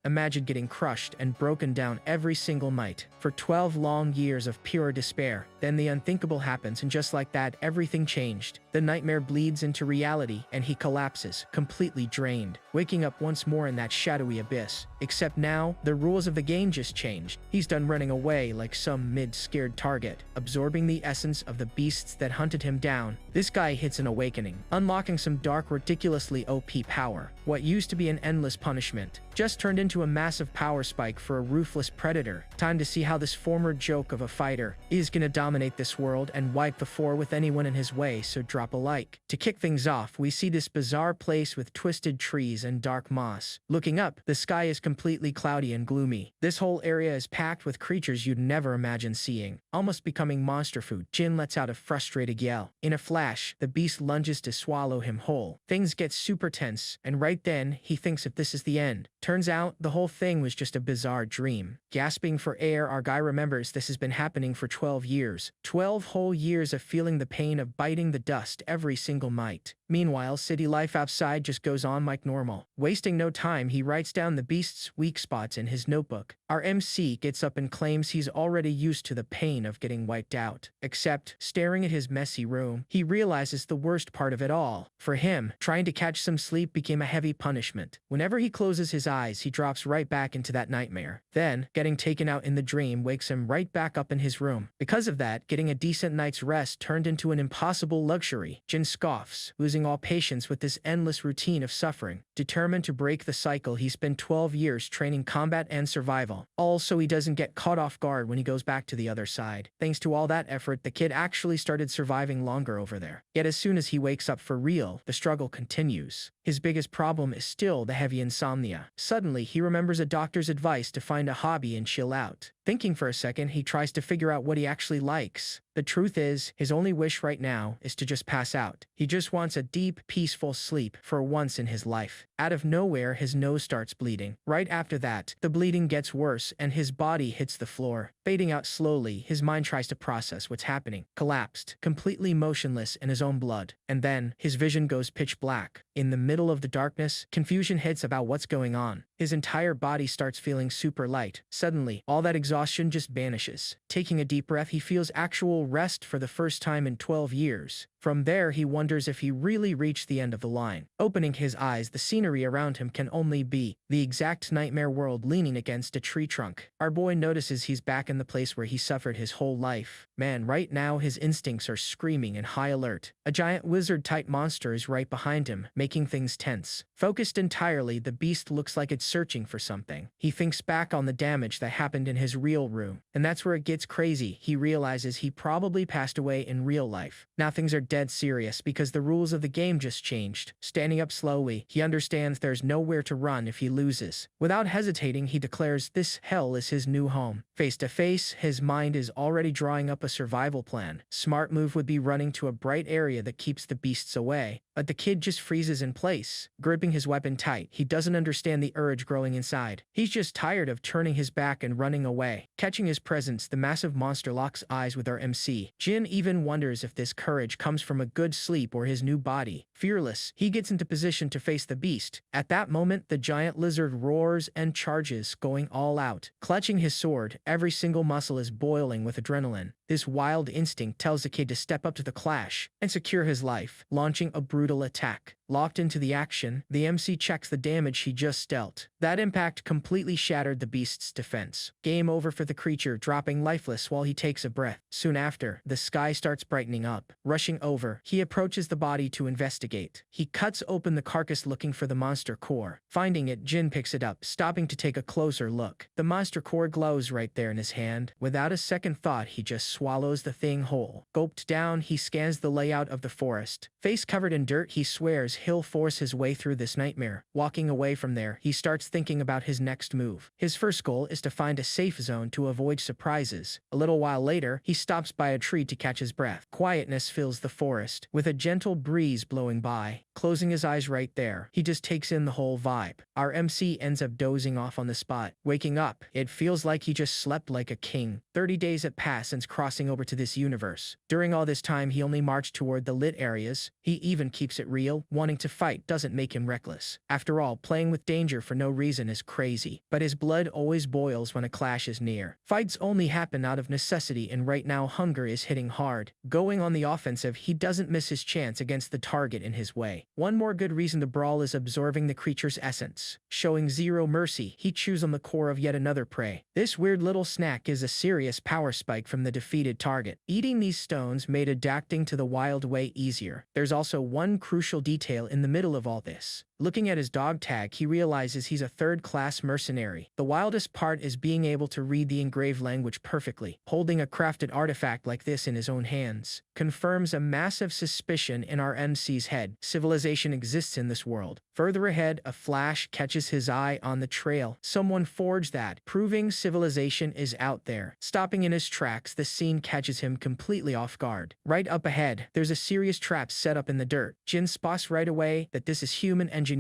Imagine getting crushed and broken down every single night for 12 long years of pure despair. Then the unthinkable happens, and just like that, everything changed. The nightmare bleeds into reality and he collapses, completely drained, waking up once more in that shadowy abyss. Except now, the rules of the game just changed. He's done running away like some mid-scared target, absorbing the essence of the beasts that hunted him down. This guy hits an awakening, unlocking some dark, ridiculously OP power. What used to be an endless punishment just turned into a massive power spike for a ruthless predator. Time to see how this former joke of a fighter is gonna dominate this world and wipe the floor with anyone in his way, so drop a like. To kick things off, we see this bizarre place with twisted trees and dark moss. Looking up, the sky is completely cloudy and gloomy. This whole area is packed with creatures you'd never imagine seeing, almost becoming monster food. Jin lets out a frustrated yell. In a flash, the beast lunges to swallow him whole. Things get super tense, and right then, he thinks if this is the end. Turns out, the whole thing was just a bizarre dream. Gasping for air, our guy remembers this has been happening for 12 years. 12 whole years of feeling the pain of biting the dust every single night. Meanwhile, city life outside just goes on like normal. Wasting no time, he writes down the beast's weak spots in his notebook. Our MC gets up and claims he's already used to the pain of getting wiped out. Except, staring at his messy room, he realizes the worst part of it all. For him, trying to catch some sleep became a heavy punishment. Whenever he closes his eyes, he drops right back into that nightmare. Then, getting taken out in the dream wakes him right back up in his room. Because of that, getting a decent night's rest turned into an impossible luxury. Jin scoffs, losing all patience with this endless routine of suffering. Determined to break the cycle, he spent 12 years training combat and survival, all so he doesn't get caught off guard when he goes back to the other side. Thanks to all that effort, the kid actually started surviving longer over there. Yet as soon as he wakes up for real, the struggle continues. His biggest problem is still the heavy insomnia. Suddenly, he remembers a doctor's advice to find a hobby and chill out. Thinking for a second, he tries to figure out what he actually likes. The truth is, his only wish right now is to just pass out. He just wants a deep, peaceful sleep for once in his life. Out of nowhere, his nose starts bleeding. Right after that, the bleeding gets worse and his body hits the floor. Fading out slowly, his mind tries to process what's happening. Collapsed, completely motionless in his own blood. And then, his vision goes pitch black. In the middle of the darkness, confusion hits about what's going on. His entire body starts feeling super light. Suddenly, all that exhaustion just vanishes. Taking a deep breath, he feels actual rest for the first time in 12 years. From there, he wonders if he really reached the end of the line. Opening his eyes, the scenery around him can only be the exact nightmare world leaning against a tree trunk. Our boy notices he's back in the place where he suffered his whole life. Man, right now his instincts are screaming in high alert. A giant lizard-type monster is right behind him, making things tense. Focused entirely, the beast looks like it's searching for something. He thinks back on the damage that happened in his real room. And that's where it gets crazy. He realizes he probably passed away in real life. Now things are dead serious because the rules of the game just changed. Standing up slowly, he understands there's nowhere to run if he loses. Without hesitating, he declares this hell is his new home. Face to face, his mind is already drawing up a survival plan. Smart move would be running to a bright area that keeps the beasts away. But the kid just freezes in place, gripping his weapon tight. He doesn't understand the urge growing inside. He's just tired of turning his back and running away. Catching his presence, the massive monster locks eyes with our MC. Jin even wonders if this courage comes from a good sleep or his new body. Fearless, he gets into position to face the beast. At that moment, the giant lizard roars and charges, going all out. Clutching his sword, every single muscle is boiling with adrenaline. This wild instinct tells the kid to step up to the clash and secure his life, launching a brutal attack. Locked into the action, the MC checks the damage he just dealt. That impact completely shattered the beast's defense. Game over for the creature, dropping lifeless while he takes a breath. Soon after, the sky starts brightening up. Rushing over, he approaches the body to investigate. He cuts open the carcass looking for the monster core. Finding it, Jin picks it up, stopping to take a closer look. The monster core glows right there in his hand. Without a second thought, he just swallows the thing whole. Gulped down, he scans the layout of the forest. Face covered in dirt, he swears he'll force his way through this nightmare. Walking away from there, he starts thinking about his next move. His first goal is to find a safe zone to avoid surprises. A little while later, he stops by a tree to catch his breath. Quietness fills the forest, with a gentle breeze blowing by. Closing his eyes right there, he just takes in the whole vibe. Our MC ends up dozing off on the spot. Waking up, it feels like he just slept like a king. 30 days had passed since crossing over to this universe. During all this time, he only marched toward the lit areas. He even keeps it real. Wanting to fight doesn't make him reckless. After all, playing with danger for no reason is crazy. But his blood always boils when a clash is near. Fights only happen out of necessity, and right now hunger is hitting hard. Going on the offensive, he doesn't miss his chance against the target in his way. One more good reason to brawl is absorbing the creature's essence. Showing zero mercy, he chews on the core of yet another prey. This weird little snack is a serious power spike from the defeated target. Eating these stones made adapting to the wild way easier. There's also one crucial detail in the middle of all this. Looking at his dog tag, he realizes he's a third-class mercenary. The wildest part is being able to read the engraved language perfectly. Holding a crafted artifact like this in his own hands confirms a massive suspicion in our MC's head. Civilization exists in this world. Further ahead, a flash catches his eye on the trail. Someone forged that, proving civilization is out there. Stopping in his tracks, the scene catches him completely off guard. Right up ahead, there's a serious trap set up in the dirt. Jin spots right away that this is human engineering.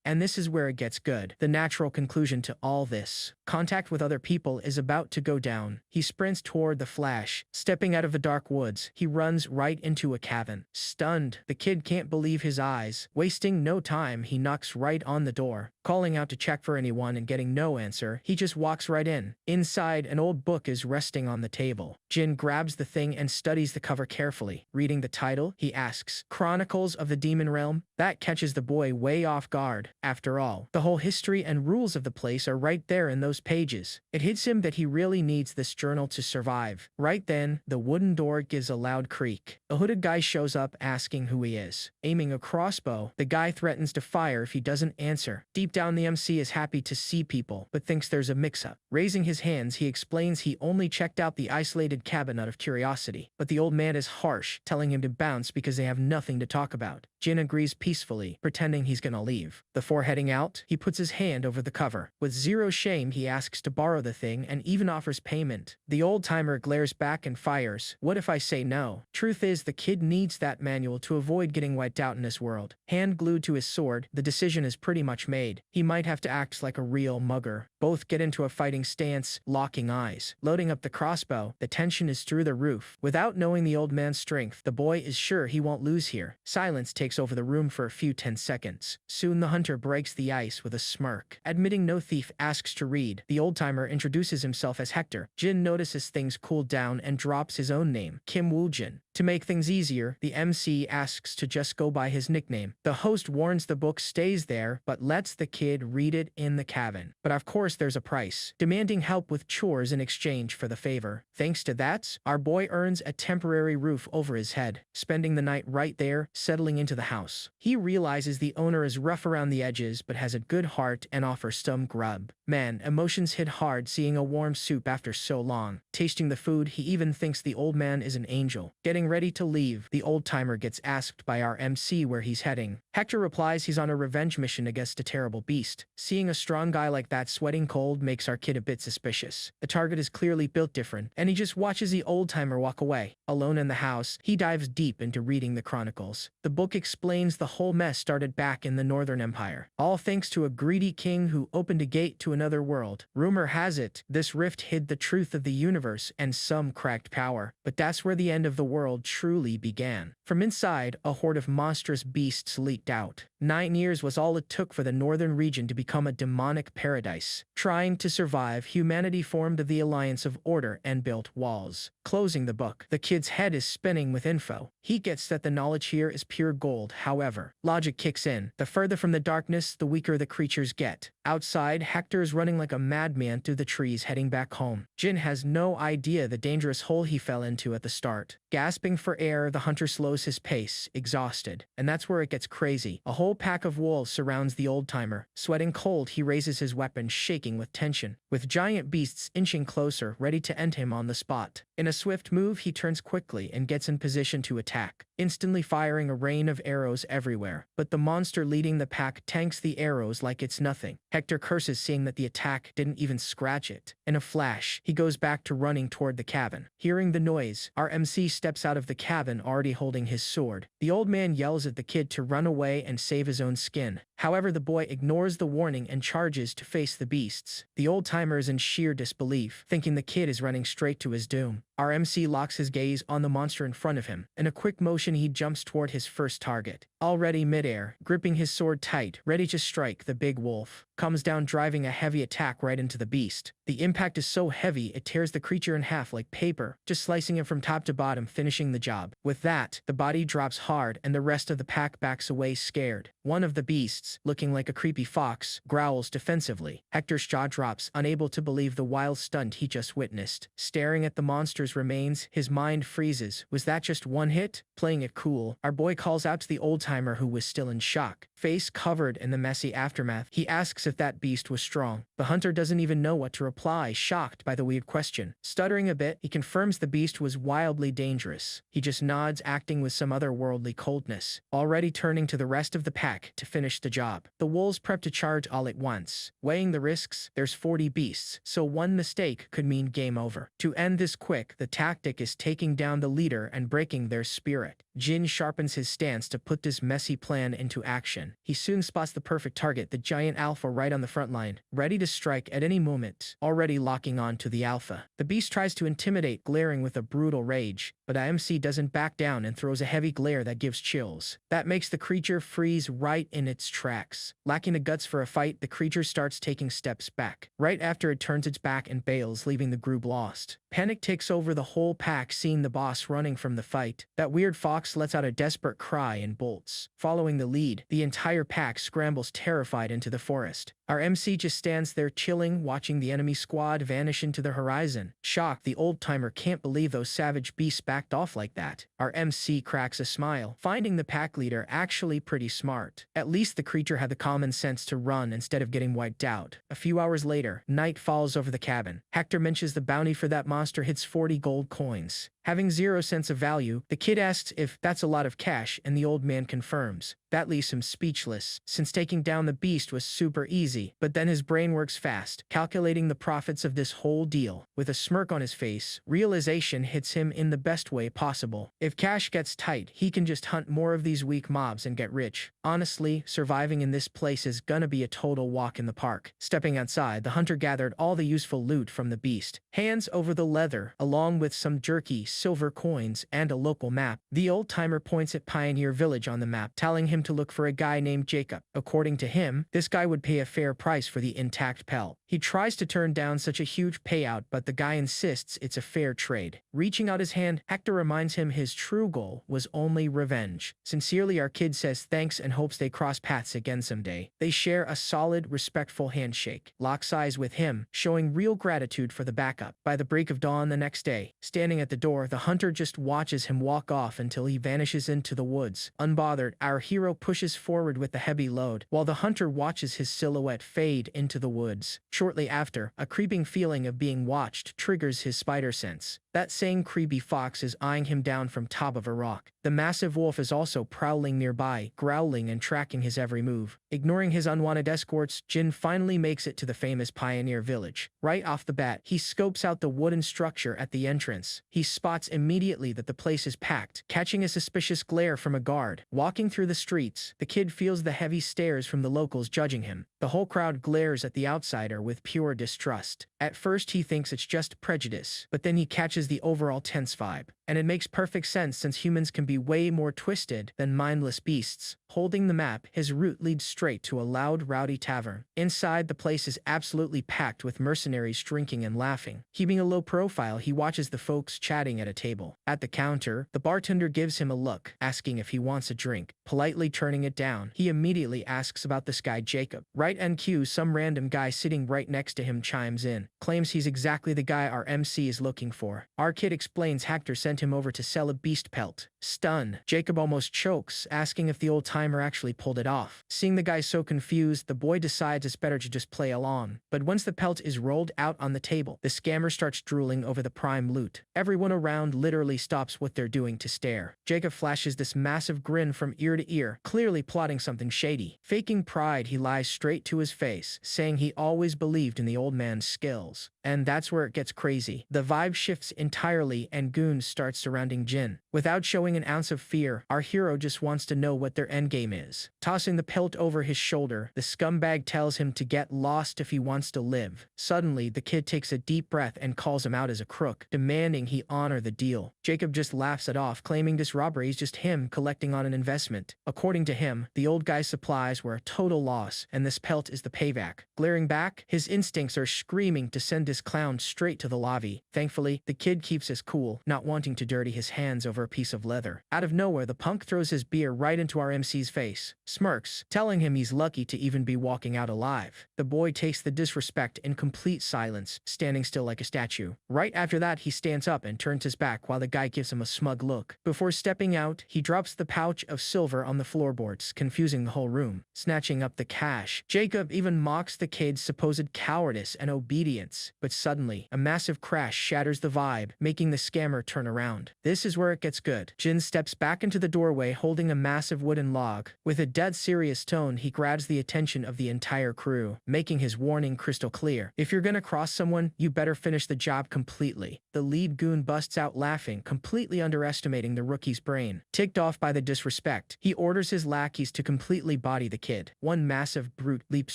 And this is where it gets good. The natural conclusion to all this. Contact with other people is about to go down. He sprints toward the flash. Stepping out of the dark woods, he runs right into a cabin. Stunned, the kid can't believe his eyes. Wasting no time, he knocks right on the door. Calling out to check for anyone and getting no answer, he just walks right in. Inside, an old book is resting on the table. Jin grabs the thing and studies the cover carefully. Reading the title, he asks, "Chronicles of the Demon Realm?" That catches the boy way off guard. After all, the whole history and rules of the place are right there in those pages. It hits him that he really needs this journal to survive. Right then, the wooden door gives a loud creak. A hooded guy shows up asking who he is. Aiming a crossbow, the guy threatens to fire if he doesn't answer. Deep down, the MC is happy to see people, but thinks there's a mix-up. Raising his hands, he explains he only checked out the isolated cabin out of curiosity. But the old man is harsh, telling him to bounce because they have nothing to talk about. Jin agrees peacefully, pretending he's gonna leave. Before heading out, he puts his hand over the cover. With zero shame, he asks to borrow the thing and even offers payment. The old-timer glares back and fires. "What if I say no?" Truth is, the kid needs that manual to avoid getting wiped out in this world. Hand glued to his sword, the decision is pretty much made. He might have to act like a real mugger. Both get into a fighting stance, locking eyes. Loading up the crossbow, the tension is through the roof. Without knowing the old man's strength, the boy is sure he won't lose here. Silence takes over the room for a few tense seconds. Soon the hunter breaks the ice with a smirk. Admitting no thief asks to read. The old-timer introduces himself as Hector. Jin notices things cool down and drops his own name, Kim Woo-jin. To make things easier, the MC asks to just go by his nickname. The host warns the book stays there, but lets the kid read it in the cabin. But of course there's a price, demanding help with chores in exchange for the favor. Thanks to that, our boy earns a temporary roof over his head, spending the night right there, settling into the house. He realizes the owner is rough around the edges, but has a good heart and offers some grub. Man, emotions hit hard seeing a warm soup after so long. Tasting the food, he even thinks the old man is an angel. Getting ready to leave, the old-timer gets asked by our MC where he's heading. Hector replies he's on a revenge mission against a terrible beast. Seeing a strong guy like that sweating cold makes our kid a bit suspicious. The target is clearly built different, and he just watches the old-timer walk away. Alone in the house, he dives deep into reading the chronicles. The book explains the whole mess started back in the Northern Empire, all thanks to a greedy king who opened a gate to another world. Rumor has it, this rift hid the truth of the universe and some cracked power, but that's where the end of the world truly began. From inside, a horde of monstrous beasts leaked out. 9 years was all it took for the northern region to become a demonic paradise. Trying to survive, humanity formed the Alliance of Order and built walls. Closing the book, the kid's head is spinning with info. He gets that the knowledge here is pure gold, however. Logic kicks in. The further from the darkness, the weaker the creatures get. Outside, Hector is running like a madman through the trees heading back home. Jin has no idea the dangerous hole he fell into at the start. Gasping for air, the hunter slows his pace, exhausted. And that's where it gets crazy. A whole pack of wolves surrounds the old-timer. Sweating cold, he raises his weapon, shaking with tension. With giant beasts inching closer, ready to end him on the spot. In a swift move, he turns quickly and gets in position to attack. instantly firing a rain of arrows everywhere. But the monster leading the pack tanks the arrows like it's nothing. Hector curses, seeing that the attack didn't even scratch it. In a flash, he goes back to running toward the cabin. Hearing the noise, our MC steps out of the cabin already holding his sword. The old man yells at the kid to run away and save his own skin. However, the boy ignores the warning and charges to face the beasts. The old-timer is in sheer disbelief, thinking the kid is running straight to his doom. Our MC locks his gaze on the monster in front of him. In a quick motion, he jumps toward his first target. Already midair, gripping his sword tight, ready to strike, the big wolf comes down, driving a heavy attack right into the beast. The impact is so heavy, it tears the creature in half like paper, just slicing it from top to bottom, finishing the job. With that, the body drops hard and the rest of the pack backs away scared. One of the beasts, looking like a creepy fox, growls defensively. Hector's jaw drops, unable to believe the wild stunt he just witnessed. Staring at the monster's remains, his mind freezes. Was that just one hit? Playing it cool, our boy calls out to the old-timer, who was still in shock. Face covered in the messy aftermath, he asks if that beast was strong. The hunter doesn't even know what to reply, shocked by the weird question. Stuttering a bit, he confirms the beast was wildly dangerous. He just nods, acting with some otherworldly coldness, already turning to the rest of the pack to finish the job. The wolves prep to charge all at once. Weighing the risks, there's 40 beasts, so one mistake could mean game over. To end this quick, the tactic is taking down the leader and breaking their spirit. Jin sharpens his stance to put this messy plan into action. He soon spots the perfect target, the giant alpha right on the front line, ready to strike at any moment, already locking on to the alpha. The beast tries to intimidate, glaring with a brutal rage, but MC doesn't back down and throws a heavy glare that gives chills. That makes the creature freeze right in its tracks. Lacking the guts for a fight, the creature starts taking steps back. Right after, it turns its back and bails, leaving the group lost. Panic takes over the whole pack, seeing the boss running from the fight. That weird fox lets out a desperate cry and bolts. Following the lead, the entire pack scrambles terrified into the forest. Our MC just stands there chilling, watching the enemy squad vanish into the horizon. Shocked, the old-timer can't believe those savage beasts backed off like that. Our MC cracks a smile, finding the pack leader actually pretty smart. At least the creature had the common sense to run instead of getting wiped out. A few hours later, night falls over the cabin. Hector mentions the bounty for that monster hits 40 gold coins. Having 0 sense of value, the kid asks if that's a lot of cash, and the old man confirms. That leaves him speechless, since taking down the beast was super easy. But then his brain works fast, calculating the profits of this whole deal. With a smirk on his face, realization hits him in the best way possible. If cash gets tight, he can just hunt more of these weak mobs and get rich. Honestly, surviving in this place is gonna be a total walk in the park. Stepping outside, the hunter gathered all the useful loot from the beast. Hands over the leather, along with some jerky, silver coins, and a local map. The old-timer points at Pioneer Village on the map, telling him to look for a guy named Jacob. According to him, this guy would pay a fair price for the intact pelt. He tries to turn down such a huge payout, but the guy insists it's a fair trade. Reaching out his hand, Hector reminds him his true goal was only revenge. Sincerely, our kid says thanks and hopes they cross paths again someday. They share a solid, respectful handshake. Locks eyes with him, showing real gratitude for the backup. By the break of dawn the next day, standing at the door, the hunter just watches him walk off until he vanishes into the woods. Unbothered, our hero pushes forward with the heavy load, while the hunter watches his silhouette fade into the woods. Shortly after, a creeping feeling of being watched triggers his spider sense. That same creepy fox is eyeing him down from top of a rock. The massive wolf is also prowling nearby, growling and tracking his every move. Ignoring his unwanted escorts, Jin finally makes it to the famous Pioneer Village. Right off the bat, he scopes out the wooden structure at the entrance. He spots immediately that the place is packed, catching a suspicious glare from a guard. Walking through the streets, the kid feels the heavy stares from the locals judging him. The whole crowd glares at the outsider with pure distrust. At first, he thinks it's just prejudice, but then he catches the overall tense vibe. And it makes perfect sense, since humans can be way more twisted than mindless beasts. Holding the map, his route leads straight to a loud, rowdy tavern. Inside, the place is absolutely packed with mercenaries drinking and laughing. Keeping a low profile, he watches the folks chatting at a table. At the counter, the bartender gives him a look, asking if he wants a drink. Politely turning it down, he immediately asks about this guy Jacob. Right on cue, some random guy sitting right next to him chimes in. claims he's exactly the guy our MC is looking for. Our kid explains Hector sent him over to sell a beast pelt. Stunned, Jacob almost chokes, asking if the old-timer actually pulled it off. Seeing the guy so confused, the boy decides it's better to just play along. But once the pelt is rolled out on the table, the scammer starts drooling over the prime loot. Everyone around literally stops what they're doing to stare. Jacob flashes this massive grin from ear to ear, clearly plotting something shady. Faking pride, he lies straight to his face, saying he always believed in the old man's skills. And that's where it gets crazy. The vibe shifts entirely and goons start surrounding Jin. Without showing an ounce of fear, our hero just wants to know what their endgame is. Tossing the pelt over his shoulder, the scumbag tells him to get lost if he wants to live. Suddenly, the kid takes a deep breath and calls him out as a crook, demanding he honor the deal. Jacob just laughs it off, claiming this robbery is just him collecting on an investment. According to him, the old guy's supplies were a total loss, and this pelt is the payback. Glaring back, his instincts are screaming to send this clown straight to the lobby. Thankfully, the kid keeps his cool, not wanting to dirty his hands over a piece of leather. Out of nowhere, the punk throws his beer right into our MC's face, smirks, telling him he's lucky to even be walking out alive. The boy takes the disrespect in complete silence, standing still like a statue. Right after that, he stands up and turns his back while the guy gives him a smug look. Before stepping out, he drops the pouch of silver on the floorboards, confusing the whole room, snatching up the cash. Jacob even mocks the kid's supposed cowardice and obedience, but suddenly, a massive crash shatters the vibe, making the scammer turn around. This is where it gets good. Jin steps back into the doorway holding a massive wooden log. With a dead serious tone, he grabs the attention of the entire crew, making his warning crystal clear. If you're gonna cross someone, you better finish the job completely. The lead goon busts out laughing, completely underestimating the rookie's brain. Ticked off by the disrespect, he orders his lackeys to completely body the kid. One massive brute leaps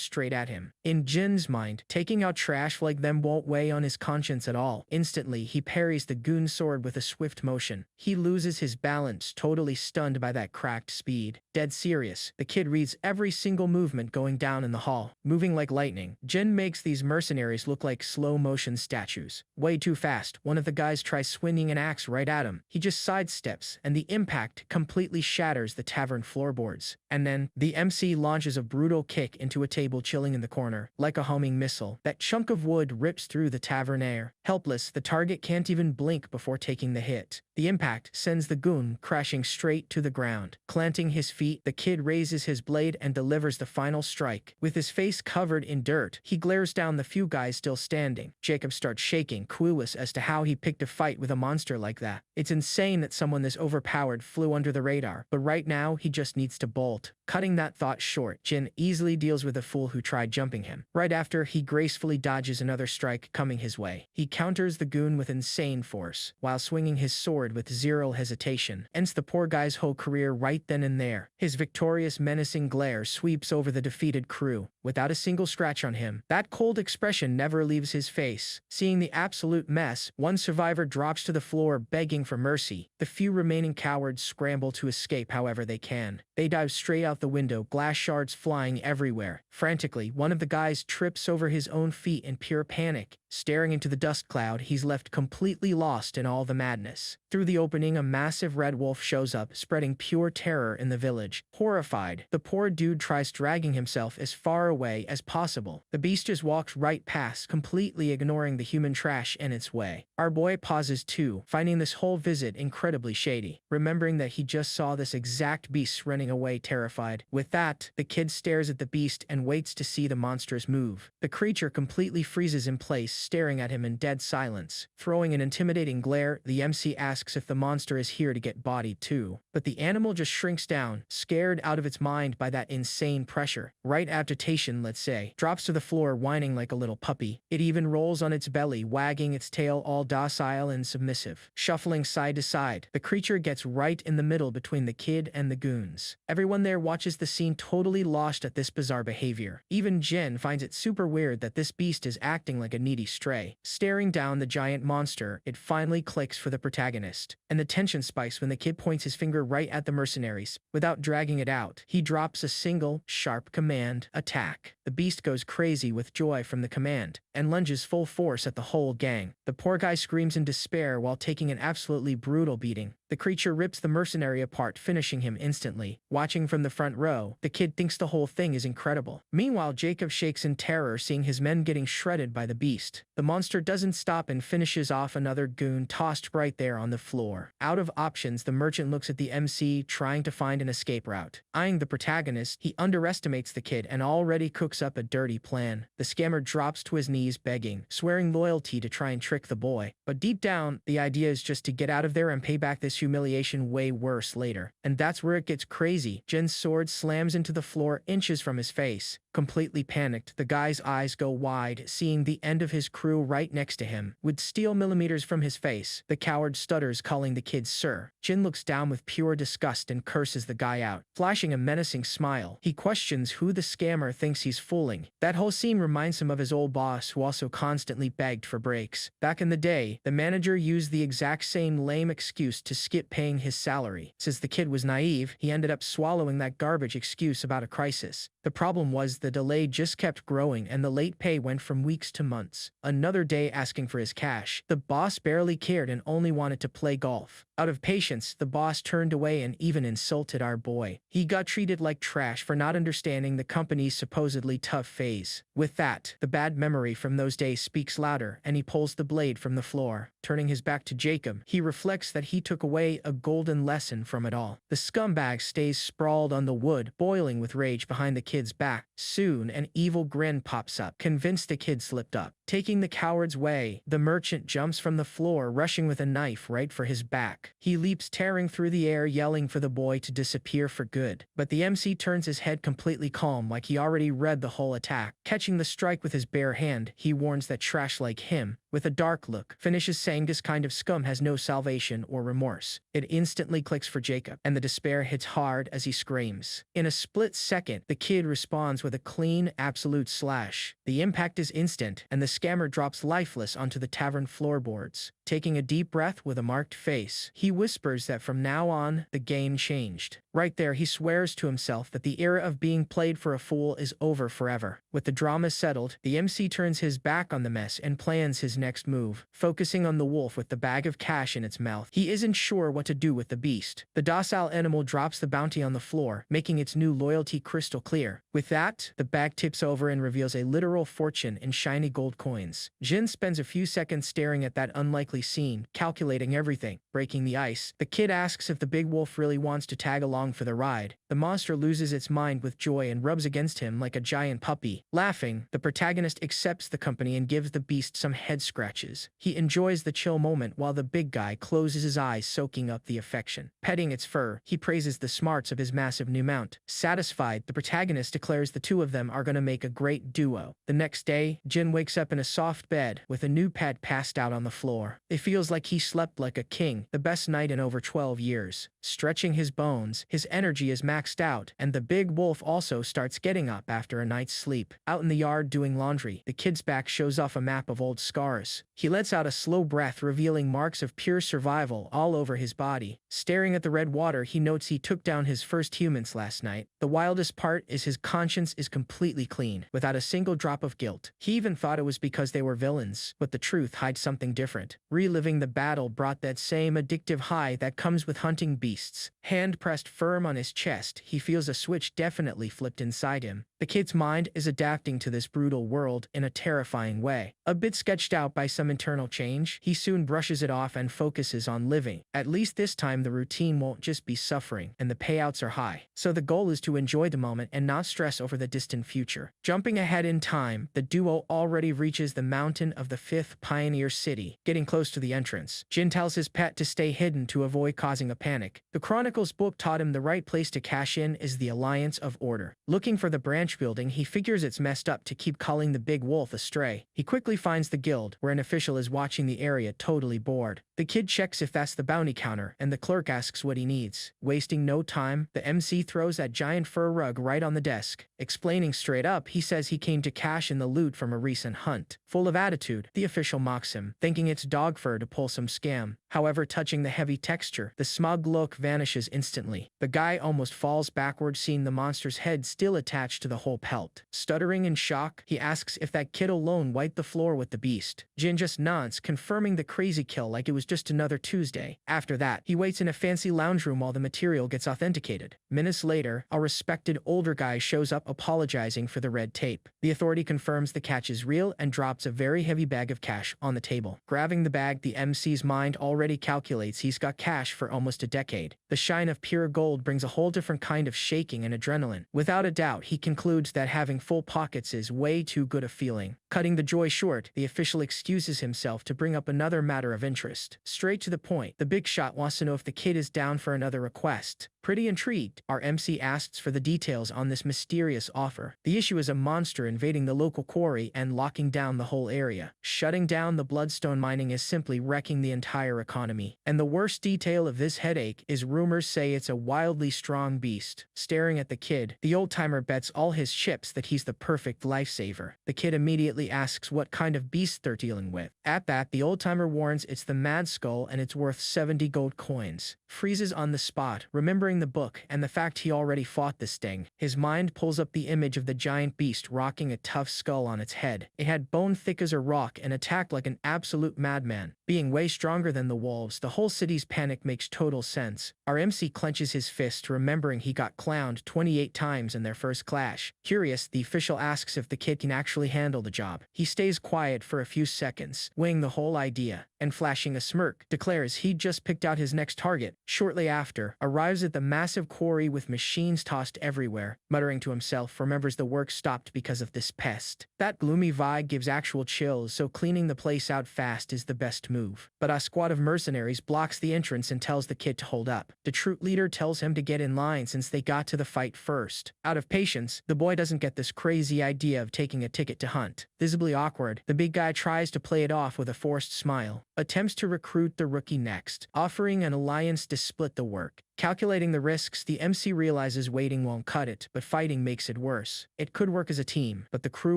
straight at him. In Jin's mind, taking out trash like them won't weigh on his conscience at all. Instantly, he parries the goon's sword with a swift motion. He loses his balance, totally stunned by that cracked speed. Dead serious, the kid reads every single movement going down in the hall. Moving like lightning, Jin makes these mercenaries look like slow-motion statues. Way too fast, one of the guys tries swinging an axe right at him. He just sidesteps, and the impact completely shatters the tavern floorboards. And then, the MC launches a brutal kick into a table chilling in the corner. Like a homing missile, that chunk of wood rips through the tavern air. Helpless, the target can't even blink before taking the hit. The impact sends the goon crashing straight to the ground. Planting his feet, the kid raises his blade and delivers the final strike. With his face covered in dirt, he glares down the few guys still standing. Jacob starts shaking, clueless as to how he picked a fight with a monster like that. It's insane that someone this overpowered flew under the radar, but right now he just needs to bolt. Cutting that thought short, Jin easily deals with the fool who tried jumping him. Right after, he gracefully dodges another strike coming his way. He counters the goon with insane force, while swinging his sword with zero hesitation. Ends the poor guy's whole career right then and there. His victorious, menacing glare sweeps over the defeated crew, without a single scratch on him. That cold expression never leaves his face. Seeing the absolute mess, one survivor drops to the floor begging for mercy. The few remaining cowards scramble to escape however they can. They dive straight out the window, glass shards flying everywhere. Frantically, one of the guys trips over his own feet in pure panic. Staring into the dust cloud, he's left completely lost in all the madness. Through the opening, a massive red wolf shows up, spreading pure terror in the village. Horrified, the poor dude tries dragging himself as far away as possible. The beast just walks right past, completely ignoring the human trash in its way. Our boy pauses too, finding this whole visit incredibly shady, remembering that he just saw this exact beast running away terrified. With that, the kid stares at the beast and waits to see the monster's move. The creature completely freezes in place, staring at him in dead silence. Throwing an intimidating glare, the MC asks if the monster is here to get bodied too. But the animal just shrinks down, scared out of its mind by that insane pressure. Right adaptation, let's say, drops to the floor whining like a little puppy. It even rolls on its belly, wagging its tail all docile and submissive. Shuffling side to side, the creature gets right in the middle between the kid and the goons. Everyone there watches the scene totally lost at this bizarre behavior. Even Jin finds it super weird that this beast is acting like a needy stray. Staring down the giant monster, it finally clicks for the protagonist. And the tension spikes when the kid points his finger right at the mercenaries. Without dragging it out, he drops a single, sharp command: attack. The beast goes crazy with joy from the command, and lunges full force at the whole gang. The poor guy screams in despair while taking an absolutely brutal beating. The creature rips the mercenary apart, finishing him instantly. Watching from the front row, the kid thinks the whole thing is incredible. Meanwhile, Jacob shakes in terror seeing his men getting shredded by the beast. The monster doesn't stop and finishes off another goon tossed right there on the floor. Out of options, the merchant looks at the MC trying to find an escape route. Eyeing the protagonist, he underestimates the kid and already cooks up a dirty plan. The scammer drops to his knees begging, swearing loyalty to try and trick the boy. But deep down, the idea is just to get out of there and pay back this humiliation way worse later. And that's where it gets crazy. Jin's sword slams into the floor inches from his face. Completely panicked, the guy's eyes go wide, seeing the end of his crew right next to him. With steel millimeters from his face, the coward stutters, calling the kid sir. Jin looks down with pure disgust and curses the guy out. Flashing a menacing smile, he questions who the scammer thinks he's fooling. That whole scene reminds him of his old boss, who also constantly begged for breaks. Back in the day, the manager used the exact same lame excuse to skip paying his salary. Since the kid was naive, he ended up swallowing that garbage excuse about a crisis. The problem was the delay just kept growing and the late pay went from weeks to months. Another day asking for his cash. The boss barely cared and only wanted to play golf. Out of patience, the boss turned away and even insulted our boy. He got treated like trash for not understanding the company's supposedly tough phase. With that, the bad memory from those days speaks louder and he pulls the blade from the floor. Turning his back to Jacob, he reflects that he took away a golden lesson from it all. The scumbag stays sprawled on the wood, boiling with rage behind the kid's back. Soon, an evil grin pops up, convinced the kid slipped up. Taking the coward's way, the merchant jumps from the floor, rushing with a knife right for his back. He leaps, tearing through the air, yelling for the boy to disappear for good. But the MC turns his head completely calm, like he already read the whole attack. Catching the strike with his bare hand, he warns that trash like him, with a dark look, finishes saying this kind of scum has no salvation or remorse. It instantly clicks for Jacob, and the despair hits hard as he screams. In a split second, the kid responds with a clean, absolute slash. The impact is instant, and the scammer drops lifeless onto the tavern floorboards. Taking a deep breath with a marked face, he whispers that from now on, the game changed. Right there, he swears to himself that the era of being played for a fool is over forever. With the drama settled, the MC turns his back on the mess and plans his next move. Focusing on the wolf with the bag of cash in its mouth, he isn't sure what to do with the beast. The docile animal drops the bounty on the floor, making its new loyalty crystal clear. With that, the bag tips over and reveals a literal fortune in shiny gold coins. Jin spends a few seconds staring at that unlikely scene, calculating everything. Breaking the ice, the kid asks if the big wolf really wants to tag along for the ride. The monster loses its mind with joy and rubs against him like a giant puppy. Laughing, the protagonist accepts the company and gives the beast some head scratches. He enjoys the chill moment while the big guy closes his eyes, soaking up the affection. Petting its fur, he praises the smarts of his massive new mount. Satisfied, the protagonist declares the two of them are gonna make a great duo. The next day, Jin wakes up in a soft bed with a new pet passed out on the floor. It feels like he slept like a king, the best night in over 12 years. Stretching his bones, his energy is maxed out, and the big wolf also starts getting up after a night's sleep. Out in the yard doing laundry, the kid's back shows off a map of old scars. He lets out a slow breath, revealing marks of pure survival all over his body. Staring at the red water, he notes he took down his first humans last night. The wildest part is his conscience is completely clean, without a single drop of guilt. He even thought it was because they were villains, but the truth hides something different. Reliving the battle brought that same addictive high that comes with hunting beasts. Hand pressed firm on his chest, he feels a switch definitely flipped inside him. The kid's mind is adapting to this brutal world in a terrifying way. A bit sketched out by some internal change, he soon brushes it off and focuses on living. At least this time the routine won't just be suffering, and the payouts are high. So the goal is to enjoy the moment and not stress over the distant future. Jumping ahead in time, the duo already reaches the mountain of the 5th Pioneer City. Getting close to the entrance, Jin tells his pet to stay hidden to avoid causing a panic. The Chronicles book taught him the right place to cash in is the Alliance of Order. Looking for the branch building, he figures it's messed up to keep calling the big wolf astray. He quickly finds the guild, where an official is watching the area totally bored. The kid checks if that's the bounty counter, and the clerk asks what he needs. Wasting no time, the MC throws that giant fur rug right on the desk. Explaining straight up, he says he came to cash in the loot from a recent hunt. Full of attitude, the official mocks him, thinking it's dog fur to pull some scam. However, touching the heavy texture, the smug look vanishes instantly. The guy almost falls backward, seeing the monster's head still attached to the whole pelt. Stuttering in shock, he asks if that kid alone wiped the floor with the beast. Jin just nods, confirming the crazy kill like it was just another Tuesday. After that, he waits in a fancy lounge room while the material gets authenticated. Minutes later, a respected older guy shows up apologizing for the red tape. The authority confirms the catch is real and drops a very heavy bag of cash on the table. Grabbing the bag, the MC's mind already calculates he's got cash for almost a decade. The shine of pure gold brings a whole different kind of shaking and adrenaline. Without a doubt, he concludes that having full pockets is way too good a feeling. Cutting the joy short, the official excuses himself to bring up another matter of interest. Straight to the point, the big shot wants to know if the kid is down for another request. Pretty intrigued, our MC asks for the details on this mysterious offer. The issue is a monster invading the local quarry and locking down the whole area. Shutting down the bloodstone mining is simply wrecking the entire economy. And the worst detail of this headache is rumors say it's a wildly strong beast. Staring at the kid, the old-timer bets all his chips that he's the perfect lifesaver. The kid immediately asks what kind of beast they're dealing with. At that, the old-timer warns it's the Mad Skull and it's worth 70 gold coins. Freezes on the spot, remembering the book and the fact he already fought this thing. His mind pulls up the image of the giant beast rocking a tough skull on its head. It had bone thick as a rock and attacked like an absolute madman. Being way stronger than the wolves, the whole city's panic makes total sense. Our MC clenches his fist, remembering he got clowned 28 times in their first clash. Curious, the official asks if the kid can actually handle the job. He stays quiet for a few seconds, weighing the whole idea, and flashing a smirk, declares he'd just picked out his next target. Shortly after, arrives at the massive quarry with machines tossed everywhere. Muttering to himself, remembers the work stopped because of this pest. That gloomy vibe gives actual chills, so cleaning the place out fast is the best move. But a squad of mercenaries blocks the entrance and tells the kid to hold up. The troop leader tells him to get in line since they got to the fight first. Out of patience, the boy doesn't get this crazy idea of taking a ticket to hunt. Visibly awkward, the big guy tries to play it off with a forced smile. Attempts to recruit the rookie next, offering an alliance to split the work. Calculating the risks, the MC realizes waiting won't cut it, but fighting makes it worse. It could work as a team, but the crew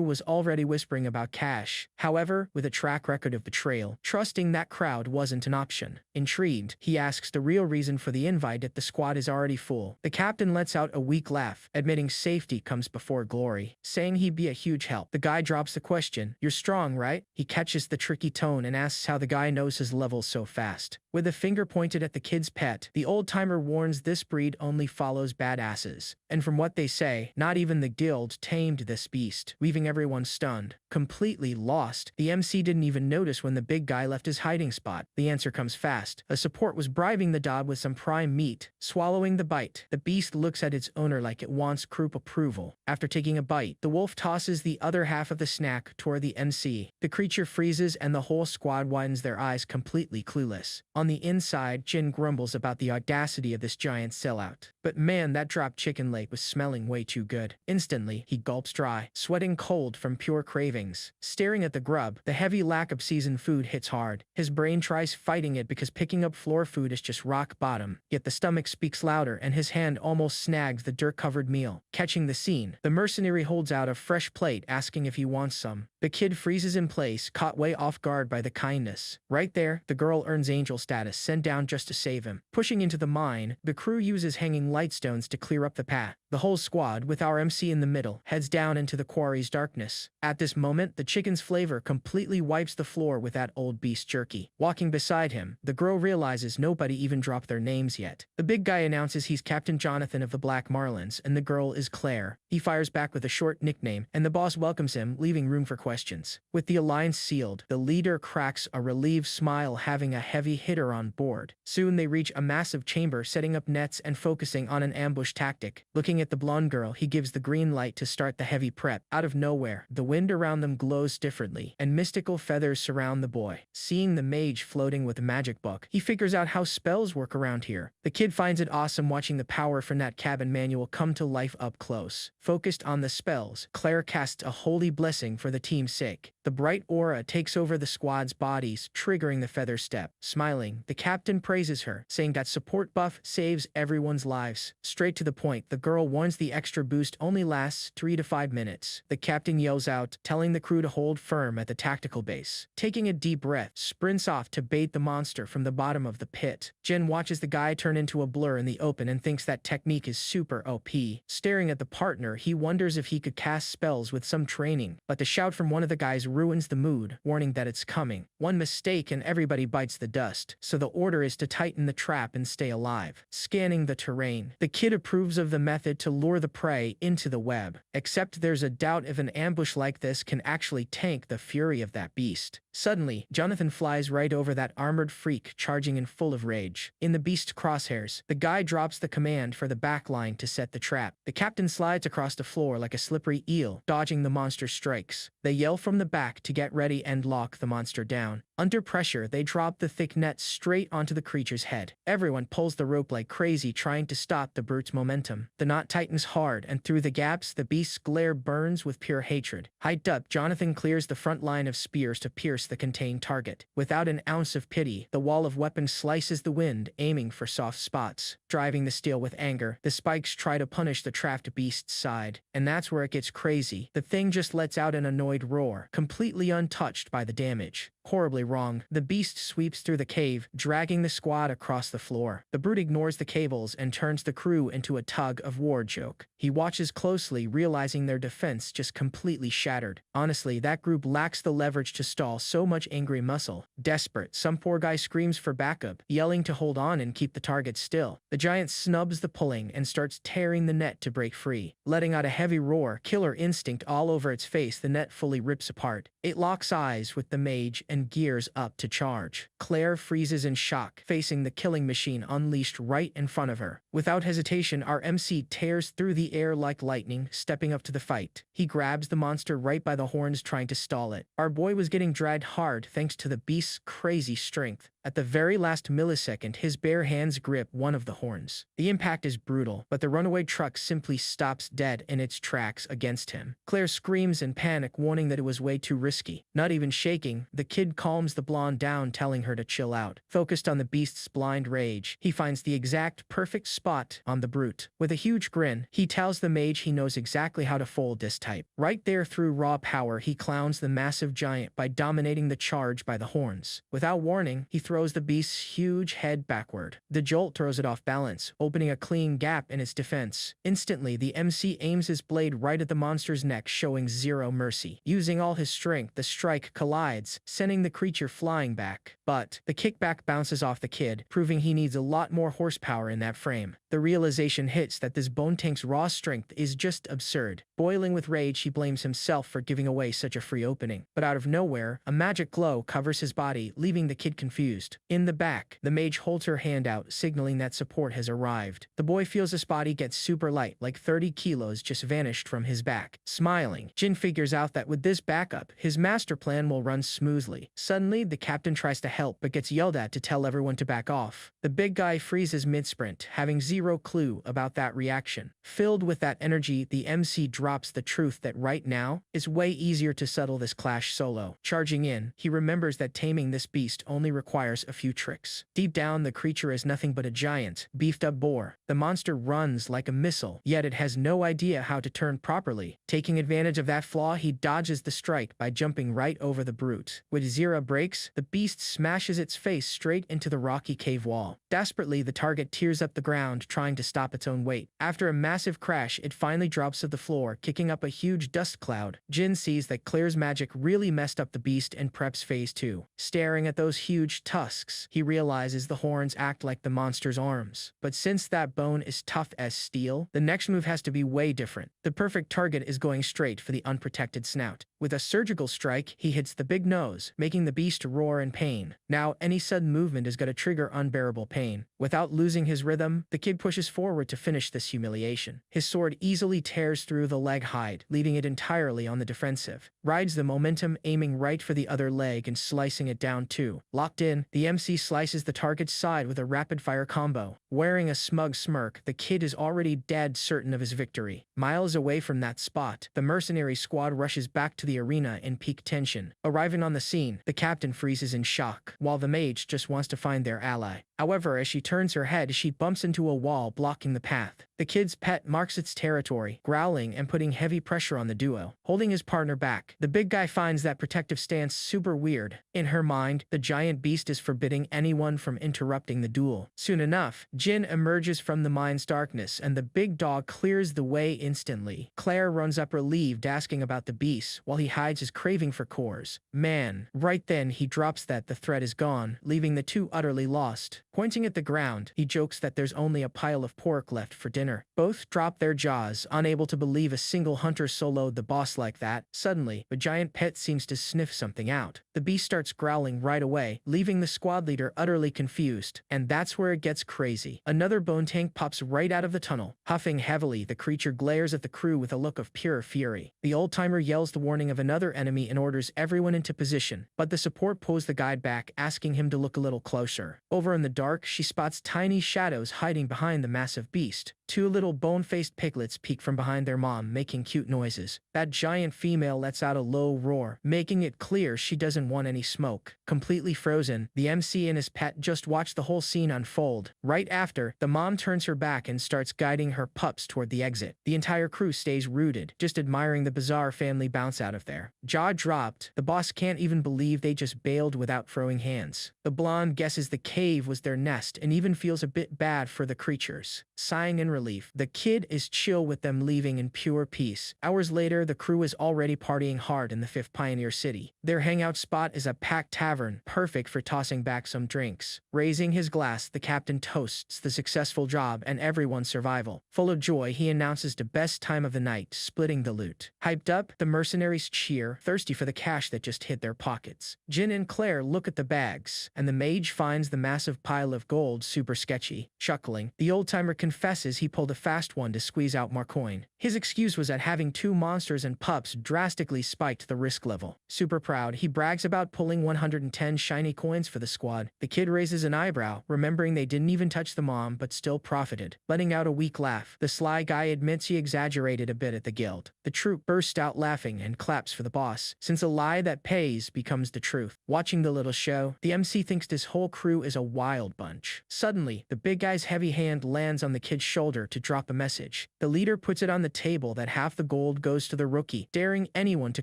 was already whispering about cash. However, with a track record of betrayal, trusting that crowd wasn't an option. Intrigued, he asks the real reason for the invite that the squad is already full. The captain lets out a weak laugh, admitting safety comes before glory, saying he'd be a huge help. The guy drops the question, "You're strong, right?" He catches the tricky tone and asks how the guy knows his levels so fast. With a finger pointed at the kid's pet, the old-timer warns this breed only follows badasses. And from what they say, not even the guild tamed this beast, leaving everyone stunned. Completely lost, the MC didn't even notice when the big guy left his hiding spot. The answer comes fast. A support was bribing the dog with some prime meat. Swallowing the bite, the beast looks at its owner like it wants group approval. After taking a bite, the wolf tosses the other half of the snack toward the MC. The creature freezes and the whole squad widens their eyes, completely clueless. On the inside, Jin grumbles about the audacity of this giant sellout. But man, that dropped chicken leg was smelling way too good. Instantly, he gulps dry, sweating cold from pure cravings. Staring at the grub, the heavy lack of seasoned food hits hard. His brain tries fighting it because picking up floor food is just rock bottom. Yet the stomach speaks louder and his hand almost snags the dirt-covered meal. Catching the scene, the mercenary holds out a fresh plate asking if he wants some. The kid freezes in place, caught way off guard by the kindness. Right there, the girl earns angel status, sent down just to save him. Pushing into the mine, the crew uses hanging lightstones to clear up the path. The whole squad, with our MC in the middle, heads down into the quarry's darkness. At this moment, the chicken's flavor completely wipes the floor with that old beast jerky. Walking beside him, the girl realizes nobody even dropped their names yet. The big guy announces he's Captain Jonathan of the Black Marlins, and the girl is Claire. He fires back with a short nickname, and the boss welcomes him, leaving room for questions. With the alliance sealed, the leader cracks a relieved smile, having a heavy hitter on board. Soon they reach a massive chamber, setting up nets and focusing on an ambush tactic. Looking at the blonde girl, he gives the green light to start the heavy prep. Out of nowhere, the wind around them glows differently, and mystical feathers surround the boy. Seeing the mage floating with a magic book, he figures out how spells work around here. The kid finds it awesome watching the power from that cabin manual come to life up close. Focused on the spells, Claire casts a holy blessing for the team's sake. The bright aura takes over the squad's bodies, triggering the feather step. Smiling, the captain praises her, saying that support buff saves everyone's lives. Straight to the point, the girl warns the extra boost only lasts 3 to 5 minutes. The captain yells out, telling the crew to hold firm at the tactical base. Taking a deep breath, sprints off to bait the monster from the bottom of the pit. Jin watches the guy turn into a blur in the open and thinks that technique is super OP. Staring at the partner, he wonders if he could cast spells with some training, but the shout from one of the guys ruins the mood, warning that it's coming. One mistake and everybody bites the dust, so the order is to tighten the trap and stay alive. Scanning the terrain, the kid approves of the method to lure the prey into the web, except there's a doubt if an ambush like this can actually tank the fury of that beast. Suddenly, Jonathan flies right over that armored freak, charging in full of rage. In the beast's crosshairs, the guy drops the command for the backline to set the trap. The captain slides across the floor like a slippery eel, dodging the monster's strikes. They yell from the back to get ready and lock the monster down. Under pressure, they drop the thick net straight onto the creature's head. Everyone pulls the rope like crazy, trying to stop the brute's momentum. The knot tightens hard, and through the gaps, the beast's glare burns with pure hatred. Hyped up, Jonathan clears the front line of spears to pierce the contained target. Without an ounce of pity, the wall of weapons slices the wind, aiming for soft spots. Driving the steel with anger, the spikes try to punish the trapped beast's side. And that's where it gets crazy. The thing just lets out an annoyed roar, completely untouched by the damage. Horribly wrong, the beast sweeps through the cave, dragging the squad across the floor. The brute ignores the cables and turns the crew into a tug-of-war joke. He watches closely, realizing their defense just completely shattered. Honestly, that group lacks the leverage to stall so much angry muscle. Desperate, some poor guy screams for backup, yelling to hold on and keep the target still. The giant snubs the pulling and starts tearing the net to break free. Letting out a heavy roar, killer instinct all over its face, the net fully rips apart. It locks eyes with the mage and gears up to charge. Claire freezes in shock, facing the killing machine unleashed right in front of her. Without hesitation, our MC tears through the air like lightning, stepping up to the fight. He grabs the monster right by the horns, trying to stall it. Our boy was getting dragged hard thanks to the beast's crazy strength. At the very last millisecond, his bare hands grip one of the horns. The impact is brutal, but the runaway truck simply stops dead in its tracks against him. Claire screams in panic, warning that it was way too risky. Not even shaking, the kid calms the blonde down, telling her to chill out. Focused on the beast's blind rage, he finds the exact perfect spot on the brute. With a huge grin, he tells the mage he knows exactly how to fold this type. Right there, through raw power, he clowns the massive giant by dominating the charge by the horns. Without warning, he throws the beast's huge head backward. The jolt throws it off balance, opening a clean gap in its defense. Instantly, the MC aims his blade right at the monster's neck, showing zero mercy. Using all his strength, the strike collides, sending the creature flying back. But the kickback bounces off the kid, proving he needs a lot more horsepower in that frame. The realization hits that this bone tank's raw strength is just absurd. Boiling with rage, he blames himself for giving away such a free opening. But out of nowhere, a magic glow covers his body, leaving the kid confused. In the back, the mage holds her hand out, signaling that support has arrived. The boy feels his body get super light, like 30 kilos just vanished from his back. Smiling, Jin figures out that with this backup, his master plan will run smoothly. Suddenly, the captain tries to help, but gets yelled at to tell everyone to back off. The big guy freezes mid-sprint, having zero clue about that reaction. Filled with that energy, the MC drops the truth that right now, it's way easier to settle this clash solo. Charging in, he remembers that taming this beast only requires a few tricks. Deep down, the creature is nothing but a giant, beefed-up boar. The monster runs like a missile, yet it has no idea how to turn properly. Taking advantage of that flaw, he dodges the strike by jumping right over the brute. With zero brakes, the beast smashes its face straight into the rocky cave wall. Desperately, the target tears up the ground, trying to stop its own weight. After a massive crash, it finally drops to the floor, kicking up a huge dust cloud. Jin sees that Claire's magic really messed up the beast and preps phase 2. Staring at those huge tusks, he realizes the horns act like the monster's arms. But since that bone is tough as steel, the next move has to be way different. The perfect target is going straight for the unprotected snout. With a surgical strike, he hits the big nose, making the beast roar in pain. Now, any sudden movement is going to trigger unbearable pain. Without losing his rhythm, the kid pushes forward to finish this humiliation. His sword easily tears through the leg hide, leaving it entirely on the defensive. Rides the momentum, aiming right for the other leg and slicing it down too. Locked in, the MC slices the target's side with a rapid-fire combo. Wearing a smug smirk, the kid is already dead certain of his victory. Miles away from that spot, the mercenary squad rushes back to the the arena in peak tension. Arriving on the scene, the captain freezes in shock, while the mage just wants to find their ally. However, as she turns her head, she bumps into a wall blocking the path. The kid's pet marks its territory, growling and putting heavy pressure on the duo, holding his partner back. The big guy finds that protective stance super weird. In her mind, the giant beast is forbidding anyone from interrupting the duel. Soon enough, Jin emerges from the mine's darkness and the big dog clears the way instantly. Claire runs up relieved, asking about the beast, while he hides his craving for cores. Man, right then he drops that the threat is gone, leaving the two utterly lost. Pointing at the ground, he jokes that there's only a pile of pork left for dinner. Both drop their jaws, unable to believe a single hunter soloed the boss like that. Suddenly, the giant pet seems to sniff something out. The beast starts growling right away, leaving the squad leader utterly confused. And that's where it gets crazy. Another bone tank pops right out of the tunnel. Huffing heavily, the creature glares at the crew with a look of pure fury. The old-timer yells the warning of another enemy and orders everyone into position, but the support pulls the guide back, asking him to look a little closer. Over in the dark, she spots tiny shadows hiding behind the massive beast. Two little bone-faced piglets peek from behind their mom, making cute noises. That giant female lets out a low roar, making it clear she doesn't want any smoke. Completely frozen, the MC and his pet just watch the whole scene unfold. Right after, the mom turns her back and starts guiding her pups toward the exit. The entire crew stays rooted, just admiring the bizarre family bounce out of there. Jaw dropped, the boss can't even believe they just bailed without throwing hands. The blonde guesses the cave was their nest and even feels a bit bad for the creatures. Sighing in relief, the kid is chill with them leaving in pure peace. Hours later, the crew is already partying hard in the 5th Pioneer City. Their hangout spot is a packed tavern, perfect for tossing back some drinks. Raising his glass, the captain toasts the successful job and everyone's survival. Full of joy, he announces the best time of the night, splitting the loot. Hyped up, the mercenaries cheer, thirsty for the cash that just hit their pockets. Jin and Claire look at the bags, and the mage finds the massive pile of gold super sketchy. Chuckling, the old-timer confesses he pulled a fast one to squeeze out more coin. His excuse was that having two monsters and pups drastically spiked the risk level. Super proud, he brags about pulling 110 shiny coins for the squad. The kid raises an eyebrow, remembering they didn't even touch the mom but still profited. Letting out a weak laugh, the sly guy admits he exaggerated a bit at the guild. The troop bursts out laughing and claps for the boss, since a lie that pays becomes the truth. Watching the little show, the MC thinks this whole crew is a wild bunch. Suddenly, the big guy's heavy hand lands on the kid's shoulder to drop a message. The leader puts it on the table that half the gold goes to the rookie, daring anyone to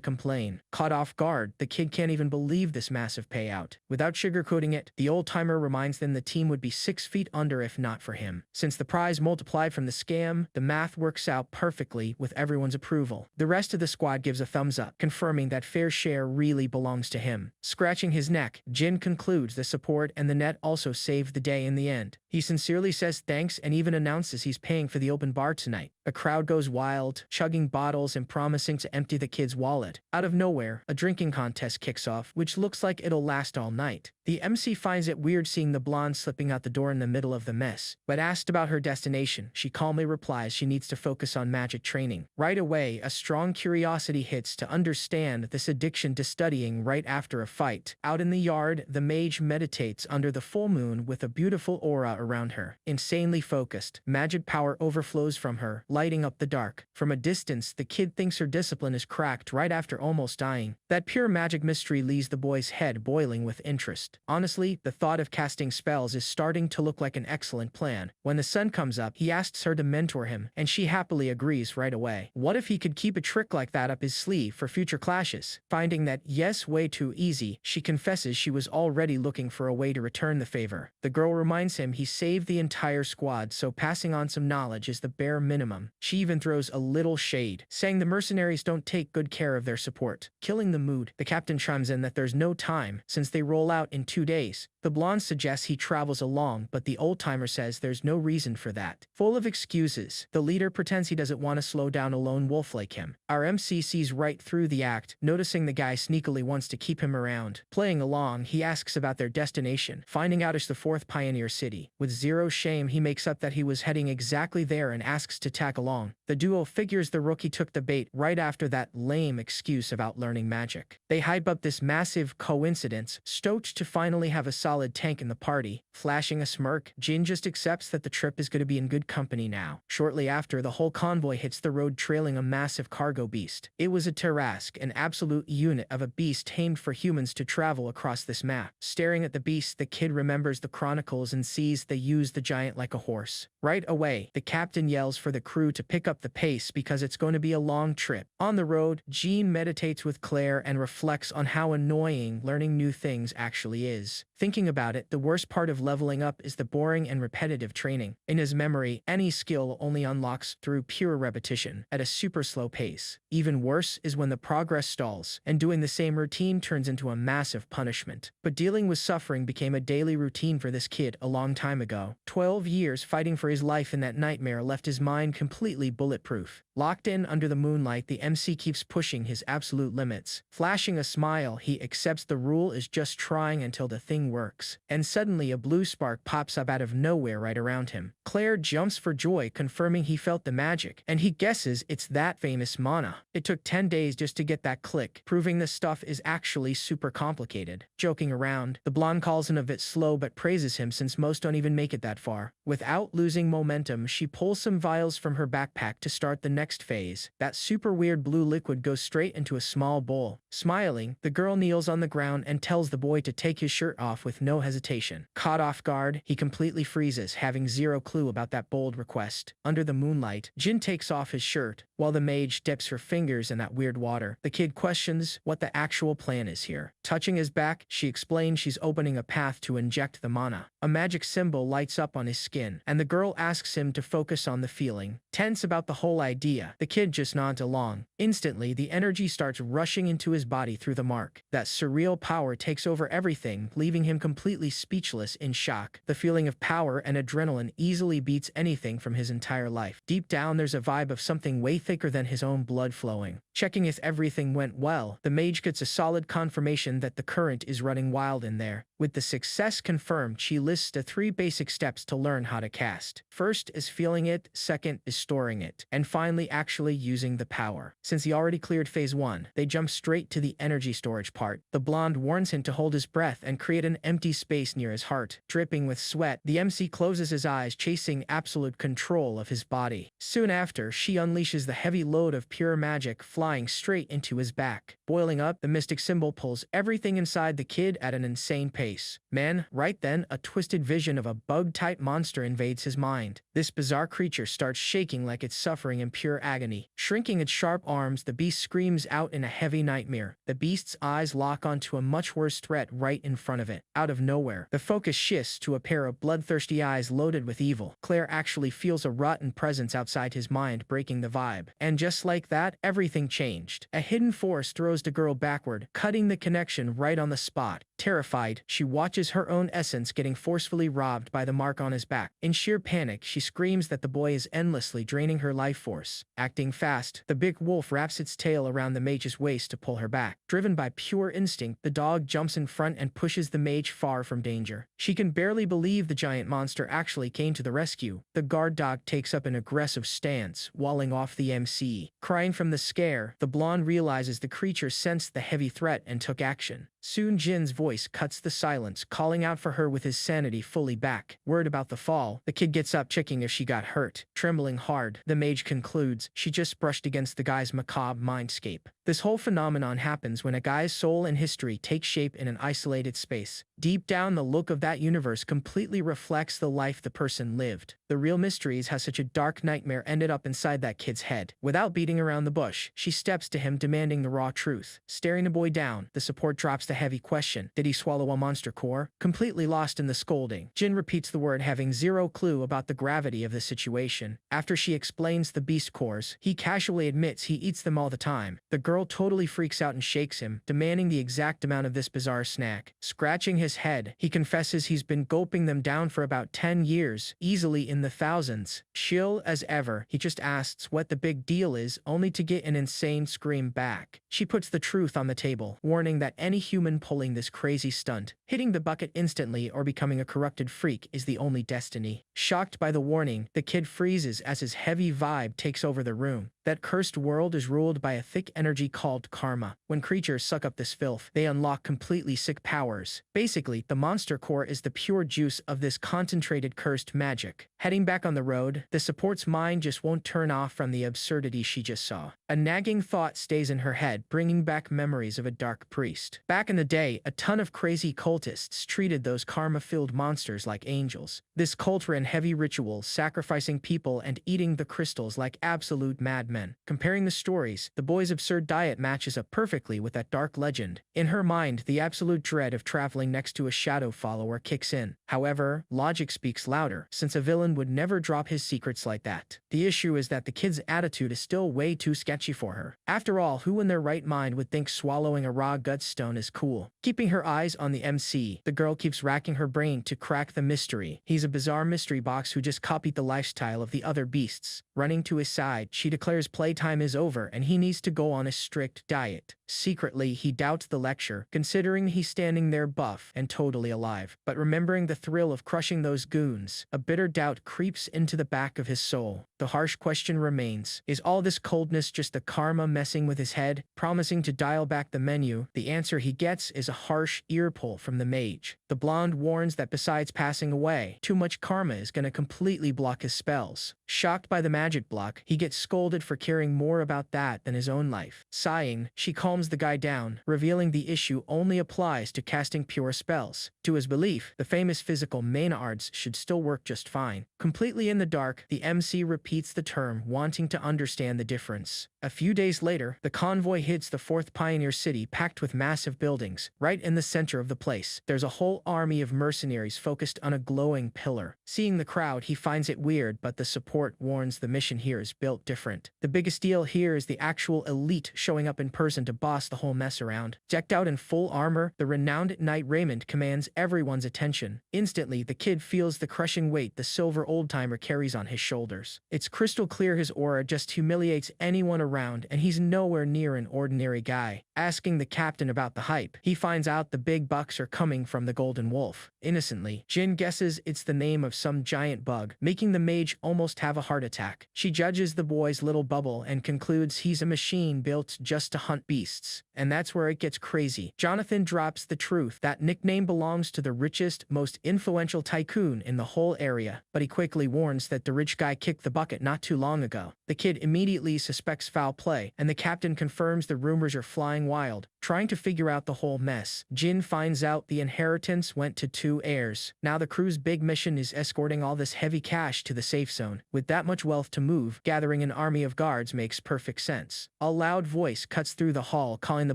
complain. Caught off guard, the kid can't even believe this massive payout. Without sugarcoating it, the old-timer reminds them the team would be 6 feet under if not for him. Since the prize multiplied from the scam, the math works out perfectly with everyone's approval. The rest of the squad gives a thumbs up, confirming that fair share really belongs to him. Scratching his neck, Jin concludes the support and the net also saved the day in the end. He sincerely says thanks and even announces he's paying for the open bar tonight. The crowd goes wild, chugging bottles and promising to empty the kid's wallet. Out of nowhere, a drinking contest kicks off, which looks like it'll last all night. The MC finds it weird seeing the blonde slipping out the door in the middle of the mess, but asked about her destination, she calmly replies she needs to focus on magic training. Right away, a strong curiosity hits to understand this addiction to studying right after a fight. Out in the yard, the mage meditates under the full moon with a beautiful aura around her. Insanely focused, magic power overflows from her, lighting up the dark. From a distance, the kid thinks her discipline is cracked right after almost dying. That pure magic mystery leaves the boy's head boiling with interest. Honestly, the thought of casting spells is starting to look like an excellent plan. When the sun comes up, he asks her to mentor him, and she happily agrees right away. What if he could keep a trick like that up his sleeve for future clashes? Finding that yes, way too easy, she confesses she was already looking for a way to return the favor. The girl reminds him he saved the entire squad, so passing on some knowledge is the bare minimum. She even throws a little shade, saying the mercenaries don't take good care of their support. Killing the mood, the captain chimes in that there's no time, since they roll out in 2 days. The blonde suggests he travels along, but the old-timer says there's no reason for that. Full of excuses, the leader pretends he doesn't want to slow down a lone wolf like him. Our MC sees right through the act, noticing the guy sneakily wants to keep him around. Playing along, he asks about their destination, finding out it's the 4th Pioneer City. With zero shame, he makes up that he was heading exactly there and asks to tack tag along. The duo figures the rookie took the bait right after that lame excuse about learning magic. They hype up this massive coincidence, stoked to finally have a solid tank in the party. Flashing a smirk, Jin just accepts that the trip is going to be in good company now. Shortly after, the whole convoy hits the road trailing a massive cargo beast. It was a Tarask, an absolute unit of a beast tamed for humans to travel across this map. Staring at the beast, the kid remembers the chronicles and sees they use the giant like a horse. Right away, the captain yells for the crew to pick up the pace because it's going to be a long trip. On the road, Jean meditates with Claire and reflects on how annoying learning new things actually is. Thinking about it, the worst part of leveling up is the boring and repetitive training. In his memory, any skill only unlocks through pure repetition, at a super slow pace. Even worse is when the progress stalls, and doing the same routine turns into a massive punishment. But dealing with suffering became a daily routine for this kid a long time ago. 12 years fighting for his life in that nightmare left his mind completely bulletproof. Locked in under the moonlight, the MC keeps pushing his absolute limits. Flashing a smile, he accepts the rule is just trying until the thing works. And suddenly a blue spark pops up out of nowhere right around him. Claire jumps for joy, confirming he felt the magic, and he guesses it's that famous mana. It took 10 days just to get that click, proving the stuff is actually super complicated. Joking around, the blonde calls him a bit slow but praises him since most don't even make it that far. Without losing momentum, she pulls some vials from her backpack to start the next phase. That super weird blue liquid goes straight into a small bowl. Smiling, the girl kneels on the ground and tells the boy to take his shirt off with no hesitation. Caught off guard, he completely freezes, having zero clue about that bold request. Under the moonlight, Jin takes off his shirt, while the mage dips her fingers in that weird water. The kid questions what the actual plan is here. Touching his back, she explains she's opening a path to inject the mana. A magic symbol lights up on his skin, and the girl asks him to focus on the feeling. Tense about the whole idea, the kid just nods along. Instantly, the energy starts rushing into his body through the mark. That surreal power takes over everything, leaving him completely speechless in shock. The feeling of power and adrenaline easily beats anything from his entire life. Deep down, there's a vibe of something way thicker than his own blood flowing. Checking if everything went well, the mage gets a solid confirmation that the current is running wild in there. With the success confirmed, she lists the 3 basic steps to learn how to cast. First is feeling it, second is storing it, and finally actually using the power. Since he already cleared phase 1, they jump straight to the energy storage part. The blonde warns him to hold his breath and create an empty space near his heart. Dripping with sweat, the MC closes his eyes, chasing absolute control of his body. Soon after, she unleashes the heavy load of pure magic, flying straight into his back. Boiling up, the mystic symbol pulls everything inside the kid at an insane pace. Man, right then, a twisted vision of a bug-type monster invades his mind. This bizarre creature starts shaking like it's suffering in pure agony. Shrinking its sharp arms, the beast screams out in a heavy nightmare. The beast's eyes lock onto a much worse threat right in front of it. Out of nowhere, the focus shifts to a pair of bloodthirsty eyes loaded with evil. Claire actually feels a rotten presence outside his mind, breaking the vibe. And just like that, everything changed. A hidden force throws the girl backward, cutting the connection right on the spot. Terrified, she watches her own essence getting forcefully robbed by the mark on his back. In sheer panic, she screams that the boy is endlessly draining her life force. Acting fast, the big wolf wraps its tail around the mage's waist to pull her back. Driven by pure instinct, the dog jumps in front and pushes the mage far from danger. She can barely believe the giant monster actually came to the rescue. The guard dog takes up an aggressive stance, walling off the MC. Crying from the scare, the blonde realizes the creature sensed the heavy threat and took action. Soon Jin's voice cuts the silence, calling out for her with his sanity fully back. Word about the fall, the kid gets up checking if she got hurt. Trembling hard, the mage concludes she just brushed against the guy's macabre mindscape. This whole phenomenon happens when a guy's soul and history take shape in an isolated space. Deep down, the look of that universe completely reflects the life the person lived. The real mystery is how such a dark nightmare ended up inside that kid's head. Without beating around the bush, she steps to him, demanding the raw truth. Staring the boy down, the support drops the heavy question. Did he swallow a monster core? Completely lost in the scolding, Jin repeats the word, having zero clue about the gravity of the situation. After she explains the beast cores, he casually admits he eats them all the time. The girl totally freaks out and shakes him, demanding the exact amount of this bizarre snack. Scratching his head, he confesses he's been gulping them down for about 10 years, easily in the thousands. Chill as ever, he just asks what the big deal is, only to get an insane scream back. She puts the truth on the table, warning that any human human pulling this crazy stunt. Hitting the bucket instantly or becoming a corrupted freak is the only destiny. Shocked by the warning, the kid freezes as his heavy vibe takes over the room. That cursed world is ruled by a thick energy called karma. When creatures suck up this filth, they unlock completely sick powers. Basically, the monster core is the pure juice of this concentrated cursed magic. Heading back on the road, the support's mind just won't turn off from the absurdity she just saw. A nagging thought stays in her head, bringing back memories of a dark priest. Back in the day, a ton of crazy cultists treated those karma-filled monsters like angels. This cult ran heavy rituals, sacrificing people and eating the crystals like absolute madmen. Comparing the stories, the boy's absurd diet matches up perfectly with that dark legend. In her mind, the absolute dread of traveling next to a shadow follower kicks in. However, logic speaks louder, since a villain would never drop his secrets like that. The issue is that the kid's attitude is still way too sketchy for her. After all, who in their right mind would think swallowing a raw gut stone is cool? Keeping her eyes on the MC, the girl keeps racking her brain to crack the mystery. He's a bizarre mystery box who just copied the lifestyle of the other beasts. Running to his side, she declares playtime is over and he needs to go on a strict diet. Secretly, he doubts the lecture, considering he's standing there buff and totally alive. But remembering the thrill of crushing those goons, a bitter doubt creeps into the back of his soul. The harsh question remains, is all this coldness just the karma messing with his head? Promising to dial back the menu, the answer he gets is a harsh ear pull from the mage. The blonde warns that besides passing away, too much karma is going to completely block his spells. Shocked by the magic block, he gets scolded for caring more about that than his own life. Sighing, she calms the guy down, revealing the issue only applies to casting pure spells. To his belief, the famous physical mana arts should still work just fine. Completely in the dark, the MC repeats the term, wanting to understand the difference. A few days later, the convoy hits the fourth pioneer city packed with massive buildings. Right in the center of the place, there's a whole army of mercenaries focused on a glowing pillar. Seeing the crowd, he finds it weird, but the support warns the mission here is built different. The biggest deal here is the actual elite showing up in person to boss the whole mess around. Decked out in full armor, the renowned knight Raymond commands everyone's attention. Instantly, the kid feels the crushing weight the silver old-timer carries on his shoulders. It's crystal clear his aura just humiliates anyone around, and he's nowhere near an ordinary guy. Asking the captain about the hype, he finds out the big bucks are coming from the Golden Wolf. Innocently, Jin guesses it's the name of some giant bug, making the mage almost have a heart attack. She judges the boy's little bubble and concludes he's a machine built just to hunt beasts. And that's where it gets crazy. Jonathan drops the truth. That nickname belongs to the richest, most influential tycoon in the whole area, but he quickly warns that the rich guy kicked the bucket not too long ago. The kid immediately suspects foul play, and the captain confirms the rumors are flying wild. Trying to figure out the whole mess, Jin finds out the inheritance went to 2 heirs. Now the crew's big mission is escorting all this heavy cash to the safe zone. With that much wealth to move, gathering an army of guards makes perfect sense. A loud voice cuts through the hall, calling the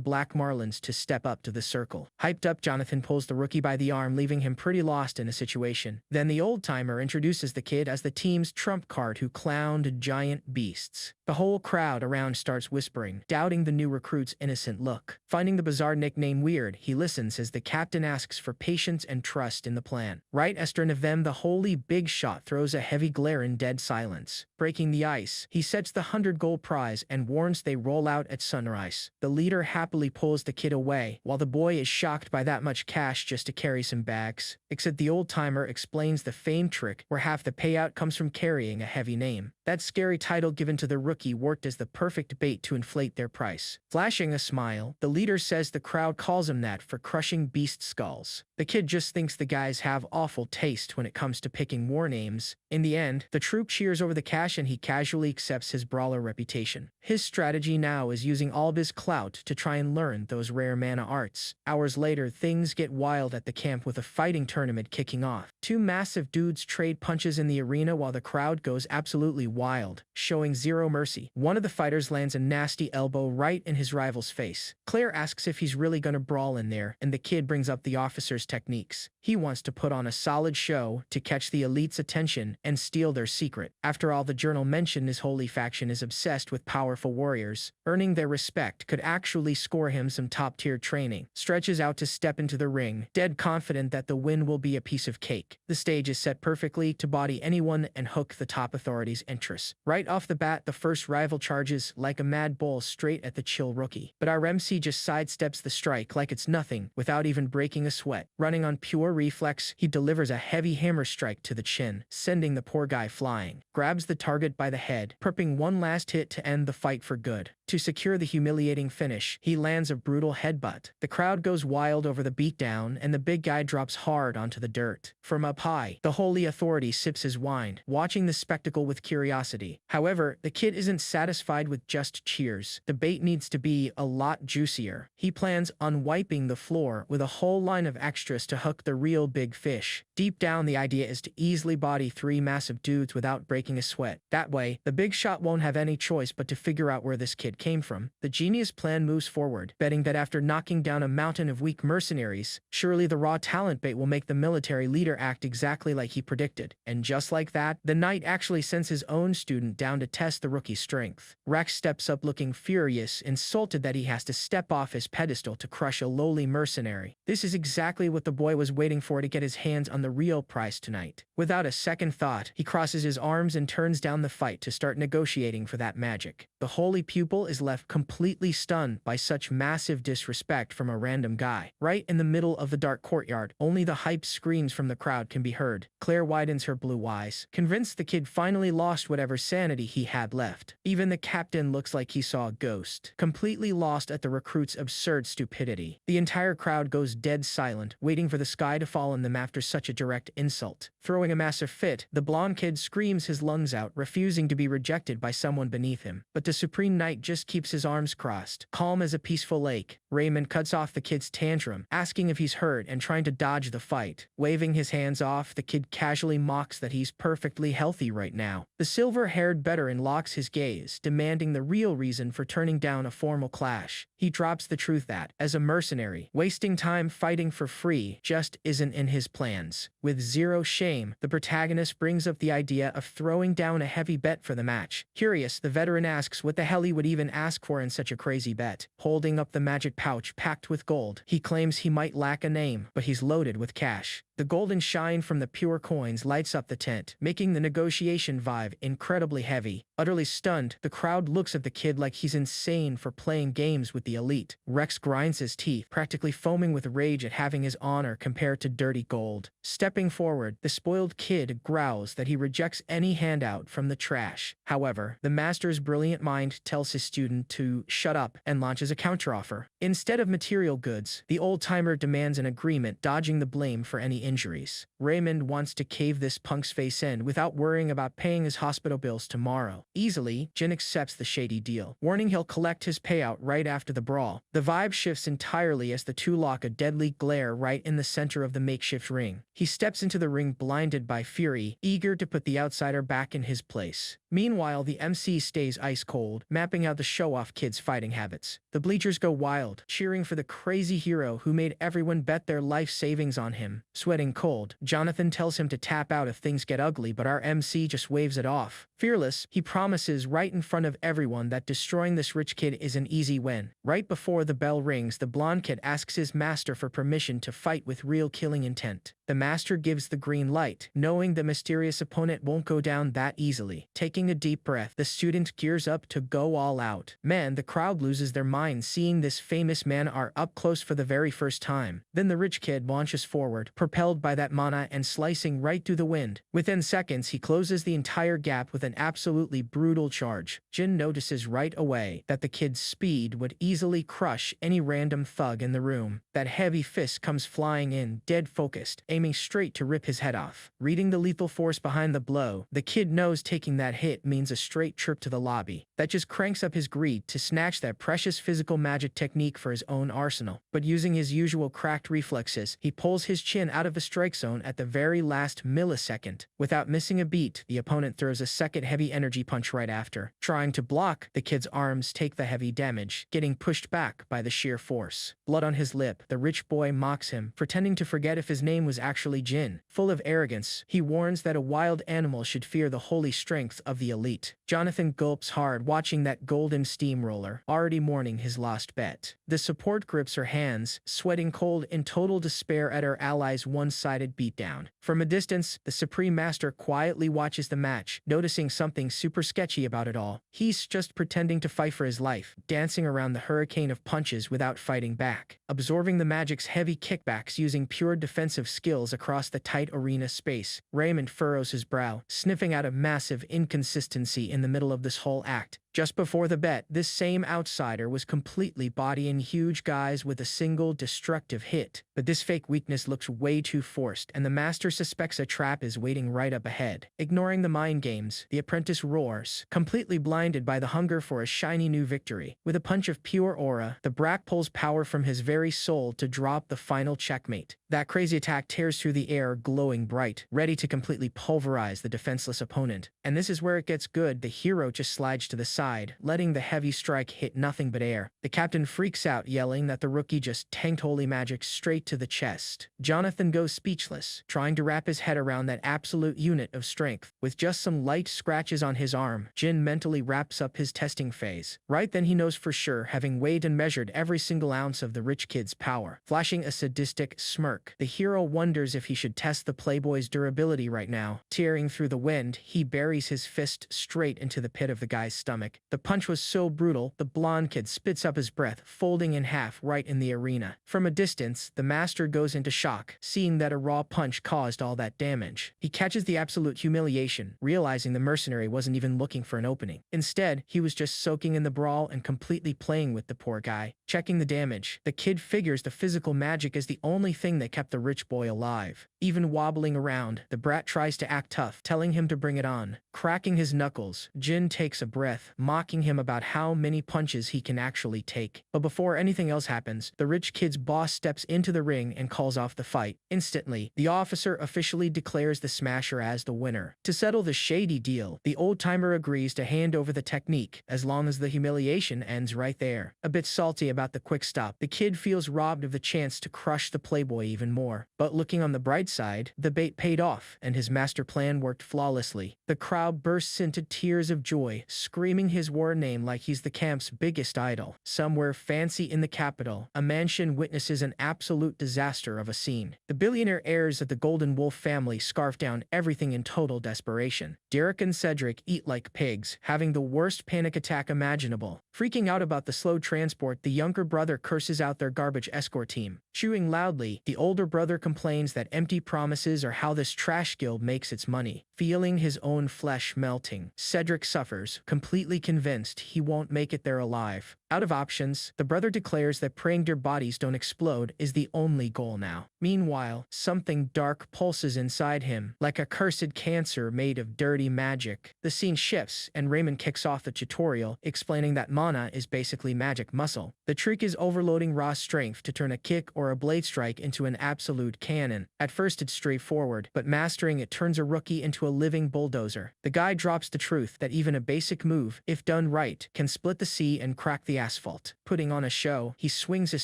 Black Marlins to step up to the circle. Hyped up, Jonathan pulls the rookie by the arm, leaving him pretty lost in a situation. Then the old-timer introduces the kid as the team's trump card who clowned giant beasts. The whole crowd around starts whispering, doubting the new recruit's innocent look. Finding the bizarre nickname weird, he listens as the captain asks for patience and trust in the plan. Right as turn of them, the holy big shot throws a heavy glare in dead silence. Breaking the ice, he sets the 100 gold prize and warns they roll out at sunrise. The leader happily pulls the kid away, while the boy is shocked by that much cash just to carry some bags. Except the old-timer explains the fame trick, where half the payout comes from carrying a heavy name. That scary title given to the rookie worked as the perfect bait to inflate their price. Flashing a smile, the leader says the crowd calls him that for crushing beast skulls. The kid just thinks the guys have awful taste when it comes to picking war names. In the end, the troop cheers over the cash and he casually accepts his brawler reputation. His strategy now is using all of his clout to try and learn those rare mana arts. Hours later, things get wild at the camp with a fighting tournament kicking off. 2 massive dudes trade punches in the arena while the crowd goes absolutely wild, showing zero mercy. One of the fighters lands a nasty elbow right in his rival's face. Claire asks if he's really gonna brawl in there, and the kid brings up the officer's techniques. He wants to put on a solid show to catch the elite's attention and steal their secret. After all, the journal mentioned his holy faction is obsessed with powerful warriors. Earning their respect could actually score him some top-tier training. Stretches out to step into the ring, dead confident that the win will be a piece of cake. The stage is set perfectly to body anyone and hook the top authority's interest. Right off Off the bat, the first rival charges like a mad bull straight at the chill rookie. But our MC just sidesteps the strike like it's nothing without even breaking a sweat. Running on pure reflex, he delivers a heavy hammer strike to the chin, sending the poor guy flying. Grabs the target by the head, prepping one last hit to end the fight for good. To secure the humiliating finish, he lands a brutal headbutt. The crowd goes wild over the beatdown, and the big guy drops hard onto the dirt. From up high, the holy authority sips his wine, watching the spectacle with curiosity. However, the kid isn't satisfied with just cheers. The bait needs to be a lot juicier. He plans on wiping the floor with a whole line of extras to hook the real big fish. Deep down, the idea is to easily body 3 massive dudes without breaking a sweat. That way, the big shot won't have any choice but to figure out where this kid came from. The genius plan moves forward, betting that after knocking down a mountain of weak mercenaries, surely the raw talent bait will make the military leader act exactly like he predicted. And just like that, the knight actually sends his own student down to test the rookie's strength. Rex steps up looking furious, insulted that he has to step off his pedestal to crush a lowly mercenary. This is exactly what the boy was waiting for to get his hands on the real prize tonight. Without a second thought, he crosses his arms and turns down the fight to start negotiating for that magic. The holy pupil is left completely stunned by such massive disrespect from a random guy. Right in the middle of the dark courtyard, only the hyped screams from the crowd can be heard. Claire widens her blue eyes, convinced the kid finally lost whatever sanity he had left. Even the captain looks like he saw a ghost, completely lost at the recruit's absurd stupidity. The entire crowd goes dead silent, waiting for the sky to fall on them after such a direct insult. Throwing a massive fit, the blonde kid screams his lungs out, refusing to be rejected by someone beneath him. But the Supreme Knight just keeps his arms crossed, calm as a peaceful lake. Raymond cuts off the kid's tantrum, asking if he's hurt and trying to dodge the fight. Waving his hands off, the kid casually mocks that he's perfectly healthy right now. The silver-haired veteran locks his gaze, demanding the real reason for turning down a formal clash. He drops the truth that, as a mercenary, wasting time fighting for free just isn't in his plans. With zero shame, the protagonist brings up the idea of throwing down a heavy bet for the match. Curious, the veteran asks what the hell he would even ask for in such a crazy bet. Holding up the magic pouch packed with gold, he claims he might lack a name, but he's loaded with cash. The golden shine from the pure coins lights up the tent, making the negotiation vibe incredibly heavy. Utterly stunned, the crowd looks at the kid like he's insane for playing games with the elite. Rex grinds his teeth, practically foaming with rage at having his honor compared to dirty gold. Stepping forward, the spoiled kid growls that he rejects any handout from the trash. However, the master's brilliant mind tells his student to shut up and launches a counteroffer. Instead of material goods, the old-timer demands an agreement, dodging the blame for any injuries. Raymond wants to cave this punk's face in without worrying about paying his hospital bills tomorrow. Easily, Jin accepts the shady deal, warning he'll collect his payout right after the brawl. The vibe shifts entirely as the two lock a deadly glare right in the center of the makeshift ring. He steps into the ring blinded by fury, eager to put the outsider back in his place. Meanwhile, the MC stays ice cold, mapping out the show-off kid's fighting habits. The bleachers go wild, cheering for the crazy hero who made everyone bet their life savings on him. Sweating cold, Jonathan tells him to tap out if things get ugly, but our MC just waves it off. Fearless, he promises right in front of everyone that destroying this rich kid is an easy win. Right before the bell rings, the blonde kid asks his master for permission to fight with real killing intent. The master gives the green light, knowing the mysterious opponent won't go down that easily. Taking a deep breath, the student gears up to go all out. Man, the crowd loses their mind seeing this famous man are up close for the very first time. Then the rich kid launches forward, propelled by that mana and slicing right through the wind. Within seconds, he closes the entire gap with an absolutely brutal charge. Jin notices right away that the kid's speed would easily crush any random thug in the room. That heavy fist comes flying in, dead focused, aiming straight to rip his head off. Reading the lethal force behind the blow, the kid knows taking that hit means a straight trip to the lobby. That just cranks up his greed to snatch that precious physical magic technique for his own arsenal. But using his usual cracked reflexes, he pulls his chin out of the strike zone at the very last millisecond. Without missing a beat, the opponent throws a second heavy energy punch right after. Trying to block, the kid's arms take the heavy damage, getting pushed back by the sheer force. Blood on his lip, the rich boy mocks him, pretending to forget if his name was actually Jin. Full of arrogance, he warns that a wild animal should fear the holy strength of the elite. Jonathan gulps hard, watching that golden steamroller, already mourning his lost bet. The support grips her hands, sweating cold in total despair at her ally's one-sided beatdown. From a distance, the Supreme Master quietly watches the match, noticing noticing something super sketchy about it all. He's just pretending to fight for his life, dancing around the hurricane of punches without fighting back, absorbing the magic's heavy kickbacks using pure defensive skills across the tight arena space. Raymond furrows his brow, sniffing out a massive inconsistency in the middle of this whole act. Just before the bet, this same outsider was completely bodying huge guys with a single destructive hit. But this fake weakness looks way too forced, and the master suspects a trap is waiting right up ahead. Ignoring the mind games, the apprentice roars, completely blinded by the hunger for a shiny new victory. With a punch of pure aura, the brat pulls power from his very soul to drop the final checkmate. That crazy attack tears through the air, glowing bright, ready to completely pulverize the defenseless opponent. And this is where it gets good. The hero just slides to the side, letting the heavy strike hit nothing but air. The captain freaks out, yelling that the rookie just tanked holy magic straight to the chest. Jonathan goes speechless, trying to wrap his head around that absolute unit of strength. With just some light scratches on his arm, Jin mentally wraps up his testing phase. Right then he knows for sure, having weighed and measured every single ounce of the rich kid's power. Flashing a sadistic smirk, the hero wonders if he should test the playboy's durability right now. Tearing through the wind, he buries his fist straight into the pit of the guy's stomach. The punch was so brutal, the blonde kid spits up his breath, folding in half right in the arena. From a distance, the master goes into shock, seeing that a raw punch caused all that damage. He catches the absolute humiliation, realizing the mercenary wasn't even looking for an opening. Instead, he was just soaking in the brawl and completely playing with the poor guy. Checking the damage, the kid figures the physical magic is the only thing that kept the rich boy alive. Even wobbling around, the brat tries to act tough, telling him to bring it on. Cracking his knuckles, Jin takes a breath, mocking him about how many punches he can actually take. But before anything else happens, the rich kid's boss steps into the ring and calls off the fight. Instantly, the officer officially declares the smasher as the winner. To settle the shady deal, the old-timer agrees to hand over the technique, as long as the humiliation ends right there. A bit salty about the quick stop, the kid feels robbed of the chance to crush the playboy even more. But looking on the bright side, the bait paid off, and his master plan worked flawlessly. The crowd bursts into tears of joy, screaming his war name like he's the camp's biggest idol. Somewhere fancy in the capital, a mansion witnesses an absolute disaster of a scene. The billionaire heirs of the Golden Wolf family scarf down everything in total desperation. Derek and Cedric eat like pigs, having the worst panic attack imaginable. Freaking out about the slow transport, the younger brother curses out their garbage escort team. Chewing loudly, the older brother complains that empty promises are how this trash guild makes its money. Feeling his own flesh melting, Cedric suffers, completely convinced he won't make it there alive. Out of options, the brother declares that praying their bodies don't explode is the only goal now. Meanwhile, something dark pulses inside him, like a cursed cancer made of dirty magic. The scene shifts, and Raymond kicks off the tutorial, explaining that mana is basically magic muscle. The trick is overloading raw strength to turn a kick or a blade strike into an absolute cannon. At first it's straightforward, but mastering it turns a rookie into a living bulldozer. The guy drops the truth that even a basic move, if done right, can split the sea and crack the asphalt. Putting on a show, he swings his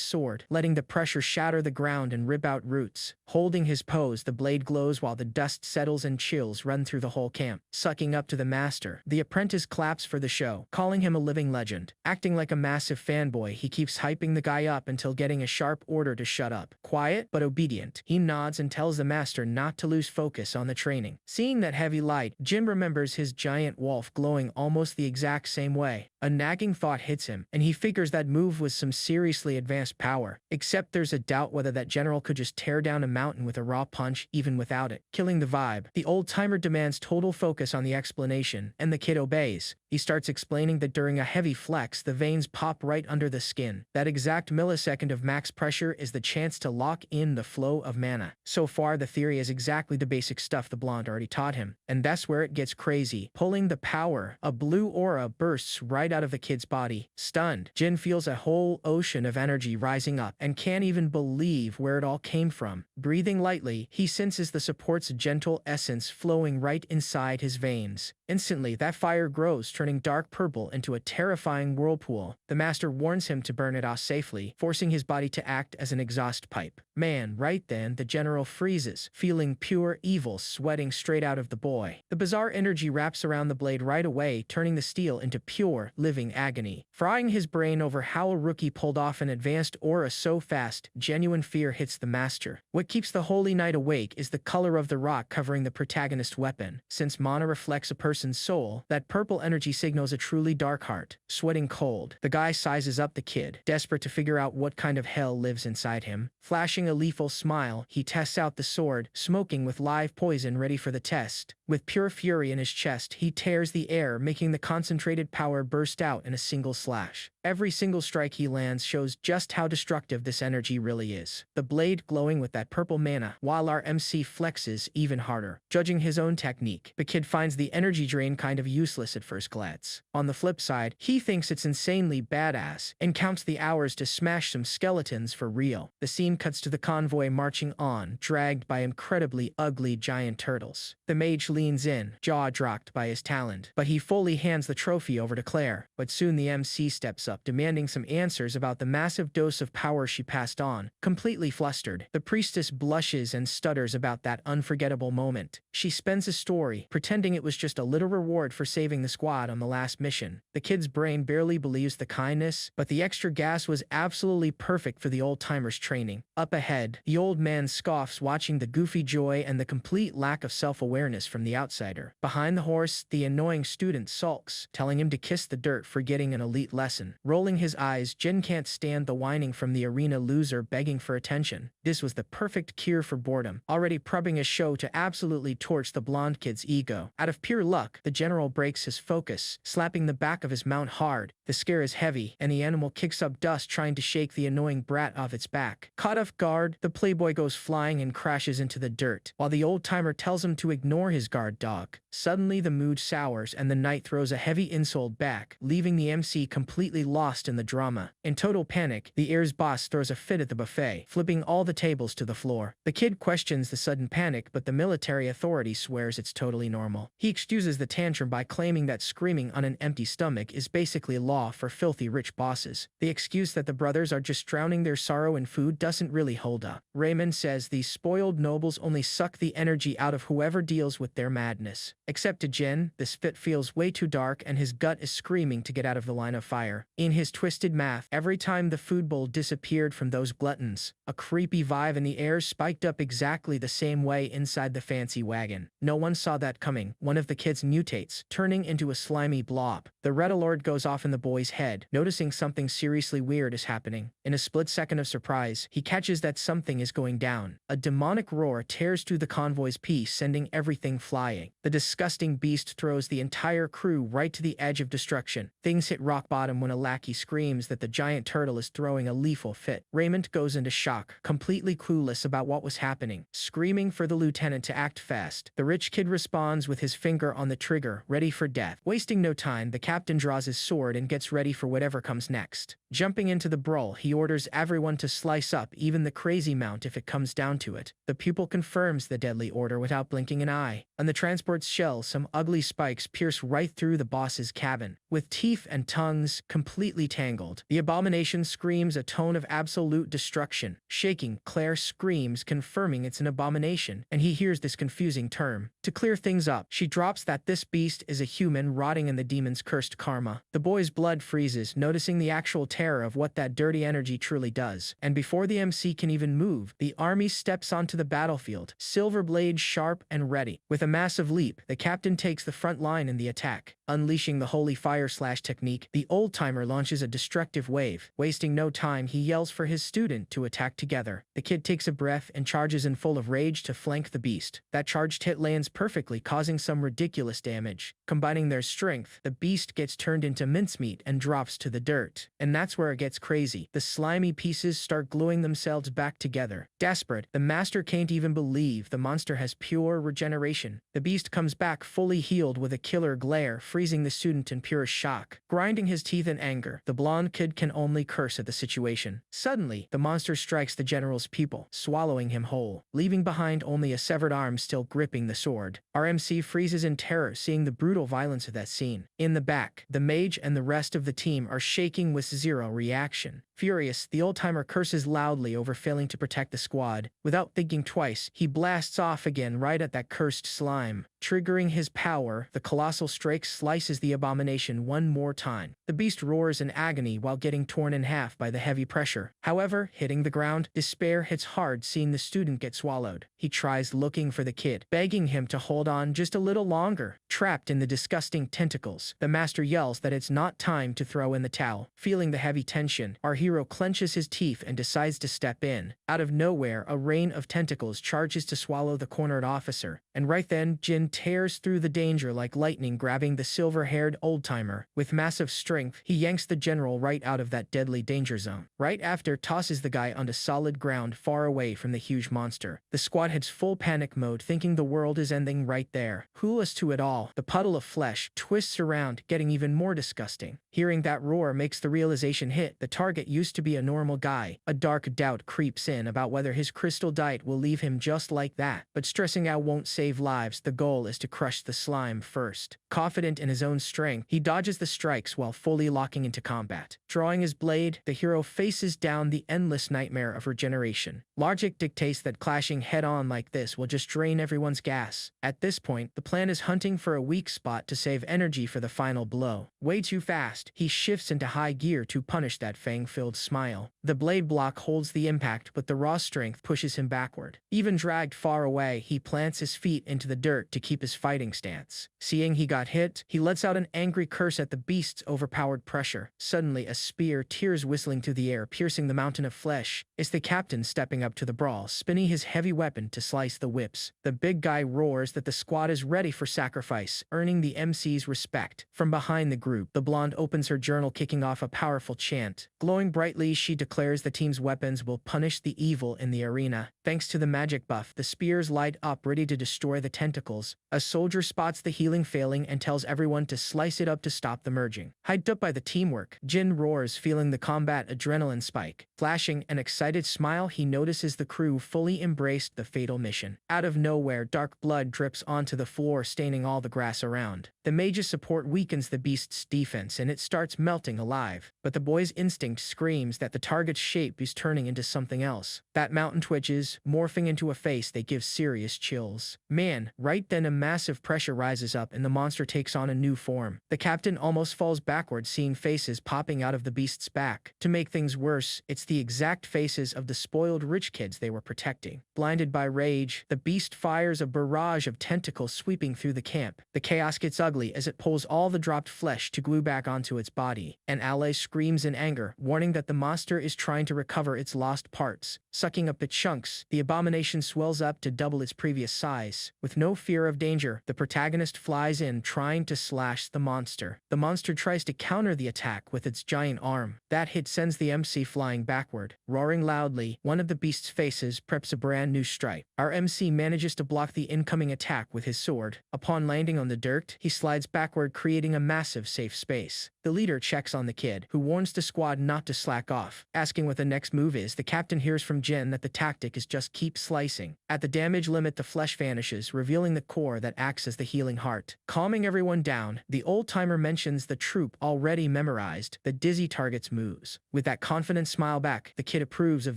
sword, letting the pressure shatter the ground and rip out roots. Holding his pose, the blade glows while the dust settles and chills run through the whole camp. Sucking up to the master, the apprentice claps for the show, calling him a living legend. Acting like a massive fanboy, he keeps hyping the guy up until getting a sharp order to shut up. Quiet but obedient, he nods and tells the master not to lose focus on the training. Seeing that heavy light, Jim remembers his giant wolf glowing almost the exact same way. A nagging thought hits him, and he figures that move was some seriously advanced power. Except there's a doubt whether that general could just tear down a mountain with a raw punch even without it. Killing the vibe, the old-timer demands total focus on the explanation, and the kid obeys. He starts explaining that during a heavy flex, the veins pop right under the skin. That exact millisecond of max pressure is the chance to lock in the flow of mana. So far, the theory is exactly the basic stuff the blonde already taught him. And that's where it gets crazy. Pulling the power, a blue aura bursts right out of the kid's body. Stunned, Jin feels a whole ocean of energy rising up and can't even believe where it all came from. Breathing lightly, he senses the support's gentle essence flowing right inside his veins. Instantly, that fire grows, turning turning dark purple into a terrifying whirlpool. The master warns him to burn it off safely, forcing his body to act as an exhaust pipe. Man, right then, the general freezes, feeling pure evil sweating straight out of the boy. The bizarre energy wraps around the blade right away, turning the steel into pure, living agony, frying his brain over how a rookie pulled off an advanced aura so fast. Genuine fear hits the master. What keeps the Holy Knight awake is the color of the rock covering the protagonist's weapon. Since mana reflects a person's soul, that purple energy signals a truly dark heart. Sweating cold, the guy sizes up the kid, desperate to figure out what kind of hell lives inside him. Flashing a lethal smile, he tests out the sword, smoking with live poison ready for the test. With pure fury in his chest, he tears the air, making the concentrated power burst out in a single slash. Every single strike he lands shows just how destructive this energy really is. The blade glowing with that purple mana, while our MC flexes even harder. Judging his own technique, the kid finds the energy drain kind of useless at first glance. On the flip side, he thinks it's insanely badass, and counts the hours to smash some skeletons for real. The scene cuts to the convoy marching on, dragged by incredibly ugly giant turtles. The mage leans in, jaw-dropped by his talent, but he fully hands the trophy over to Claire. But soon the MC steps up, demanding some answers about the massive dose of power she passed on. Completely flustered, the priestess blushes and stutters about that unforgettable moment. She spins a story, pretending it was just a little reward for saving the squad on the last mission. The kid's brain barely believes the kindness, but the extra gas was absolutely perfect for the old-timer's training. Up ahead, the old man scoffs, watching the goofy joy and the complete lack of self-awareness from the outsider. Behind the horse, the annoying student sulks, telling him to kiss the dirt for getting an elite lesson. Rolling his eyes, Jin can't stand the whining from the arena loser begging for attention. This was the perfect cure for boredom, already prepping a show to absolutely torch the blonde kid's ego. Out of pure luck, the general breaks his focus, slapping the back of his mount hard. The scare is heavy, and the animal kicks up dust trying to shake the annoying brat off its back. Caught off guard, the playboy goes flying and crashes into the dirt, while the old-timer tells him to ignore his guard dog. Suddenly the mood sours and the knight throws a heavy insult back, leaving the MC completely lost in the drama. In total panic, the heirs boss throws a fit at the buffet, flipping all the tables to the floor. The kid questions the sudden panic, but the military authority swears it's totally normal. He excuses the tantrum by claiming that screaming on an empty stomach is basically law for filthy rich bosses. The excuse that the brothers are just drowning their sorrow in food doesn't really hold up. Raymond says these spoiled nobles only suck the energy out of whoever deals with their madness. Except to Jin, this fit feels way too dark and his gut is screaming to get out of the line of fire. In his twisted math, every time the food bowl disappeared from those gluttons, a creepy vibe in the air spiked up exactly the same way inside the fancy wagon. No one saw that coming. One of the kids mutates, turning into a slimy blob. The red alert goes off in the boy's head, noticing something seriously weird is happening. In a split second of surprise, he catches that something is going down. A demonic roar tears through the convoy's peace, sending everything flying. The disgusting beast throws the entire crew right to the edge of destruction. Things hit rock bottom when a lackey screams that the giant turtle is throwing a lethal fit. Raymond goes into shock, completely clueless about what was happening, screaming for the lieutenant to act fast. The rich kid responds with his finger on the trigger, ready for death. Wasting no time, the captain draws his sword and gets ready for whatever comes next. Jumping into the brawl, he orders everyone to slice up, even the crazy mount if it comes down to it. The pupil confirms the deadly order without blinking an eye. On the transport's shell, some ugly spikes pierce right through the boss's cabin, with teeth and tongues completely tangled. The abomination screams a tone of absolute destruction. Shaking, Claire screams, confirming it's an abomination, and he hears this confusing term. To clear things up, she drops that this beast is a human rotting in the demon's cursed karma. The boy's blood freezes, noticing the actual terror of what that dirty energy truly does. And before the MC can even move, the army steps onto the battlefield, silver blade sharp and ready. With a massive leap, the captain takes the front line in the attack. Unleashing the holy fire slash technique, the old-timer launches a destructive wave. Wasting no time, he yells for his student to attack together. The kid takes a breath and charges in full of rage to flank the beast. That charged hit lands perfectly, causing some ridiculous damage. Combining their strength, the beast gets turned into mincemeat and drops to the dirt. And that's where it gets crazy. The slimy pieces start gluing themselves back together. Desperate, the master can't even believe the monster has pure regeneration. The beast comes back fully healed with a killer glare, freezing the student in pure shock. Grinding his teeth in anger, the blonde kid can only curse at the situation. Suddenly, the monster strikes the general's pupil, swallowing him whole, leaving behind only a severed arm still gripping the sword. Our MC freezes in terror seeing the brutal violence of that scene. In the back, the mage and the rest of the team are shaking with zero reaction. Furious, the old-timer curses loudly over failing to protect the squad. Without thinking twice, he blasts off again right at that cursed slime. Triggering his power, the colossal strike slices the abomination one more time. The beast roars in agony while getting torn in half by the heavy pressure. However, hitting the ground, despair hits hard seeing the student get swallowed. He tries looking for the kid, begging him to hold on just a little longer. Trapped in the disgusting tentacles, the master yells that it's not time to throw in the towel. Feeling the heavy tension, our hero clenches his teeth and decides to step in. Out of nowhere, a rain of tentacles charges to swallow the cornered officer, and right then, Jin tears through the danger like lightning, grabbing the silver-haired old-timer. With massive strength, he yanks the general right out of that deadly danger zone. Right after, tosses the guy onto solid ground far away from the huge monster. The squad hits full panic mode, thinking the world is ending right there. Clueless to it all, the puddle of flesh twists around, getting even more disgusting. Hearing that roar makes the realization hit. The target used to be a normal guy. A dark doubt creeps in about whether his crystal diet will leave him just like that. But stressing out won't save lives. The goal is to crush the slime first. Confident in his own strength, he dodges the strikes while fully locking into combat. Drawing his blade, the hero faces down the endless nightmare of regeneration. Logic dictates that clashing head-on like this will just drain everyone's gas. At this point, the plan is hunting for a weak spot to save energy for the final blow. Way too fast, he shifts into high gear to punish that fang-filled smile. The blade block holds the impact, but the raw strength pushes him backward. Even dragged far away, he plants his feet into the dirt to keep his fighting stance. Seeing he got hit, he lets out an angry curse at the beast's overpowered pressure. Suddenly, a spear tears whistling through the air, piercing the mountain of flesh. It's the captain stepping up to the brawl, spinning his heavy weapon to slice the whips. The big guy roars that the squad is ready for sacrifice, earning the MC's respect. From behind the group, the blonde opens her journal, kicking off a powerful chant. Glowing brightly, she declares the team's weapons will punish the evil in the arena. Thanks to the magic buff, the spears light up, ready to destroy the tentacles. A soldier spots the healing failing and tells everyone to slice it up to stop the merging. Hyped up by the teamwork, Jin roars, feeling the combat adrenaline spike. Flashing an excited smile, he notices the crew fully embraced the fatal mission. Out of nowhere, dark blood drips onto the floor, staining all the grass around. The mage's support weakens the beast's defense and it starts melting alive. But the boy's instinct screams that the target's shape is turning into something else. That mountain twitches, morphing into a face that gives serious chills. Man, right then a massive pressure rises up and the monster takes on a new form. The captain almost falls backwards, seeing faces popping out of the beast's back. To make things worse, it's the exact faces of the spoiled rich kids they were protecting. Blinded by rage, the beast fires a barrage of tentacles sweeping through the camp. The chaos gets ugly as it pulls all the dropped flesh to glue back onto its body. An ally screams in anger, warning that the monster is trying to recover its lost parts. Sucking up the chunks, the abomination swells up to double its previous size. With no fear of danger, the protagonist flies in, trying to slash the monster. The monster tries to counter the attack with its giant arm. That hit sends the MC flying backward. Roaring loudly, one of the beast's faces preps a brand new strike. Our MC manages to block the incoming attack with his sword. Upon landing on the dirt, he slides backward, creating a massive safe space. The leader checks on the kid, who warns the squad not to slack off. Asking what the next move is, the captain hears from Jin that the tactic is just keep slicing. At the damage limit, the flesh vanishes, revealing the core that acts as the healing heart. Calming everyone down, the old-timer mentions the troop already memorized the dizzy target's moves. With that confident smile back, the kid approves of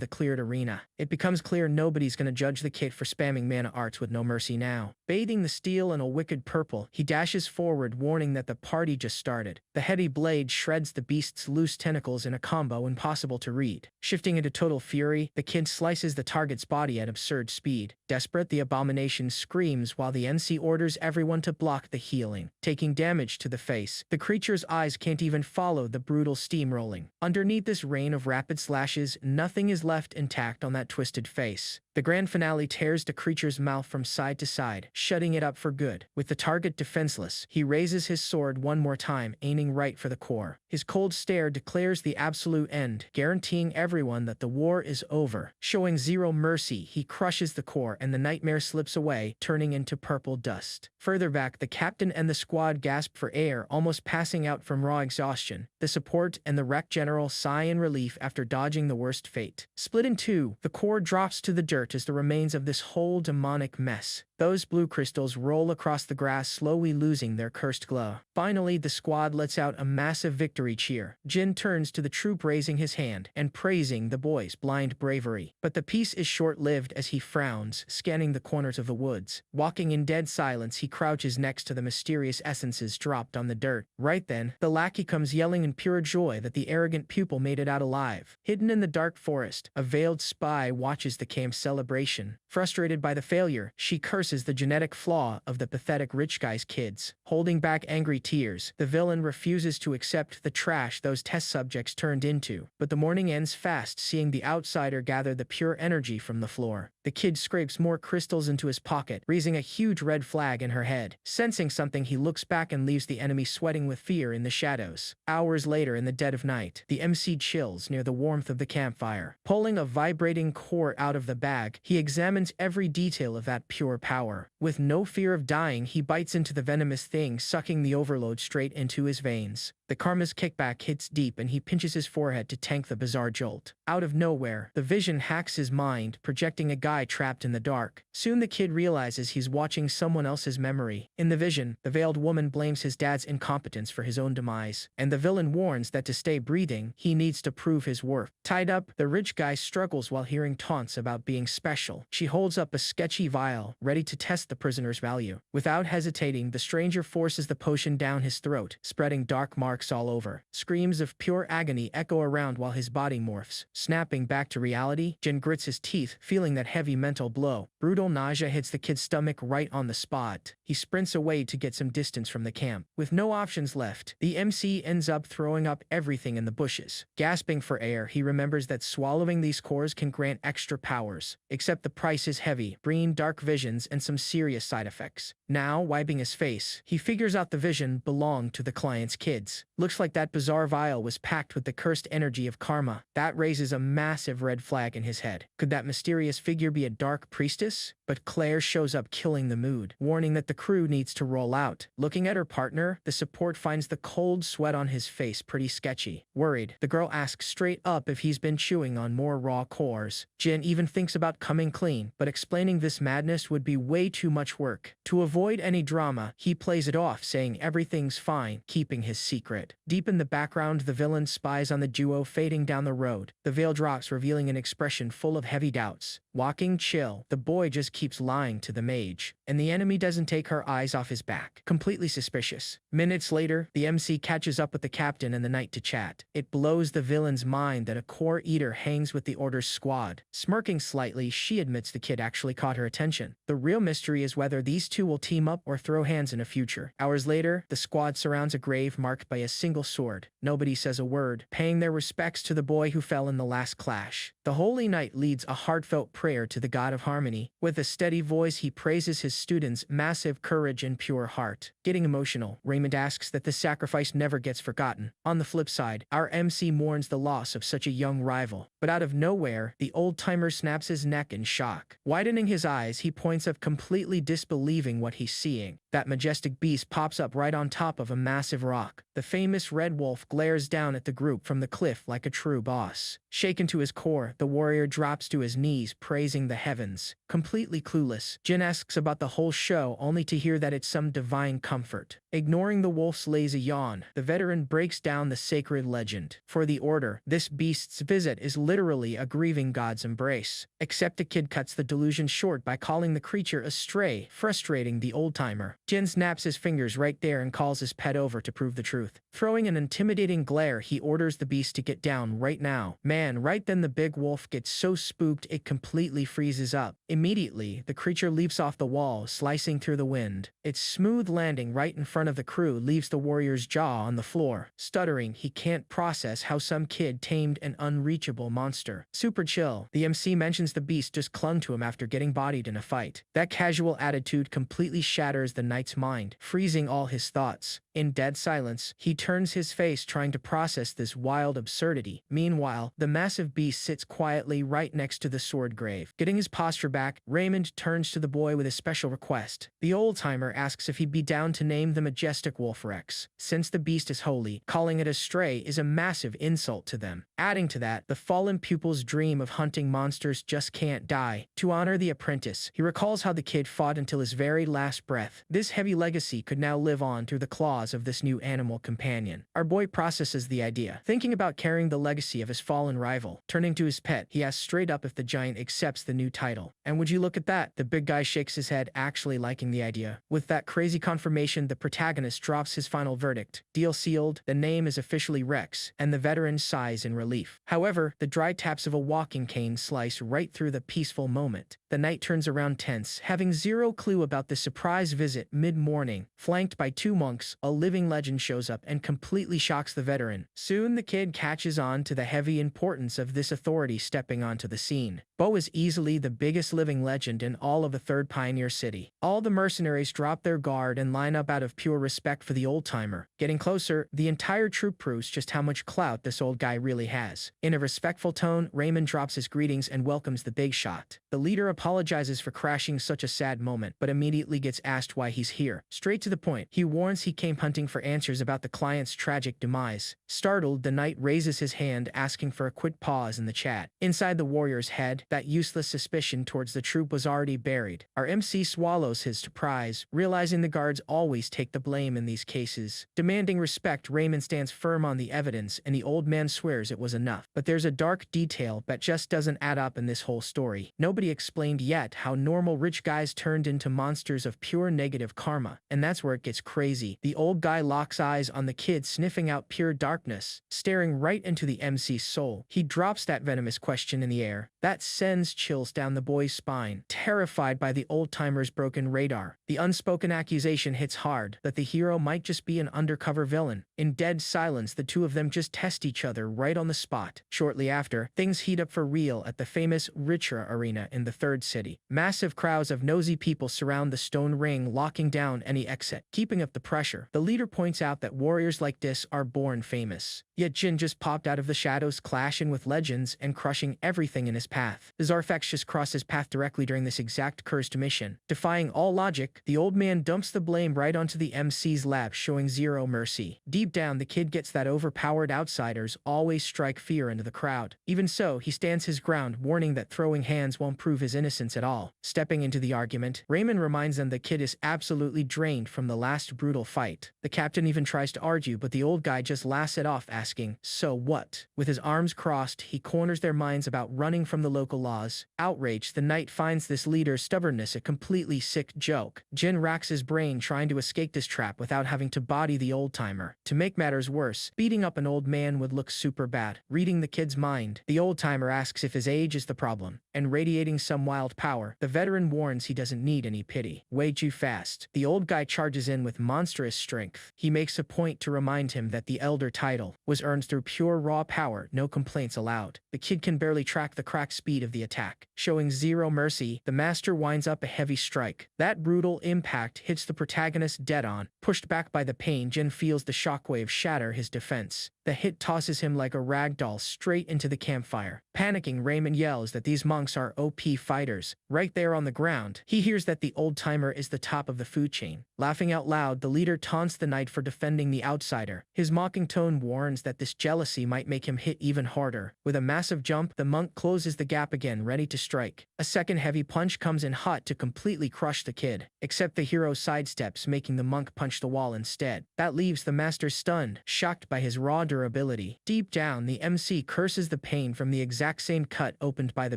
the cleared arena. It becomes clear nobody's gonna judge the kid for spamming mana arts with no mercy now. Bathing the steel in a wicked purple, he dashes forward, warning that the party just started. The heavy blade shreds the beast's loose tentacles in a combo impossible to read. Shifting into total fury, the kid slices the target's body at absurd speed. Desperate, the abomination screams while the NC orders everyone to block the healing. Taking damage to the face, the creature's eyes can't even follow the brutal steamrolling. Underneath this rain of rapid slashes, nothing is left intact on that twisted face. The The grand finale tears the creature's mouth from side to side, shutting it up for good. With the target defenseless, he raises his sword one more time, aiming right for the core. His cold stare declares the absolute end, guaranteeing everyone that the war is over. Showing zero mercy, he crushes the core and the nightmare slips away, turning into purple dust. Further back, the captain and the squad gasp for air, almost passing out from raw exhaustion. The support and the wreck general sigh in relief after dodging the worst fate. Split in two, the core drops to the dirt as the remains of this whole demonic mess. Those blue crystals roll across the grass, slowly losing their cursed glow. Finally, the squad lets out a massive victory cheer. Jin turns to the troop, raising his hand and praising the boys' blind bravery. But the peace is short-lived as he frowns, scanning the corners of the woods. Walking in dead silence, he crouches next to the mysterious essences dropped on the dirt. Right then, the lackey comes yelling in pure joy that the arrogant pupil made it out alive. Hidden in the dark forest, a veiled spy watches the camp's celebration. Frustrated by the failure, she curses the genetic flaw of the pathetic rich guy's kids. Holding back angry tears, the villain refuses to accept the trash those test subjects turned into. But the morning ends fast, seeing the outsider gather the pure energy from the floor. The kid scrapes more crystals into his pocket, raising a huge red flag in her head. Sensing something, he looks back and leaves the enemy sweating with fear in the shadows. Hours later, in the dead of night, the MC chills near the warmth of the campfire. Pulling a vibrating core out of the bag, he examines every detail of that pure power. With no fear of dying, he bites into the venomous thing, sucking the overload straight into his veins. The karma's kickback hits deep and he pinches his forehead to tank the bizarre jolt. Out of nowhere, the vision hacks his mind, projecting a guy trapped in the dark. Soon the kid realizes he's watching someone else's memory. In the vision, the veiled woman blames his dad's incompetence for his own demise, and the villain warns that to stay breathing, he needs to prove his worth. Tied up, the rich guy struggles while hearing taunts about being special. She holds up a sketchy vial, ready to test the prisoner's value. Without hesitating, the stranger forces the potion down his throat, spreading dark marks all over. Screams of pure agony echo around while his body morphs. Snapping back to reality, Jin grits his teeth, feeling that heavy mental blow. Brutal nausea hits the kid's stomach right on the spot. He sprints away to get some distance from the camp. With no options left, the MC ends up throwing up everything in the bushes. Gasping for air, he remembers that swallowing these cores can grant extra powers. Except the price is heavy, bringing dark visions and some serious side effects. Now, wiping his face, he figures out the vision belonged to the client's kids. Looks like that bizarre vial was packed with the cursed energy of karma. That raises a massive red flag in his head. Could that mysterious figure be a dark priestess? But Claire shows up, killing the mood, warning that the crew needs to roll out. Looking at her partner, the support finds the cold sweat on his face pretty sketchy. Worried, the girl asks straight up if he's been chewing on more raw cores. Jin even thinks about coming clean, but explaining this madness would be way too much work. To avoid any drama, he plays it off, saying everything's fine, keeping his secret. Deep in the background, the villain spies on the duo fading down the road. The veil drops, revealing an expression full of heavy doubts. Walking chill, the boy just keeps lying to the mage, and the enemy doesn't take her eyes off his back. Completely suspicious. Minutes later, the MC catches up with the captain and the knight to chat. It blows the villain's mind that a core eater hangs with the Order's squad. Smirking slightly, she admits the kid actually caught her attention. The real mystery is whether these two will team up or throw hands in a future. Hours later, the squad surrounds a grave marked by a single sword. Nobody says a word, paying their respects to the boy who fell in the last clash. The holy knight leads a heartfelt prayer to the god of harmony. With a steady voice, he praises his students' massive courage and pure heart. Getting emotional, Raymond asks that the sacrifice never gets forgotten. On the flip side, our MC mourns the loss of such a young rival. But out of nowhere, the old-timer snaps his neck in shock. Widening his eyes, he points up, completely disbelieving what he's seeing. That majestic beast pops up right on top of a massive rock. The famous red wolf glares down at the group from the cliff like a true boss. Shaken to his core, the warrior drops to his knees, praising the heavens. Completely clueless, Jin asks about the whole show, only to hear that it's some divine comfort. Ignoring the wolf's lazy yawn, the veteran breaks down the sacred legend. For the Order, this beast's visit is literally a grieving god's embrace. Except the kid cuts the delusion short by calling the creature a stray, frustrating the old-timer. Jin snaps his fingers right there and calls his pet over to prove the truth. Throwing an intimidating glare, he orders the beast to get down right now. Man, right then the big wolf gets so spooked it completely freezes up. Immediately, the creature leaps off the wall, slicing through the wind. Its smooth landing right in front of the crew leaves the warrior's jaw on the floor. Stuttering, he can't process how some kid tamed an unreachable monster. Super chill, the MC mentions the beast just clung to him after getting bodied in a fight. That casual attitude completely shatters the knight's mind, freezing all his thoughts. In dead silence, he turns his face trying to process this wild absurdity. Meanwhile, the massive beast sits quietly right next to the sword grave. Getting his posture back, Raymond turns to the boy with a special request. The old-timer asks if he'd be down to name the majestic Wolf Rex. Since the beast is holy, calling it a stray is a massive insult to them. Adding to that, the fallen pupil's dream of hunting monsters just can't die. To honor the apprentice, he recalls how the kid fought until his very last breath. This heavy legacy could now live on through the claws of this new animal companion. Our boy processes the idea, thinking about carrying the legacy of his fallen rival. Turning to his pet, he asks straight up if the giant accepts the new title. And would you look at that? The big guy shakes his head, actually liking the idea. With that crazy confirmation, the protagonist drops his final verdict. Deal sealed, the name is officially Rex, and the veteran sighs in relief. However, the dry taps of a walking cane slice right through the peaceful moment. The knight turns around tense, having zero clue about the surprise visit mid-morning. Flanked by two monks, a living legend shows up and completely shocks the veteran. Soon the kid catches on to the heavy importance of this authority stepping onto the scene. Bo is easily the biggest living legend in all of the Third Pioneer City. All the mercenaries drop their guard and line up out of pure respect for the old-timer. Getting closer, the entire troop proves just how much clout this old guy really has. In a respectful tone, Raymond drops his greetings and welcomes the big shot. The leader apologizes for crashing such a sad moment, but immediately gets asked why he's here. Straight to the point, he warns he came hunting for answers about the client's tragic demise. Startled, the knight raises his hand, asking for a quick pause in the chat. Inside the warrior's head, that useless suspicion towards the troop was already buried. Our MC swallows his surprise, realizing the guards always take the blame in these cases. Demanding respect, Raymond stands firm on the evidence, and the old man swears it was enough. But there's a dark detail that just doesn't add up in this whole story. Nobody explained yet how normal rich guys turned into monsters of pure negative karma, and that's where it gets crazy. The old guy locks eyes on the kid, sniffing out pure darkness, staring right into the MC's soul. He drops that venomous question in the air. That sends chills down the boy's spine. Terrified by the old-timer's broken radar, the unspoken accusation hits hard that the hero might just be an undercover villain. In dead silence, the two of them just test each other right on the spot. Shortly after, things heat up for real at the famous Ritra Arena in the Third City. Massive crowds of nosy people surround the stone ring, locking down any exit. Keeping up the pressure, the leader points out that warriors like this are born famous. Yet Jin just popped out of the shadows, clashing with legends and crushing everything in his path. The Zarfax just crossed his path directly during this exact cursed mission. Defying all logic, the old man dumps the blame right onto the MC's lap, showing zero mercy. Deep down, the kid gets that overpowered outsiders always strike fear into the crowd. Even so, he stands his ground, warning that throwing hands won't prove his innocence at all. Stepping into the argument, Raymond reminds them the kid is absolutely drained from the last brutal fight. The captain even tries to argue, but the old guy just laughs it off, asking, "So what?" With his arms crossed, he corners their minds about running from the local laws. Outraged, the knight finds this leader's stubbornness a completely sick joke. Jin racks his brain trying to escape this trap without having to body the old-timer. To make matters worse, beating up an old man would look super bad. Reading the kid's mind, the old-timer asks if his age is the problem, and radiating some wild power, the veteran warns he doesn't need any pity. Way too fast. The old guy charges in with monstrous strength. He makes a point to remind him that the elder title was earned through pure raw power, no complaints allowed. The kid can barely track the crack speed of the attack. Showing zero mercy, the master winds up a heavy strike. That brutal impact hits the protagonist dead on. Pushed back by the pain, Jin feels the shockwave shatter his defense. The hit tosses him like a rag doll straight into the campfire. Panicking, Raymond yells that these monks are OP fighters. Right there on the ground, he hears that the old-timer is the top of the food chain. Laughing out loud, the leader taunts the knight for defending the outsider. His mocking tone warns that this jealousy might make him hit even harder. With a massive jump, the monk closes the gap again, ready to strike. A second heavy punch comes in hot to completely crush the kid. Except the hero sidesteps, making the monk punch the wall instead. That leaves the master stunned, shocked by his raw durability. Deep down, the MC curses the pain from the exact same cut opened by the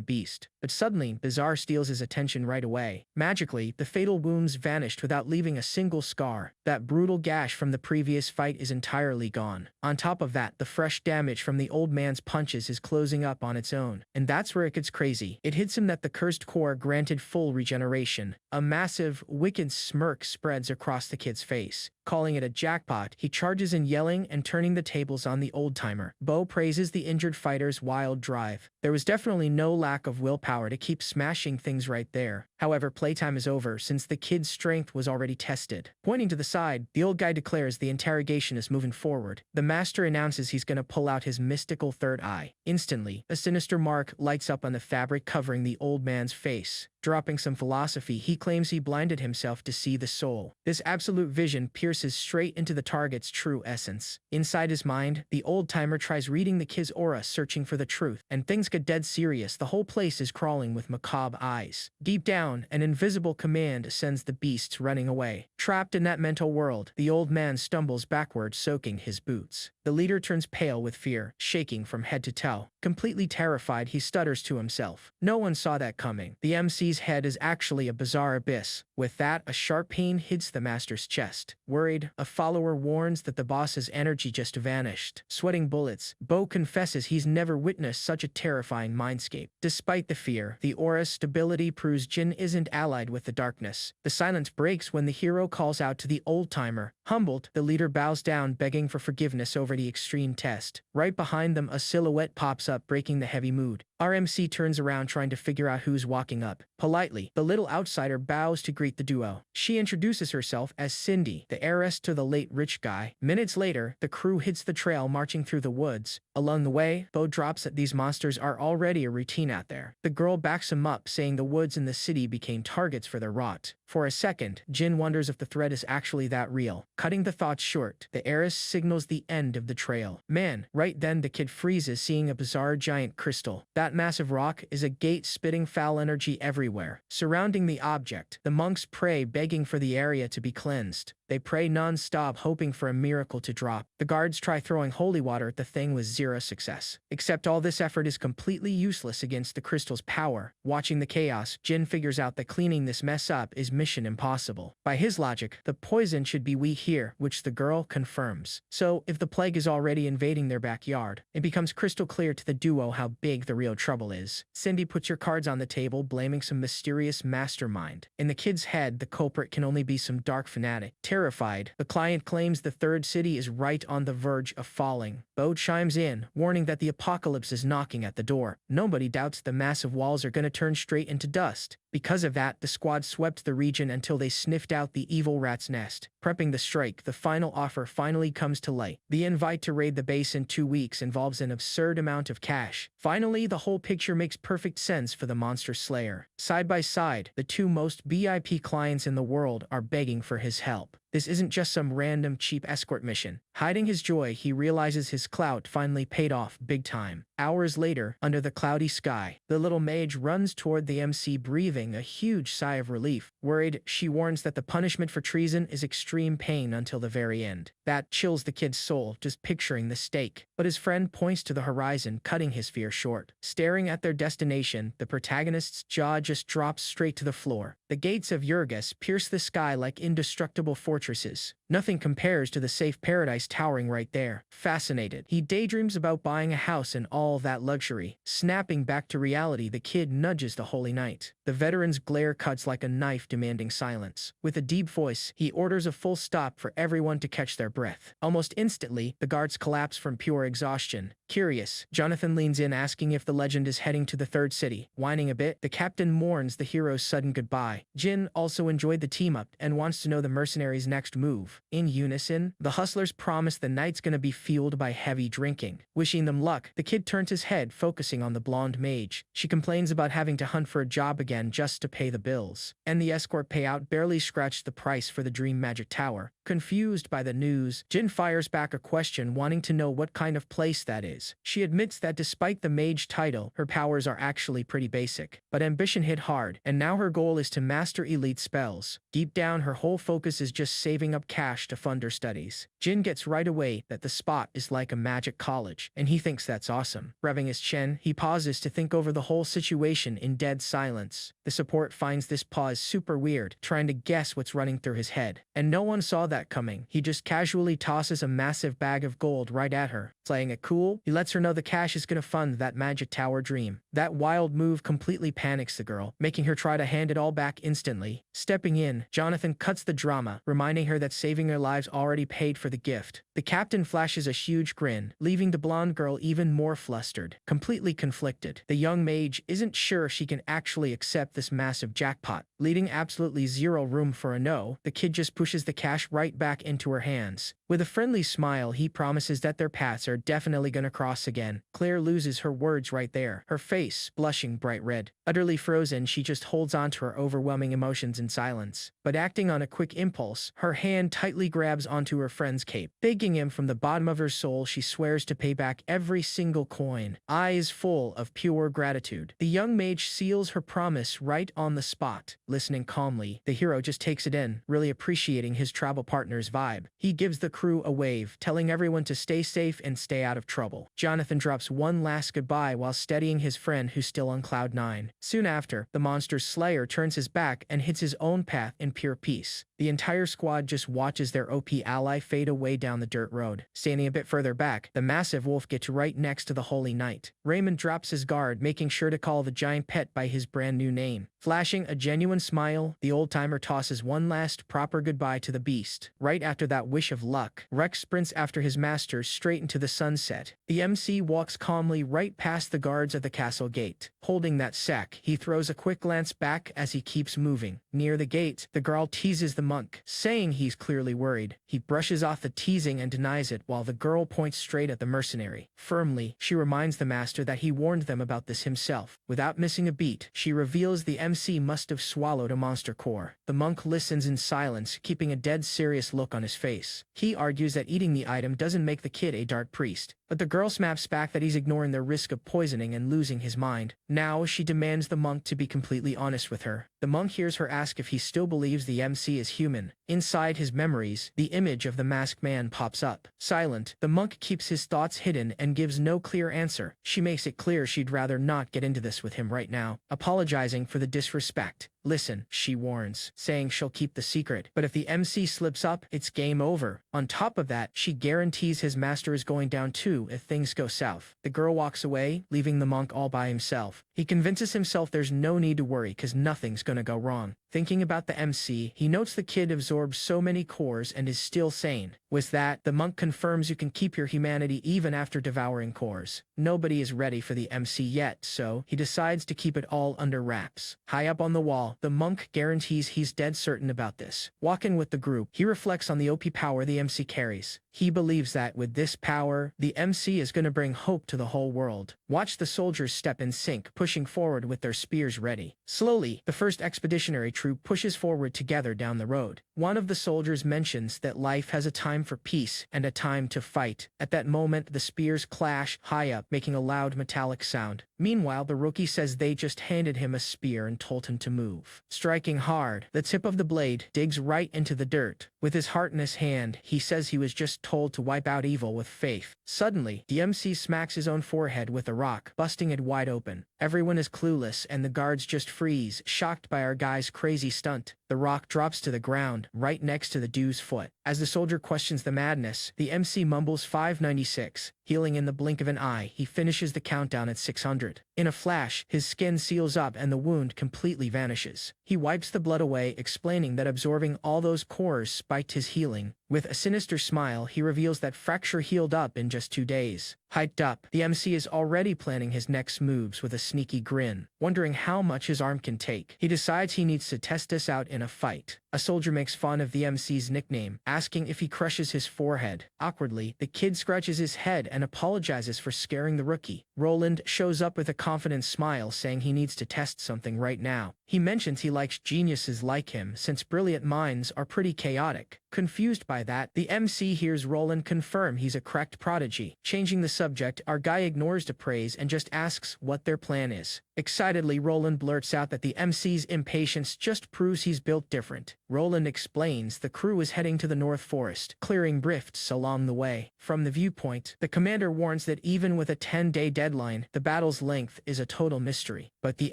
beast. But suddenly, Bizarre steals his attention right away. Magically, the fatal wounds vanished without leaving a single scar. That brutal gash from the previous fight is entirely gone. On top of that, the fresh damage from the old man's punches is closing up on its own. And that's where it gets crazy. It hits him that the cursed core granted full regeneration. A massive, wicked smirk spreads across the kid's face. Calling it a jackpot, he charges in yelling and turning the tables on the old-timer. Bo praises the injured fighter's wild drive. There was definitely no lack of willpower to keep smashing things right there. However, playtime is over since the kid's strength was already tested. Pointing to the side, the old guy declares the interrogation is moving forward. The master announces he's gonna pull out his mystical third eye. Instantly, a sinister mark lights up on the fabric covering the old man's face. Dropping some philosophy, he claims he blinded himself to see the soul. This absolute vision pierces straight into the target's true essence. Inside his mind, the old-timer tries reading the kid's aura, searching for the truth, and things get dead serious. The whole place is crawling with macabre eyes. Deep down, an invisible command sends the beasts running away. Trapped in that mental world, the old man stumbles backward, soaking his boots. The leader turns pale with fear, shaking from head to toe. Completely terrified, he stutters to himself. No one saw that coming. The MC's head is actually a bizarre abyss. With that, a sharp pain hits the master's chest. Worried, a follower warns that the boss's energy just vanished. Sweating bullets, Bo confesses he's never witnessed such a terrifying mindscape. Despite the fear, the aura's stability proves Jin isn't allied with the darkness. The silence breaks when the hero calls out to the old-timer. Humbled, the leader bows down, begging for forgiveness over the extreme test. Right behind them, a silhouette pops up, breaking the heavy mood. RMC turns around, trying to figure out who's walking up. Politely, the little outsider bows to greet the duo. She introduces herself as Cindy, the heiress to the late rich guy. Minutes later, the crew hits the trail, marching through the woods. Along the way, Bo drops that these monsters are already a routine out there. The girl backs him up, saying the woods in the city became targets for their rot. For a second, Jin wonders if the threat is actually that real. Cutting the thoughts short, the heiress signals the end of the trail. Man, right then the kid freezes, seeing a bizarre giant crystal. That massive rock is a gate, spitting foul energy everywhere. Surrounding the object, the monks pray, begging for the area to be cleansed. They pray non-stop, hoping for a miracle to drop. The guards try throwing holy water at the thing with zero success. Except all this effort is completely useless against the crystal's power. Watching the chaos, Jin figures out that cleaning this mess up is mission impossible. By his logic, the poison should be weak here, which the girl confirms. So, if the plague is already invading their backyard, it becomes crystal clear to the duo how big the real trouble is. Cindy puts her cards on the table, blaming some mysterious mastermind. In the kid's head, the culprit can only be some dark fanatic. Terrified, the client claims the third city is right on the verge of falling. Bo chimes in, warning that the apocalypse is knocking at the door. Nobody doubts the massive walls are gonna turn straight into dust. Because of that, the squad swept the region until they sniffed out the evil rat's nest. Prepping the strike, the final offer finally comes to light. The invite to raid the base in 2 weeks involves an absurd amount of cash. Finally, the whole picture makes perfect sense for the monster slayer. Side by side, the two most VIP clients in the world are begging for his help. This isn't just some random cheap escort mission. Hiding his joy, he realizes his clout finally paid off big time. Hours later, under the cloudy sky, the little mage runs toward the MC, breathing a huge sigh of relief. Worried, she warns that the punishment for treason is extreme pain until the very end. That chills the kid's soul, just picturing the stake. But his friend points to the horizon, cutting his fear short. Staring at their destination, the protagonist's jaw just drops straight to the floor. The gates of Yurgis pierce the sky like indestructible fortresses. Nothing compares to the safe paradise towering right there. Fascinated, he daydreams about buying a house and all that luxury. Snapping back to reality, the kid nudges the holy knight. The veteran's glare cuts like a knife, demanding silence. With a deep voice, he orders a full stop for everyone to catch their breath. Almost instantly, the guards collapse from pure exhaustion. Curious, Jonathan leans in, asking if the legend is heading to the third city. Whining a bit, the captain mourns the hero's sudden goodbye. Jin also enjoyed the team-up and wants to know the mercenary's next move. In unison, the hustlers promise the night's gonna be fueled by heavy drinking. Wishing them luck, the kid turns his head, focusing on the blonde mage. She complains about having to hunt for a job again just to pay the bills. And the escort payout barely scratched the price for the dream magic tower. Confused by the news, Jin fires back a question, wanting to know what kind of place that is. She admits that despite the mage title, her powers are actually pretty basic. But ambition hit hard, and now her goal is to master elite spells. Deep down, her whole focus is just saving up cash to fund her studies. Jin gets admits right away that the spot is like a magic college, and he thinks that's awesome. Revving his chin, he pauses to think over the whole situation in dead silence. The support finds this pause super weird, trying to guess what's running through his head. And no one saw that coming. He just casually tosses a massive bag of gold right at her. Playing it cool, he lets her know the cash is gonna fund that magic tower dream. That wild move completely panics the girl, making her try to hand it all back instantly. Stepping in, Jonathan cuts the drama, reminding her that saving their lives already paid for the gift. The captain flashes a huge grin, leaving the blonde girl even more flustered, completely conflicted. The young mage isn't sure if she can actually accept this massive jackpot, leaving absolutely zero room for a no. The kid just pushes the cash right back into her hands. With a friendly smile, he promises that their paths are definitely gonna cross again. Claire loses her words right there, her face blushing bright red. Utterly frozen, she just holds on to her overwhelming emotions in silence. But acting on a quick impulse, her hand tightly grabs onto her friend's cape. Begging him from the bottom of her soul, she swears to pay back every single coin, eyes full of pure gratitude. The young mage seals her promise right on the spot. Listening calmly, the hero just takes it in, really appreciating his travel partner's vibe. He gives the crew a wave, telling everyone to stay safe and stay out of trouble. Jonathan drops one last goodbye while steadying his friend who's still on cloud 9. Soon after, the monster's slayer turns his back and hits his own path in pure peace. The entire squad just watches their OP ally fade away down the dirt road. Standing a bit further back, the massive wolf gets right next to the holy knight. Raymond drops his guard, making sure to call the giant pet by his brand new name. Flashing a genuine smile, the old-timer tosses one last proper goodbye to the beast. Right after that wish of luck, Rex sprints after his master straight into the sunset. The MC walks calmly right past the guards at the castle gate. Holding that sack, he throws a quick glance back as he keeps moving. Near the gate, the girl teases the monk, saying he's clearly worried. He brushes off the teasing and denies it while the girl points straight at the mercenary. Firmly, she reminds the master that he warned them about this himself. Without missing a beat, she reveals the MC must have swallowed a monster core. The monk listens in silence, keeping a dead serious look on his face. He argues that eating the item doesn't make the kid a dark priest, but the girl snaps back that he's ignoring the risk of poisoning and losing his mind. Now she demands the monk to be completely honest with her. The monk hears her ask if he still believes the MC is human. Inside his memories, the image of the masked man pops up. Silent, the monk keeps his thoughts hidden and gives no clear answer. She makes it clear she'd rather not get into this with him right now, apologizing for the disrespect. Listen, she warns, saying she'll keep the secret, but if the MC slips up, it's game over. On top of that, she guarantees his master is going down too if things go south. The girl walks away, leaving the monk all by himself. He convinces himself there's no need to worry because nothing's gonna go wrong. Thinking about the MC, he notes the kid absorbs so many cores and is still sane. With that, the monk confirms you can keep your humanity even after devouring cores. Nobody is ready for the MC yet, so he decides to keep it all under wraps. High up on the wall, the monk guarantees he's dead certain about this. Walking with the group, he reflects on the OP power the MC carries. He believes that with this power, the MC is going to bring hope to the whole world. Watch the soldiers step in sync, pushing forward with their spears ready. Slowly, the first expeditionary troop pushes forward together down the road. One of the soldiers mentions that life has a time for peace and a time to fight. At that moment, the spears clash high up, making a loud metallic sound. Meanwhile, the rookie says they just handed him a spear and told him to move. Striking hard, the tip of the blade digs right into the dirt. With his heart in his hand, he says he was just told to wipe out evil with faith. Suddenly, the MC smacks his own forehead with a rock, busting it wide open. Everyone is clueless and the guards just freeze, shocked by our guy's crazy stunt. The rock drops to the ground, right next to the dude's foot. As the soldier questions the madness, the MC mumbles 596. Healing in the blink of an eye, he finishes the countdown at 600. In a flash, his skin seals up and the wound completely vanishes. He wipes the blood away, explaining that absorbing all those cores spiked his healing. With a sinister smile, he reveals that fracture healed up in just 2 days. Hyped up, the MC is already planning his next moves with a sneaky grin. Wondering how much his arm can take, he decides he needs to test this out in a fight. A soldier makes fun of the MC's nickname, asking if he crushes his forehead. Awkwardly, the kid scratches his head and apologizes for scaring the rookie. Roland shows up with a confident smile, saying he needs to test something right now. He mentions he likes geniuses like him since brilliant minds are pretty chaotic. Confused by that, the MC hears Roland confirm he's a cracked prodigy. Changing the subject, our guy ignores the praise and just asks what their plan is. Excitedly, Roland blurts out that the MC's impatience just proves he's built different. Roland explains the crew is heading to the North Forest, clearing drifts along the way. From the viewpoint, the commander warns that even with a 10-day deadline, the battle's length is a total mystery. But the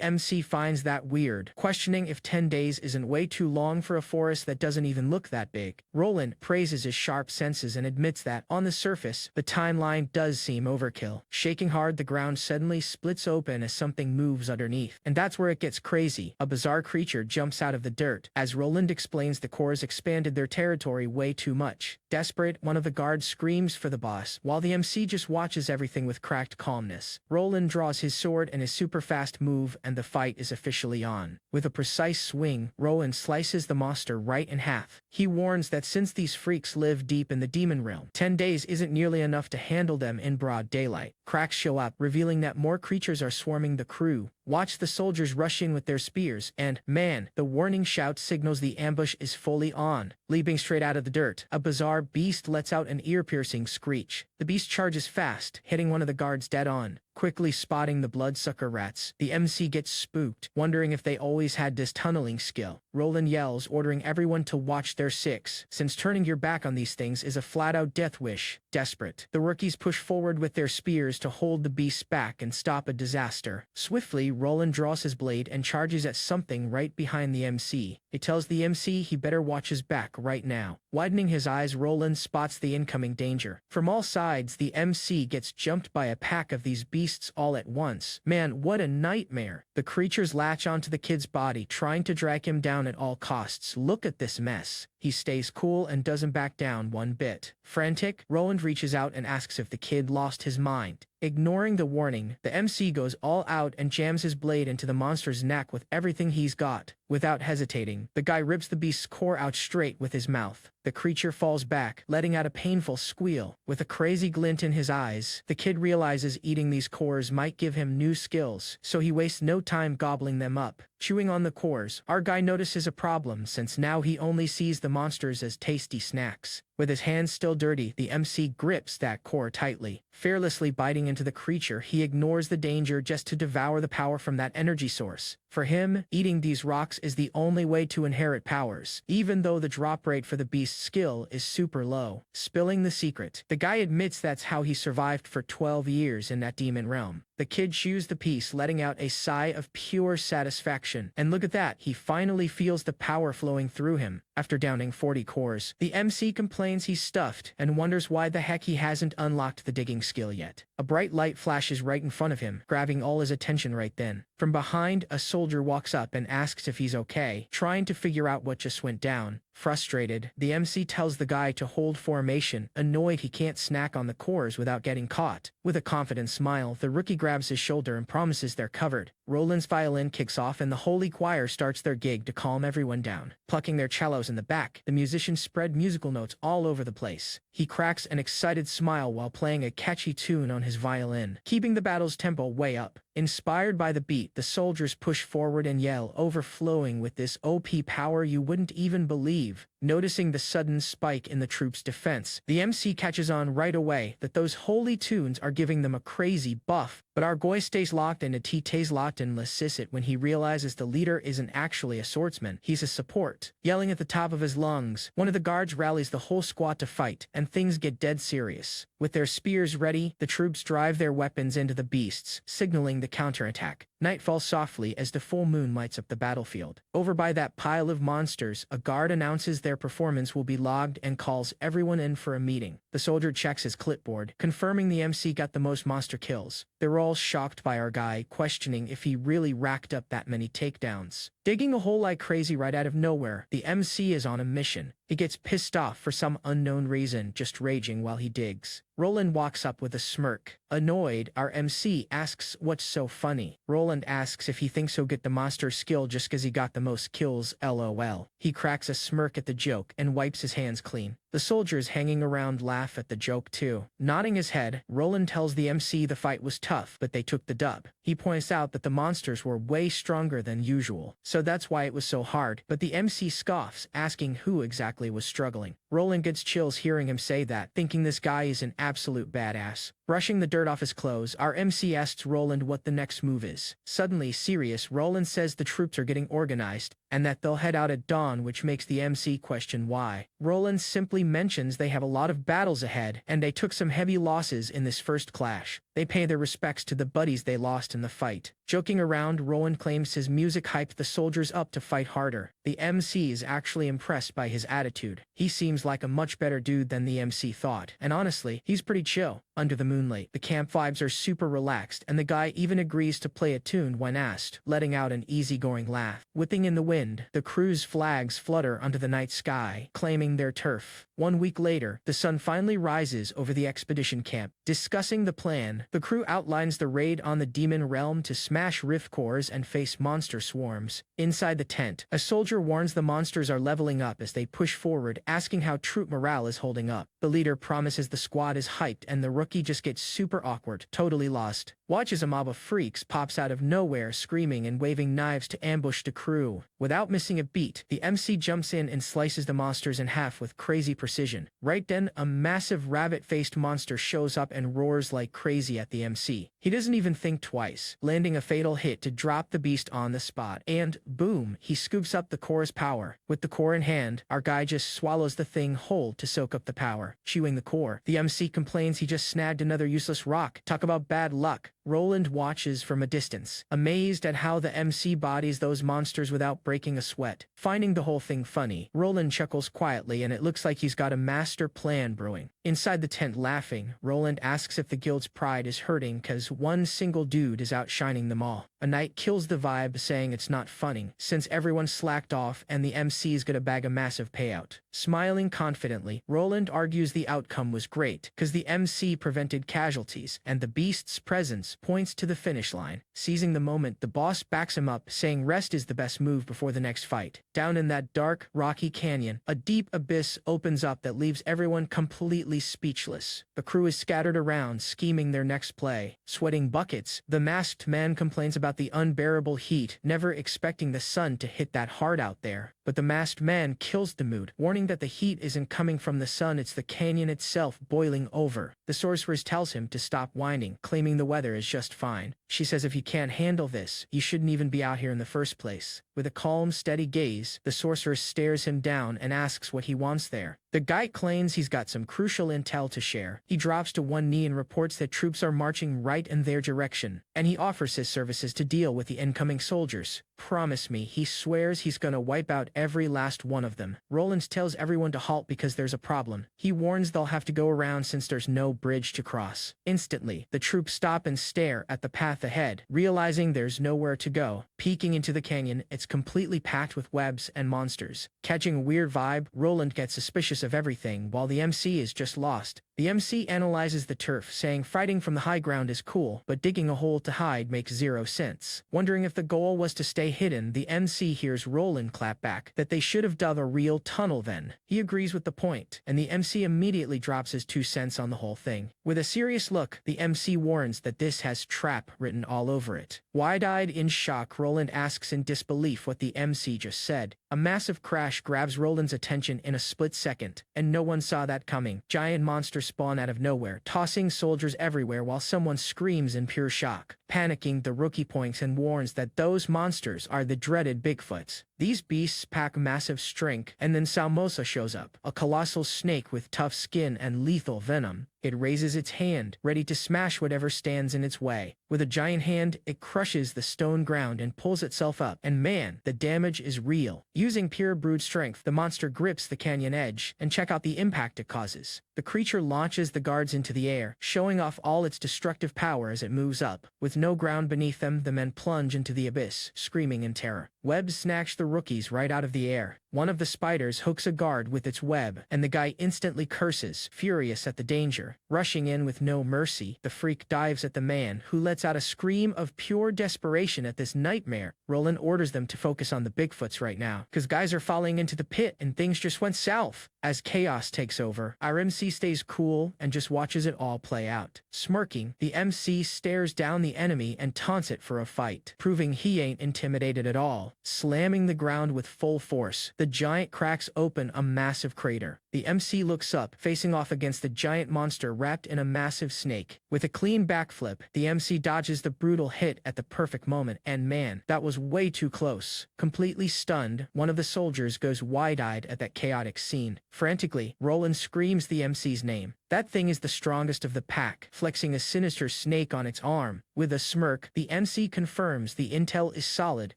MC finds that weird, questioning if 10 days isn't way too long for a forest that doesn't even look that big. Roland praises his sharp senses and admits that, on the surface, the timeline does seem overkill. Shaking hard, the ground suddenly splits open as something moves underneath. And that's where it gets crazy. A bizarre creature jumps out of the dirt. As Roland explains, the Corps expanded their territory way too much. Desperate, one of the guards screams for the boss, while the MC just watches everything with cracked calmness. Roland draws his sword and his super fast move, and the fight is officially on. With a precise swing, Roland slices the monster right in half. He warns that since these freaks live deep in the demon realm, 10 days isn't nearly enough to handle them in broad daylight. Cracks show up, revealing that more creatures are swarming the crew. Watch the soldiers rush in with their spears, and, man, the warning shout signals the ambush is fully on. Leaping straight out of the dirt, a bizarre beast lets out an ear-piercing screech. The beast charges fast, hitting one of the guards dead on. Quickly spotting the bloodsucker rats, the MC gets spooked, wondering if they always had this tunneling skill. Roland yells, ordering everyone to watch their six, since turning your back on these things is a flat-out death wish. Desperate, the rookies push forward with their spears to hold the beasts back and stop a disaster. Swiftly, Roland draws his blade and charges at something right behind the MC. It tells the MC he better watch his back right now. Widening his eyes, Roland spots the incoming danger. From all sides, the MC gets jumped by a pack of these beasts all at once. Man, what a nightmare. The creatures latch onto the kid's body, trying to drag him down at all costs. Look at this mess. He stays cool and doesn't back down one bit. Frantic, Roland reaches out and asks if the kid lost his mind. Ignoring the warning, the MC goes all out and jams his blade into the monster's neck with everything he's got. Without hesitating, the guy rips the beast's core out straight with his mouth. The creature falls back, letting out a painful squeal. With a crazy glint in his eyes, the kid realizes eating these cores might give him new skills, so he wastes no time gobbling them up. Chewing on the cores, our guy notices a problem since now he only sees the monsters as tasty snacks. With his hands still dirty, the MC grips that core tightly. Fearlessly biting into the creature, he ignores the danger just to devour the power from that energy source. For him, eating these rocks is the only way to inherit powers, even though the drop rate for the beast's skill is super low. Spilling the secret, the guy admits that's how he survived for 12 years in that demon realm. The kid chews the piece, letting out a sigh of pure satisfaction. And look at that, he finally feels the power flowing through him. After downing 40 cores, the MC complains he's stuffed and wonders why the heck he hasn't unlocked the digging skill yet. A bright light flashes right in front of him, grabbing all his attention right then. From behind, a soldier walks up and asks if he's okay, trying to figure out what just went down. Frustrated, the MC tells the guy to hold formation, annoyed he can't snack on the cores without getting caught. With a confident smile, the rookie grabs his shoulder and promises they're covered. Roland's violin kicks off and the holy choir starts their gig to calm everyone down. Plucking their cellos in the back, the musicians spread musical notes all over the place. He cracks an excited smile while playing a catchy tune on his violin, keeping the battle's tempo way up. Inspired by the beat, the soldiers push forward and yell, overflowing with this OP power you wouldn't even believe. Noticing the sudden spike in the troops' defense, the MC catches on right away that those holy tunes are giving them a crazy buff, but our guy stays locked and he stays locked and listens when he realizes the leader isn't actually a swordsman, he's a support. Yelling at the top of his lungs, one of the guards rallies the whole squad to fight, and things get dead serious. With their spears ready, the troops drive their weapons into the beasts, signaling the counterattack. Night falls softly as the full moon lights up the battlefield. Over by that pile of monsters, a guard announces their performance will be logged and calls everyone in for a meeting. The soldier checks his clipboard, confirming the MC got the most monster kills. They're all shocked by our guy, questioning if he really racked up that many takedowns. Digging a hole like crazy right out of nowhere, the MC is on a mission. He gets pissed off for some unknown reason, just raging while he digs. Roland walks up with a smirk. Annoyed, our MC asks what's so funny. Roland asks if he thinks he'll get the monster skill just cause he got the most kills, lol. He cracks a smirk at the joke and wipes his hands clean. The soldiers hanging around laugh at the joke too. Nodding his head, Roland tells the MC the fight was tough, but they took the dub. He points out that the monsters were way stronger than usual, so that's why it was so hard, but the MC scoffs, asking who exactly likely was struggling. Roland gets chills hearing him say that, thinking this guy is an absolute badass. Brushing the dirt off his clothes, our MC asks Roland what the next move is. Suddenly serious, Roland says the troops are getting organized, and that they'll head out at dawn, which makes the MC question why. Roland simply mentions they have a lot of battles ahead, and they took some heavy losses in this first clash. They pay their respects to the buddies they lost in the fight. Joking around, Roland claims his music hyped the soldiers up to fight harder. The MC is actually impressed by his attitude. He seems like a much better dude than the MC thought, and honestly, he's pretty chill. Under the moonlight, the camp vibes are super relaxed, and the guy even agrees to play a tune when asked, letting out an easygoing laugh. Whipping in the wind, the crew's flags flutter under the night sky, claiming their turf. 1 week later, the sun finally rises over the expedition camp. Discussing the plan, the crew outlines the raid on the demon realm to smash rift cores and face monster swarms. Inside the tent, a soldier warns the monsters are leveling up as they push forward, asking how troop morale is holding up. The leader promises the squad is hyped, and the rookie just gets super awkward, totally lost. Watch as a mob of freaks pops out of nowhere, screaming and waving knives to ambush the crew. Without missing a beat, the MC jumps in and slices the monsters in half with crazy precision. Right then, a massive rabbit-faced monster shows up and roars like crazy at the MC. He doesn't even think twice, landing a fatal hit to drop the beast on the spot. And boom, he scoops up the core's power. With the core in hand, our guy just swallows the thing whole to soak up the power. Chewing the core, the MC complains he just snagged another useless rock. Talk about bad luck. Roland watches from a distance, amazed at how the MC bodies those monsters without breaking a sweat. Finding the whole thing funny, Roland chuckles quietly, and it looks like he's got a master plan brewing. Inside the tent laughing, Roland asks if the guild's pride is hurting cause one single dude is outshining them all. A knight kills the vibe, saying it's not funny, since everyone slacked off and the MC's gonna bag a massive payout. Smiling confidently, Roland argues the outcome was great, cause the MC prevented casualties, and the beast's presence points to the finish line. Seizing the moment, the boss backs him up, saying rest is the best move before the next fight. Down in that dark, rocky canyon, a deep abyss opens up that leaves everyone completely speechless. The crew is scattered around, scheming their next play. Sweating buckets, the masked man complains about the unbearable heat, never expecting the sun to hit that hard out there. But the masked man kills the mood, warning that the heat isn't coming from the sun, it's the canyon itself boiling over. The sorceress tells him to stop whining, claiming the weather is just fine. She says if you can't handle this, you shouldn't even be out here in the first place. With a calm, steady gaze, the sorceress stares him down and asks what he wants there. The guy claims he's got some crucial intel to share. He drops to one knee and reports that troops are marching right in their direction, and he offers his services to deal with the incoming soldiers. Promise me, he swears he's gonna wipe out every last one of them. Roland tells everyone to halt because there's a problem. He warns they'll have to go around since there's no bridge to cross. Instantly, the troops stop and stare at the path ahead, realizing there's nowhere to go. Peeking into the canyon, it's completely packed with webs and monsters. Catching a weird vibe, Roland gets suspicious of everything while the MC is just lost. The MC analyzes the turf, saying fighting from the high ground is cool, but digging a hole to hide makes zero sense. Wondering if the goal was to stay hidden, the MC hears Roland clap back that they should have dug a real tunnel then. He agrees with the point, and the MC immediately drops his 2 cents on the whole thing. With a serious look, the MC warns that this has trap written all over it. Wide-eyed in shock, Roland asks in disbelief what the MC just said. A massive crash grabs Roland's attention in a split second, and no one saw that coming. Giant monsters spawn out of nowhere, tossing soldiers everywhere while someone screams in pure shock. Panicking, the rookie points and warns that those monsters are the dreaded Bigfoots. These beasts pack massive strength, and then Salmosa shows up, a colossal snake with tough skin and lethal venom. It raises its hand, ready to smash whatever stands in its way. With a giant hand, it crushes the stone ground and pulls itself up, and man, the damage is real. Using pure brute strength, the monster grips the canyon edge, and check out the impact it causes. The creature launches the guards into the air, showing off all its destructive power as it moves up. With no ground beneath them, the men plunge into the abyss, screaming in terror. Webs snatch the rookies right out of the air. One of the spiders hooks a guard with its web, and the guy instantly curses, furious at the danger. Rushing in with no mercy, the freak dives at the man, who lets out a scream of pure desperation at this nightmare. Roland orders them to focus on the Bigfoots right now, cause guys are falling into the pit and things just went south. As chaos takes over, our MC stays cool and just watches it all play out. Smirking, the MC stares down the enemy and taunts it for a fight, proving he ain't intimidated at all. Slamming the ground with full force, the giant cracks open a massive crater. The MC looks up, facing off against the giant monster wrapped in a massive snake. With a clean backflip, the MC dodges the brutal hit at the perfect moment, and man, that was way too close. Completely stunned, one of the soldiers goes wide-eyed at that chaotic scene. Frantically, Roland screams the MC's name. That thing is the strongest of the pack, flexing a sinister snake on its arm. With a smirk, the MC confirms the intel is solid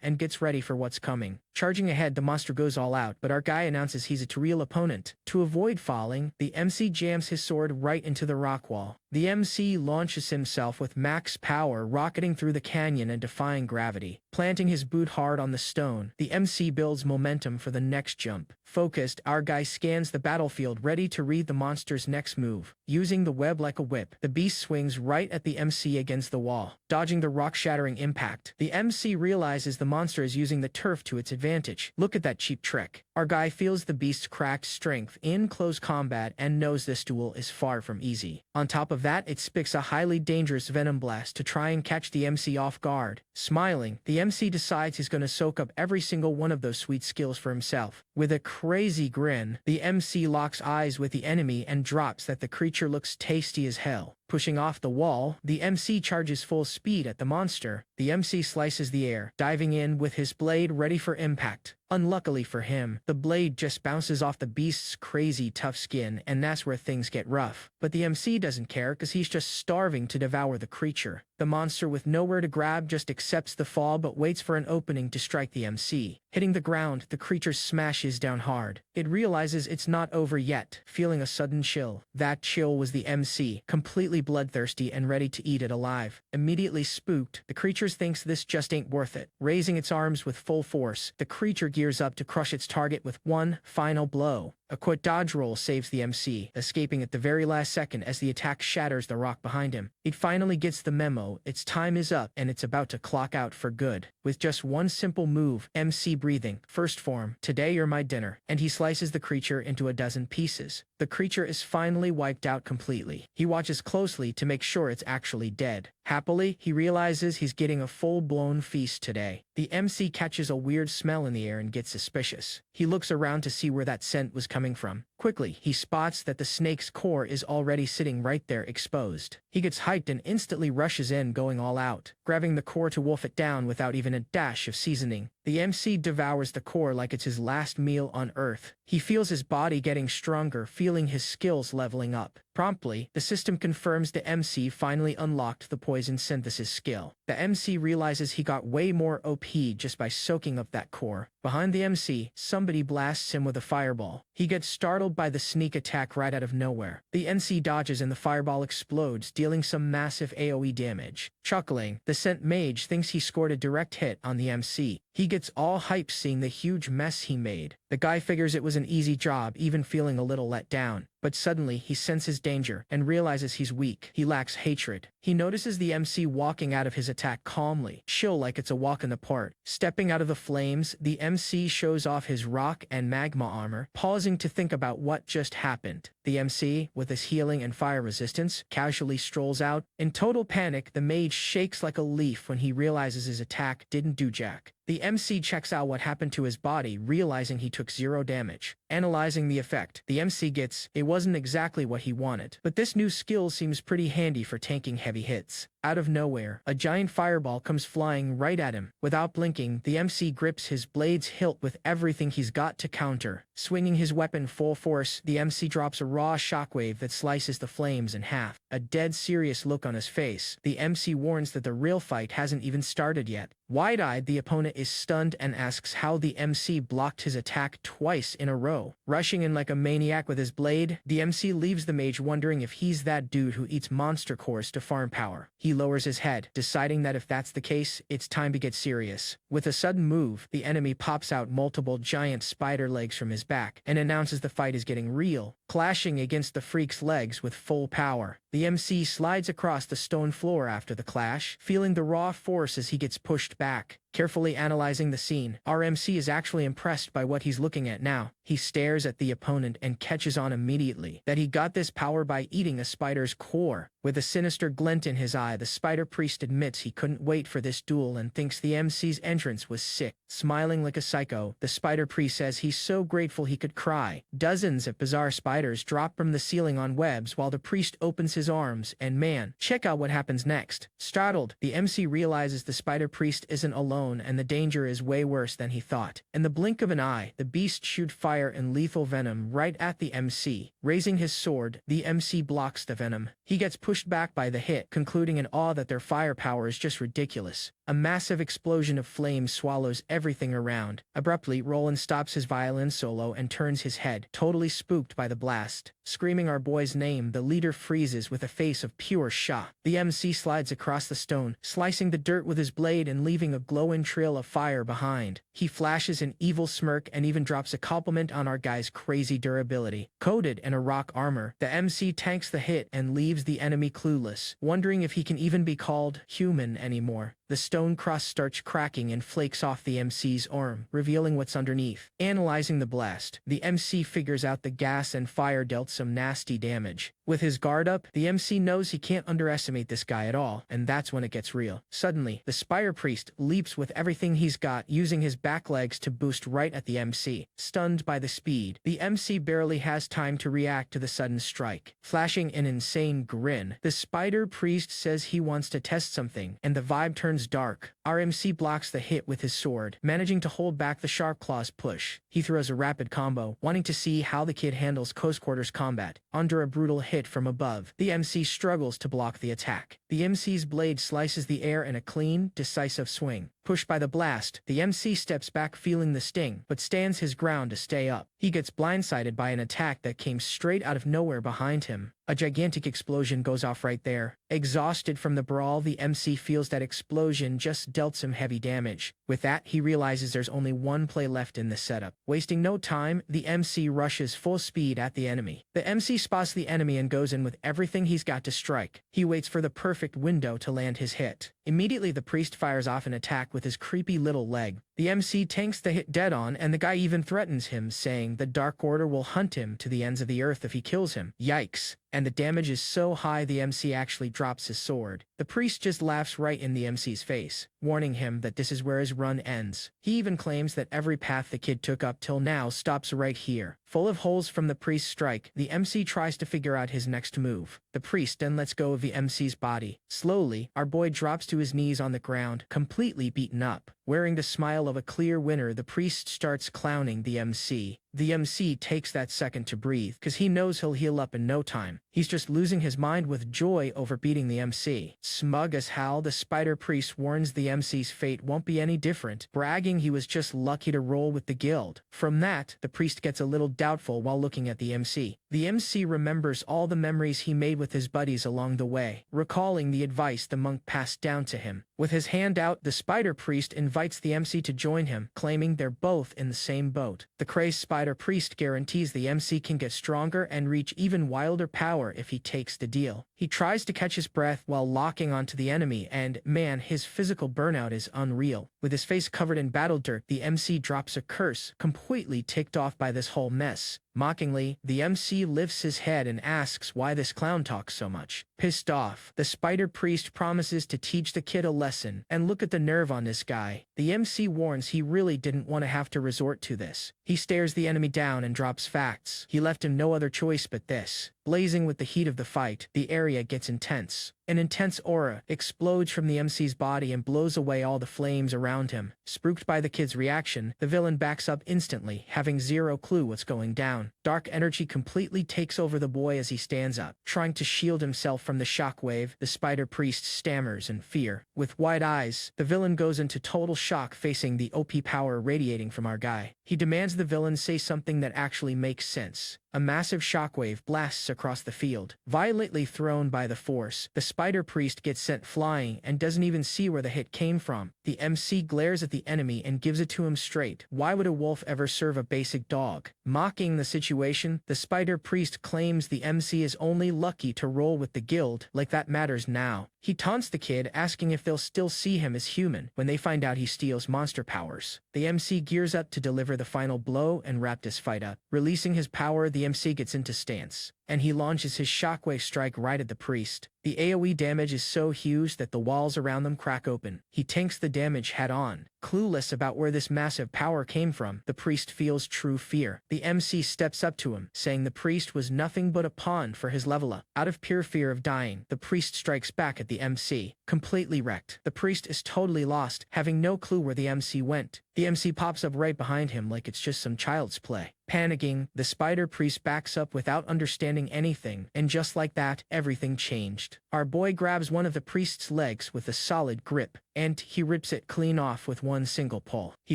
and gets ready for what's coming. Charging ahead, the monster goes all out, but our guy announces he's a real opponent. To avoid falling, the MC jams his sword right into the rock wall. The MC launches himself with max power, rocketing through the canyon and defying gravity. Planting his boot hard on the stone, the MC builds momentum for the next jump. Focused, our guy scans the battlefield, ready to read the monster's next move. Using the web like a whip, the beast swings right at the MC against the wall. Dodging the rock-shattering impact, the MC realizes the monster is using the turf to its advantage. Look at that cheap trick. Our guy feels the beast's cracked strength in close combat and knows this duel is far from easy. On top of that, it spits a highly dangerous venom blast to try and catch the MC off guard. Smiling, the MC decides he's going to soak up every single one of those sweet skills for himself. With a crazy grin, the MC locks eyes with the enemy and drops that the creature looks tasty as hell. Pushing off the wall, the MC charges full speed at the monster. The MC slices the air, diving in with his blade ready for impact. Unluckily for him, the blade just bounces off the beast's crazy tough skin, and that's where things get rough. But the MC doesn't care because he's just starving to devour the creature. The monster, with nowhere to grab, just accepts the fall but waits for an opening to strike the MC. Hitting the ground, the creature smashes down hard. It realizes it's not over yet, feeling a sudden chill. That chill was the MC, completely bloodthirsty and ready to eat it alive. Immediately spooked, the creature thinks this just ain't worth it. Raising its arms with full force, the creature gears up to crush its target with one final blow. A quick dodge roll saves the MC, escaping at the very last second as the attack shatters the rock behind him. It finally gets the memo, its time is up and it's about to clock out for good. With just one simple move, MC breathing, first form, today you're my dinner, and he slices the creature into a dozen pieces. The creature is finally wiped out completely. He watches closely to make sure it's actually dead. Happily, he realizes he's getting a full-blown feast today. The MC catches a weird smell in the air and gets suspicious. He looks around to see where that scent was coming from. Quickly, he spots that the snake's core is already sitting right there exposed. He gets hyped and instantly rushes in, going all out, grabbing the core to wolf it down without even a dash of seasoning. The MC devours the core like it's his last meal on Earth. He feels his body getting stronger, feeling his skills leveling up. Promptly, the system confirms the MC finally unlocked the poison synthesis skill. The MC realizes he got way more OP just by soaking up that core. Behind the MC, somebody blasts him with a fireball. He gets startled by the sneak attack right out of nowhere. The MC dodges and the fireball explodes, dealing some massive AoE damage. Chuckling, the Scent Mage thinks he scored a direct hit on the MC. He gets all hyped seeing the huge mess he made. The guy figures it was an easy job, even feeling a little let down. But suddenly, he senses danger and realizes he's weak. He lacks hatred. He notices the MC walking out of his attack calmly, chill like it's a walk in the park. Stepping out of the flames, the MC shows off his rock and magma armor, pausing to think about what just happened. The MC, with his healing and fire resistance, casually strolls out. In total panic, the mage shakes like a leaf when he realizes his attack didn't do jack. The MC checks out what happened to his body, realizing he took 0 damage. Analyzing the effect, the MC gets, it wasn't exactly what he wanted, but this new skill seems pretty handy for tanking heavy hits. Out of nowhere, a giant fireball comes flying right at him. Without blinking, the MC grips his blade's hilt with everything he's got to counter. Swinging his weapon full force, the MC drops a raw shockwave that slices the flames in half. A dead serious look on his face, the MC warns that the real fight hasn't even started yet. Wide-eyed, the opponent is stunned and asks how the MC blocked his attack twice in a row. Rushing in like a maniac with his blade, the MC leaves the mage wondering if he's that dude who eats monster cores to farm power. He lowers his head, deciding that if that's the case, it's time to get serious. With a sudden move, the enemy pops out multiple giant spider legs from his back and announces the fight is getting real, clashing against the freak's legs with full power. The MC slides across the stone floor after the clash, feeling the raw force as he gets pushed back. Carefully analyzing the scene, our MC is actually impressed by what he's looking at now. He stares at the opponent and catches on immediately that he got this power by eating a spider's core. With a sinister glint in his eye, the spider priest admits he couldn't wait for this duel and thinks the MC's entrance was sick. Smiling like a psycho, the spider priest says he's so grateful he could cry. Dozens of bizarre spiders drop from the ceiling on webs while the priest opens his arms, and man, check out what happens next. Startled, the MC realizes the spider priest isn't alone and the danger is way worse than he thought. In the blink of an eye, the beast shoots fire and lethal venom right at the MC. Raising his sword, the MC blocks the venom. He gets pushed back by the hit, concluding in awe that their firepower is just ridiculous. A massive explosion of flames swallows everything around. Abruptly, Roland stops his violin solo and turns his head, totally spooked by the blast. Screaming our boy's name, the leader freezes with a face of pure shock. The MC slides across the stone, slicing the dirt with his blade and leaving a glowing trail of fire behind. He flashes an evil smirk and even drops a compliment on our guy's crazy durability. Coated in a rock armor, the MC tanks the hit and leaves the enemy clueless, wondering if he can even be called human anymore. The stone cross starts cracking and flakes off the MC's arm, revealing what's underneath. Analyzing the blast, the MC figures out the gas and fire dealt some nasty damage. With his guard up, the MC knows he can't underestimate this guy at all, and that's when it gets real. Suddenly, the spider priest leaps with everything he's got, using his back legs to boost right at the MC. Stunned by the speed, the MC barely has time to react to the sudden strike. Flashing an insane grin, the spider priest says he wants to test something, and the vibe turns dark. Our MC blocks the hit with his sword, managing to hold back the sharp claw's push. He throws a rapid combo, wanting to see how the kid handles close quarters combat. Under a brutal hit from above, the MC struggles to block the attack. The MC's blade slices the air in a clean, decisive swing. Pushed by the blast, the MC steps back feeling the sting, but stands his ground to stay up. He gets blindsided by an attack that came straight out of nowhere behind him. A gigantic explosion goes off right there. Exhausted from the brawl, the MC feels that explosion just dealt some heavy damage. With that, he realizes there's only one play left in the setup. Wasting no time, the MC rushes full speed at the enemy. The MC spots the enemy and goes in with everything he's got to strike. He waits for the perfect window to land his hit. Immediately, the priest fires off an attack with his creepy little leg. The MC tanks the hit dead on, and the guy even threatens him, saying the Dark Order will hunt him to the ends of the earth if he kills him. Yikes. And the damage is so high the MC actually drops his sword. The priest just laughs right in the MC's face, warning him that this is where his run ends. He even claims that every path the kid took up till now stops right here. Full of holes from the priest's strike, the MC tries to figure out his next move. The priest then lets go of the MC's body. Slowly, our boy drops to his knees on the ground, completely beaten up. Wearing the smile of a clear winner, the priest starts clowning the MC. The MC takes that second to breathe, cause he knows he'll heal up in no time. He's just losing his mind with joy over beating the MC. Smug as hell, the spider priest warns the MC's fate won't be any different, bragging he was just lucky to roll with the guild. From that, the priest gets a little doubtful while looking at the MC. The MC remembers all the memories he made with his buddies along the way, recalling the advice the monk passed down to him. With his hand out, the spider priest invites the MC to join him, claiming they're both in the same boat. The crazed spider priest guarantees the MC can get stronger and reach even wilder power if he takes the deal. He tries to catch his breath while locking onto the enemy, and man, his physical burnout is unreal. With his face covered in battle dirt, the MC drops a curse, completely ticked off by this whole mess. Mockingly, the MC lifts his head and asks why this clown talks so much. Pissed off, the spider priest promises to teach the kid a lesson, and look at the nerve on this guy. The MC warns he really didn't want to have to resort to this. He stares the enemy down and drops facts. He left him no other choice but this. Blazing with the heat of the fight, the area gets intense. An intense aura explodes from the MC's body and blows away all the flames around him. Spooked by the kid's reaction, the villain backs up instantly, having zero clue what's going down. Dark energy completely takes over the boy as he stands up. Trying to shield himself from the shockwave, the spider priest stammers in fear. With wide eyes, the villain goes into total shock facing the OP power radiating from our guy. He demands the villain say something that actually makes sense. A massive shockwave blasts across the field. Violently thrown by the force, the spider priest gets sent flying and doesn't even see where the hit came from. The MC glares at the enemy and gives it to him straight. Why would a wolf ever serve a basic dog? Mocking the situation, the spider priest claims the MC is only lucky to roll with the guild, like that matters now. He taunts the kid, asking if they'll still see him as human when they find out he steals monster powers. The MC gears up to deliver the final blow and wrap this fight up. Releasing his power, the MC gets into stance, and he launches his shockwave strike right at the priest. The AoE damage is so huge that the walls around them crack open. He tanks the damage head-on. Clueless about where this massive power came from, the priest feels true fear. The MC steps up to him, saying the priest was nothing but a pawn for his level up. Out of pure fear of dying, the priest strikes back at the MC, completely wrecked. The priest is totally lost, having no clue where the MC went. The MC pops up right behind him like it's just some child's play. Panicking, the spider priest backs up without understanding anything, and just like that, everything changed. Our boy grabs one of the priest's legs with a solid grip, and he rips it clean off with one single pull. He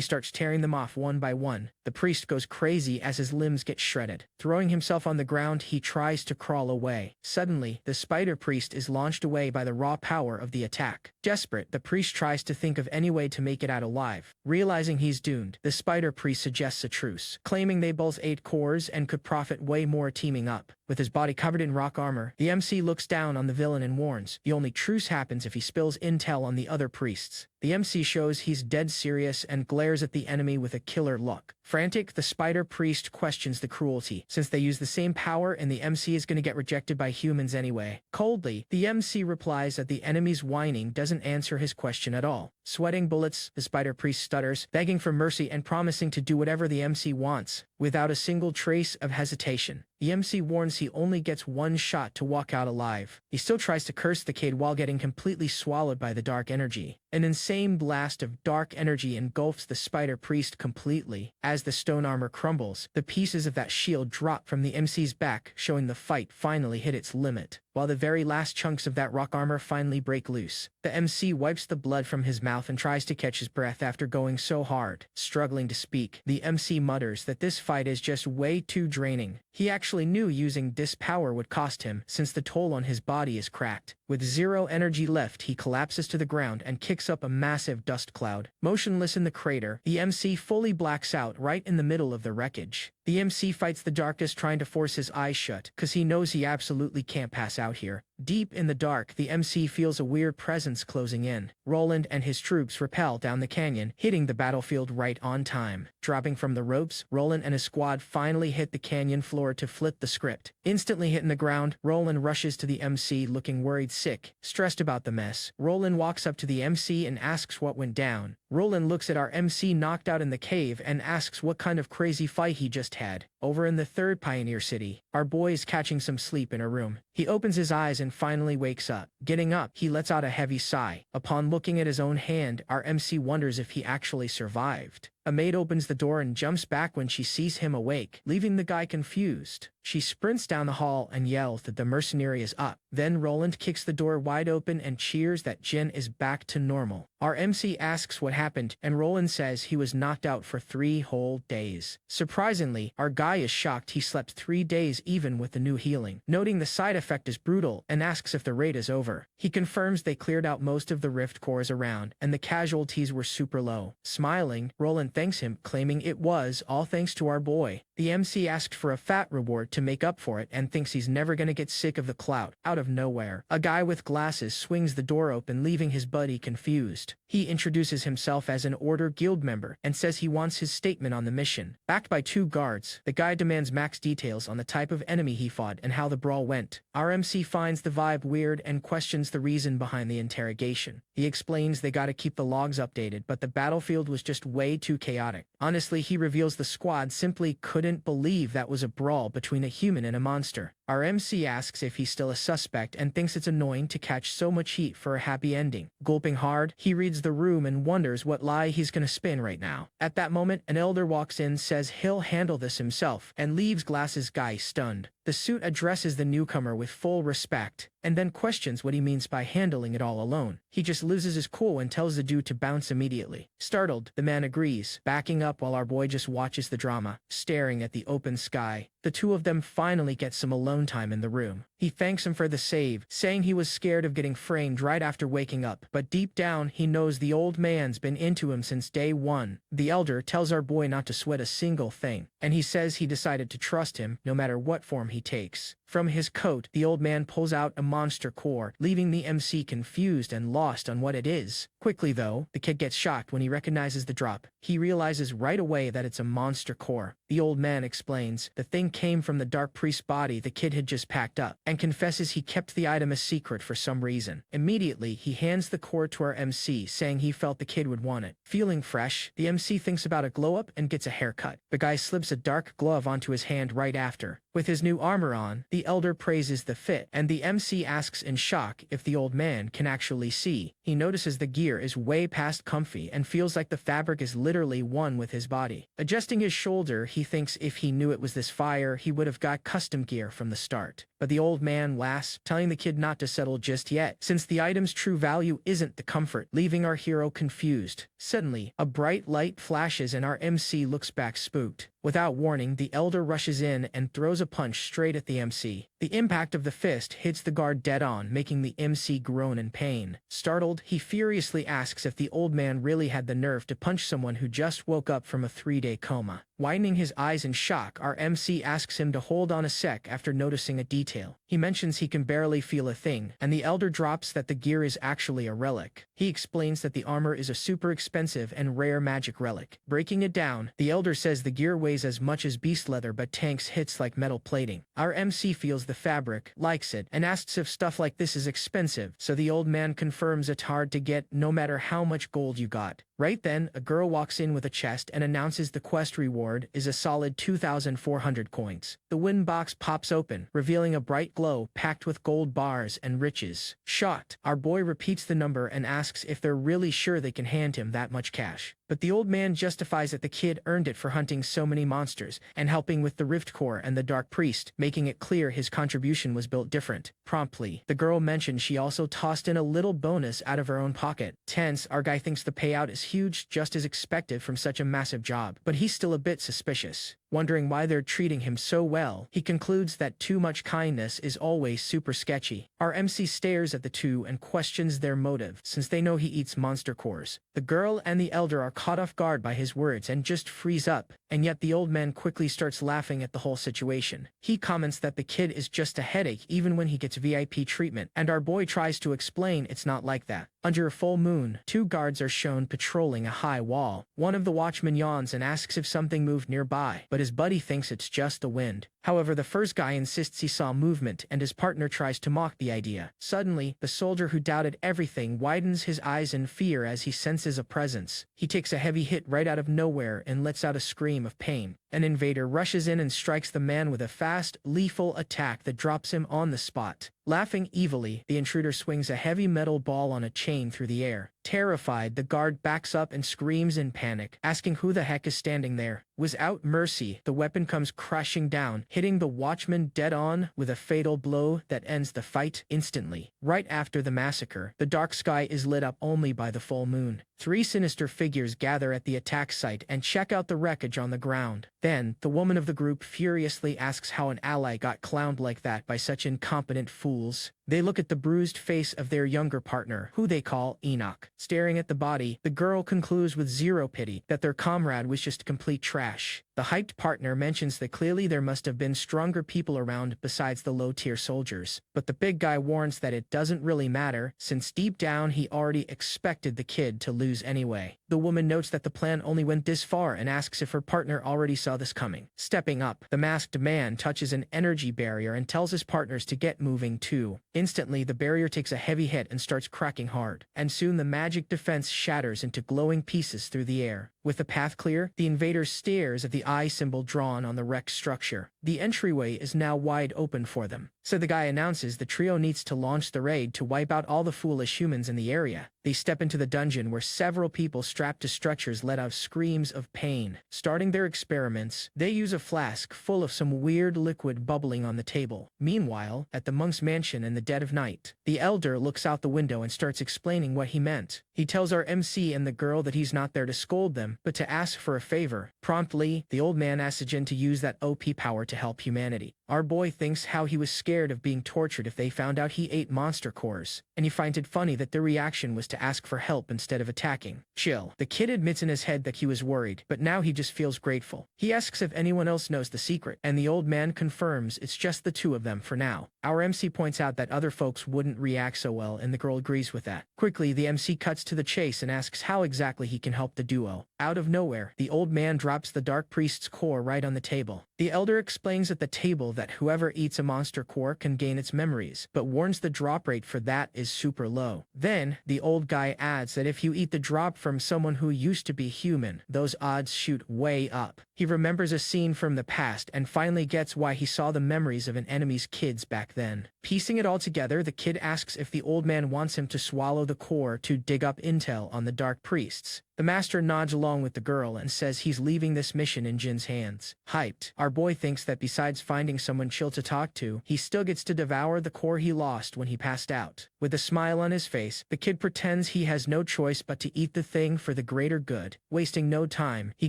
starts tearing them off one by one. The priest goes crazy as his limbs get shredded. Throwing himself on the ground, he tries to crawl away. Suddenly, the spider priest is launched away by the raw power of the attack. Desperate, the priest tries to think of any way to make it out alive. Realizing he's doomed, the spider priest suggests a truce, claiming they both ate cores and could profit way more teaming up. With his body covered in rock armor, the MC looks down on the villain and warns, the only truce happens if he spills intel on the other priests. The MC shows he's dead serious and glares at the enemy with a killer look. Frantic, the spider priest questions the cruelty, since they use the same power and the MC is going to get rejected by humans anyway. Coldly, the MC replies that the enemy's whining doesn't answer his question at all. Sweating bullets, the spider priest stutters, begging for mercy and promising to do whatever the MC wants, without a single trace of hesitation. The MC warns he only gets one shot to walk out alive. He still tries to curse the kid while getting completely swallowed by the dark energy. An insane blast of dark energy engulfs the spider priest completely. As the stone armor crumbles, the pieces of that shield drop from the MC's back, showing the fight finally hit its limit. While the very last chunks of that rock armor finally break loose, the MC wipes the blood from his mouth and tries to catch his breath after going so hard. Struggling to speak, the MC mutters that this fight is just way too draining. He actually knew using this power would cost him, since the toll on his body is cracked. With zero energy left, he collapses to the ground and kicks up a massive dust cloud. Motionless in the crater, the MC fully blacks out right in the middle of the wreckage. The MC fights the darkness, trying to force his eyes shut, cause he knows he absolutely can't pass out here. Deep in the dark, the MC feels a weird presence closing in. Roland and his troops rappel down the canyon, hitting the battlefield right on time. Dropping from the ropes, Roland and his squad finally hit the canyon floor to flip the script. Instantly hitting the ground, Roland rushes to the MC looking worried sick, stressed about the mess. Roland walks up to the MC and asks what went down. Roland looks at our MC knocked out in the cave and asks what kind of crazy fight he just had. Over in the third Pioneer City, our boy is catching some sleep in a room. He opens his eyes and finally wakes up. Getting up, he lets out a heavy sigh. Upon looking at his own hand, our MC wonders if he actually survived. A maid opens the door and jumps back when she sees him awake, leaving the guy confused. She sprints down the hall and yells that the mercenary is up. Then Roland kicks the door wide open and cheers that Jen is back to normal. Our MC asks what happened, and Roland says he was knocked out for 3 whole days. Surprisingly, our guy is shocked he slept 3 days even with the new healing, noting the side effect is brutal, and asks if the raid is over. He confirms they cleared out most of the rift cores around, and the casualties were super low. Smiling, Roland thanks him, claiming it was all thanks to our boy. The MC asked for a fat reward to make up for it and thinks he's never gonna get sick of the clout. Out of nowhere, a guy with glasses swings the door open, leaving his buddy confused. He introduces himself as an Order Guild member and says he wants his statement on the mission. Backed by 2 guards, the guy demands max details on the type of enemy he fought and how the brawl went. Our MC finds the vibe weird and questions the reason behind the interrogation. He explains they gotta keep the logs updated, but the battlefield was just way too chaotic. Honestly, he reveals the squad simply couldn't believe that was a brawl between a human and a monster. Our MC asks if he's still a suspect and thinks it's annoying to catch so much heat for a happy ending. Gulping hard, he reads the room and wonders what lie he's gonna spin right now. At that moment, an elder walks in, says he'll handle this himself, and leaves Glass's guy stunned. The suit addresses the newcomer with full respect, and then questions what he means by handling it all alone. He just loses his cool and tells the dude to bounce immediately. Startled, the man agrees, backing up while our boy just watches the drama, staring at the open sky. The two of them finally get some alone time in the room. He thanks him for the save, saying he was scared of getting framed right after waking up, but deep down he knows the old man's been into him since day one. The elder tells our boy not to sweat a single thing, and he says he decided to trust him no matter what form he takes. From his coat, the old man pulls out a monster core, leaving the MC confused and lost on what it is. Quickly though, the kid gets shocked when he recognizes the drop. He realizes right away that it's a monster core. The old man explains the thing came from the dark priest's body the kid had just packed up, and confesses he kept the item a secret for some reason. Immediately, he hands the core to our MC, saying he felt the kid would want it. Feeling fresh, the MC thinks about a glow-up and gets a haircut. The guy slips a dark glove onto his hand right after. With his new armor on, the elder praises the fit, and the MC asks in shock if the old man can actually see. He notices the gear is way past comfy and feels like the fabric is literally one with his body. Adjusting his shoulder, he thinks if he knew it was this fire, he would have got custom gear from the start. But the old man laughs, telling the kid not to settle just yet, since the item's true value isn't the comfort, leaving our hero confused. Suddenly, a bright light flashes and our MC looks back spooked. Without warning, the elder rushes in and throws a punch straight at the MC. The impact of the fist hits the guard dead on, making the MC groan in pain. Startled, he furiously asks if the old man really had the nerve to punch someone who just woke up from a 3-day coma. Widening his eyes in shock, our MC asks him to hold on a sec after noticing a detail. He mentions he can barely feel a thing, and the elder drops that the gear is actually a relic. He explains that the armor is a super expensive and rare magic relic. Breaking it down, the elder says the gear weighs as much as beast leather but tanks hits like metal plating. Our MC feels the fabric, likes it, and asks if stuff like this is expensive, so the old man confirms it's hard to get no matter how much gold you got. Right then, a girl walks in with a chest and announces the quest reward is a solid 2,400 coins. The win box pops open, revealing a bright glow packed with gold bars and riches. Shocked, our boy repeats the number and asks if they're really sure they can hand him that much cash. But the old man justifies that the kid earned it for hunting so many monsters and helping with the Rift Core and the Dark Priest, making it clear his contribution was built different. Promptly, the girl mentioned she also tossed in a little bonus out of her own pocket. Tense, our guy thinks the payout is huge, just as expected from such a massive job, but he's still a bit suspicious. Wondering why they're treating him so well, he concludes that too much kindness is always super sketchy. Our MC stares at the two and questions their motive, since they know he eats monster cores. The girl and the elder are caught off guard by his words and just freeze up, and yet the old man quickly starts laughing at the whole situation. He comments that the kid is just a headache even when he gets VIP treatment, and our boy tries to explain it's not like that. Under a full moon, two guards are shown patrolling a high wall. One of the watchmen yawns and asks if something moved nearby, but his buddy thinks it's just the wind. However, the first guy insists he saw movement, and his partner tries to mock the idea. Suddenly, the soldier who doubted everything widens his eyes in fear as he senses a presence. He takes a heavy hit right out of nowhere and lets out a scream of pain. An invader rushes in and strikes the man with a fast, lethal attack that drops him on the spot. Laughing evilly, the intruder swings a heavy metal ball on a chain through the air. Terrified, the guard backs up and screams in panic, asking who the heck is standing there. Without mercy, the weapon comes crashing down, hitting the watchman dead on with a fatal blow that ends the fight instantly. Right after the massacre, the dark sky is lit up only by the full moon. Three sinister figures gather at the attack site and check out the wreckage on the ground. Then, the woman of the group furiously asks how an ally got clowned like that by such incompetent fools. They look at the bruised face of their younger partner, who they call Enoch. Staring at the body, the girl concludes with zero pity that their comrade was just complete trash. The hyped partner mentions that clearly there must have been stronger people around besides the low-tier soldiers. But the big guy warns that it doesn't really matter, since deep down he already expected the kid to lose anyway. The woman notes that the plan only went this far and asks if her partner already saw this coming. Stepping up, the masked man touches an energy barrier and tells his partners to get moving too. Instantly, the barrier takes a heavy hit and starts cracking hard, and soon the magic defense shatters into glowing pieces through the air. With the path clear, the invader stares at the eye symbol drawn on the wrecked structure. The entryway is now wide open for them. So the guy announces the trio needs to launch the raid to wipe out all the foolish humans in the area. They step into the dungeon where several people strapped to stretchers let out screams of pain. Starting their experiments, they use a flask full of some weird liquid bubbling on the table. Meanwhile, at the monk's mansion in the dead of night, the elder looks out the window and starts explaining what he meant. He tells our MC and the girl that he's not there to scold them, but to ask for a favor. Promptly, the old man asks Jin to use that OP power to help humanity. Our boy thinks how he was scared of being tortured if they found out he ate monster cores, and he finds it funny that their reaction was to ask for help instead of attacking. Chill. The kid admits in his head that he was worried, but now he just feels grateful. He asks if anyone else knows the secret, and the old man confirms it's just the two of them for now. Our MC points out that other folks wouldn't react so well, and the girl agrees with that. Quickly, the MC cuts to the chase and asks how exactly he can help the duo. Out of nowhere, the old man drops the Dark Priest's core right on the table. The elder explains at the table that whoever eats a monster core can gain its memories, but warns the drop rate for that is super low. Then, the old guy adds that if you eat the drop from someone who used to be human, those odds shoot way up. He remembers a scene from the past and finally gets why he saw the memories of an enemy's kids back then. Piecing it all together, the kid asks if the old man wants him to swallow the core to dig up intel on the Dark Priests. The master nods along with the girl and says he's leaving this mission in Jin's hands. Hyped, our boy thinks that besides finding someone chill to talk to, he still gets to devour the core he lost when he passed out. With a smile on his face, the kid pretends he has no choice but to eat the thing for the greater good. Wasting no time, he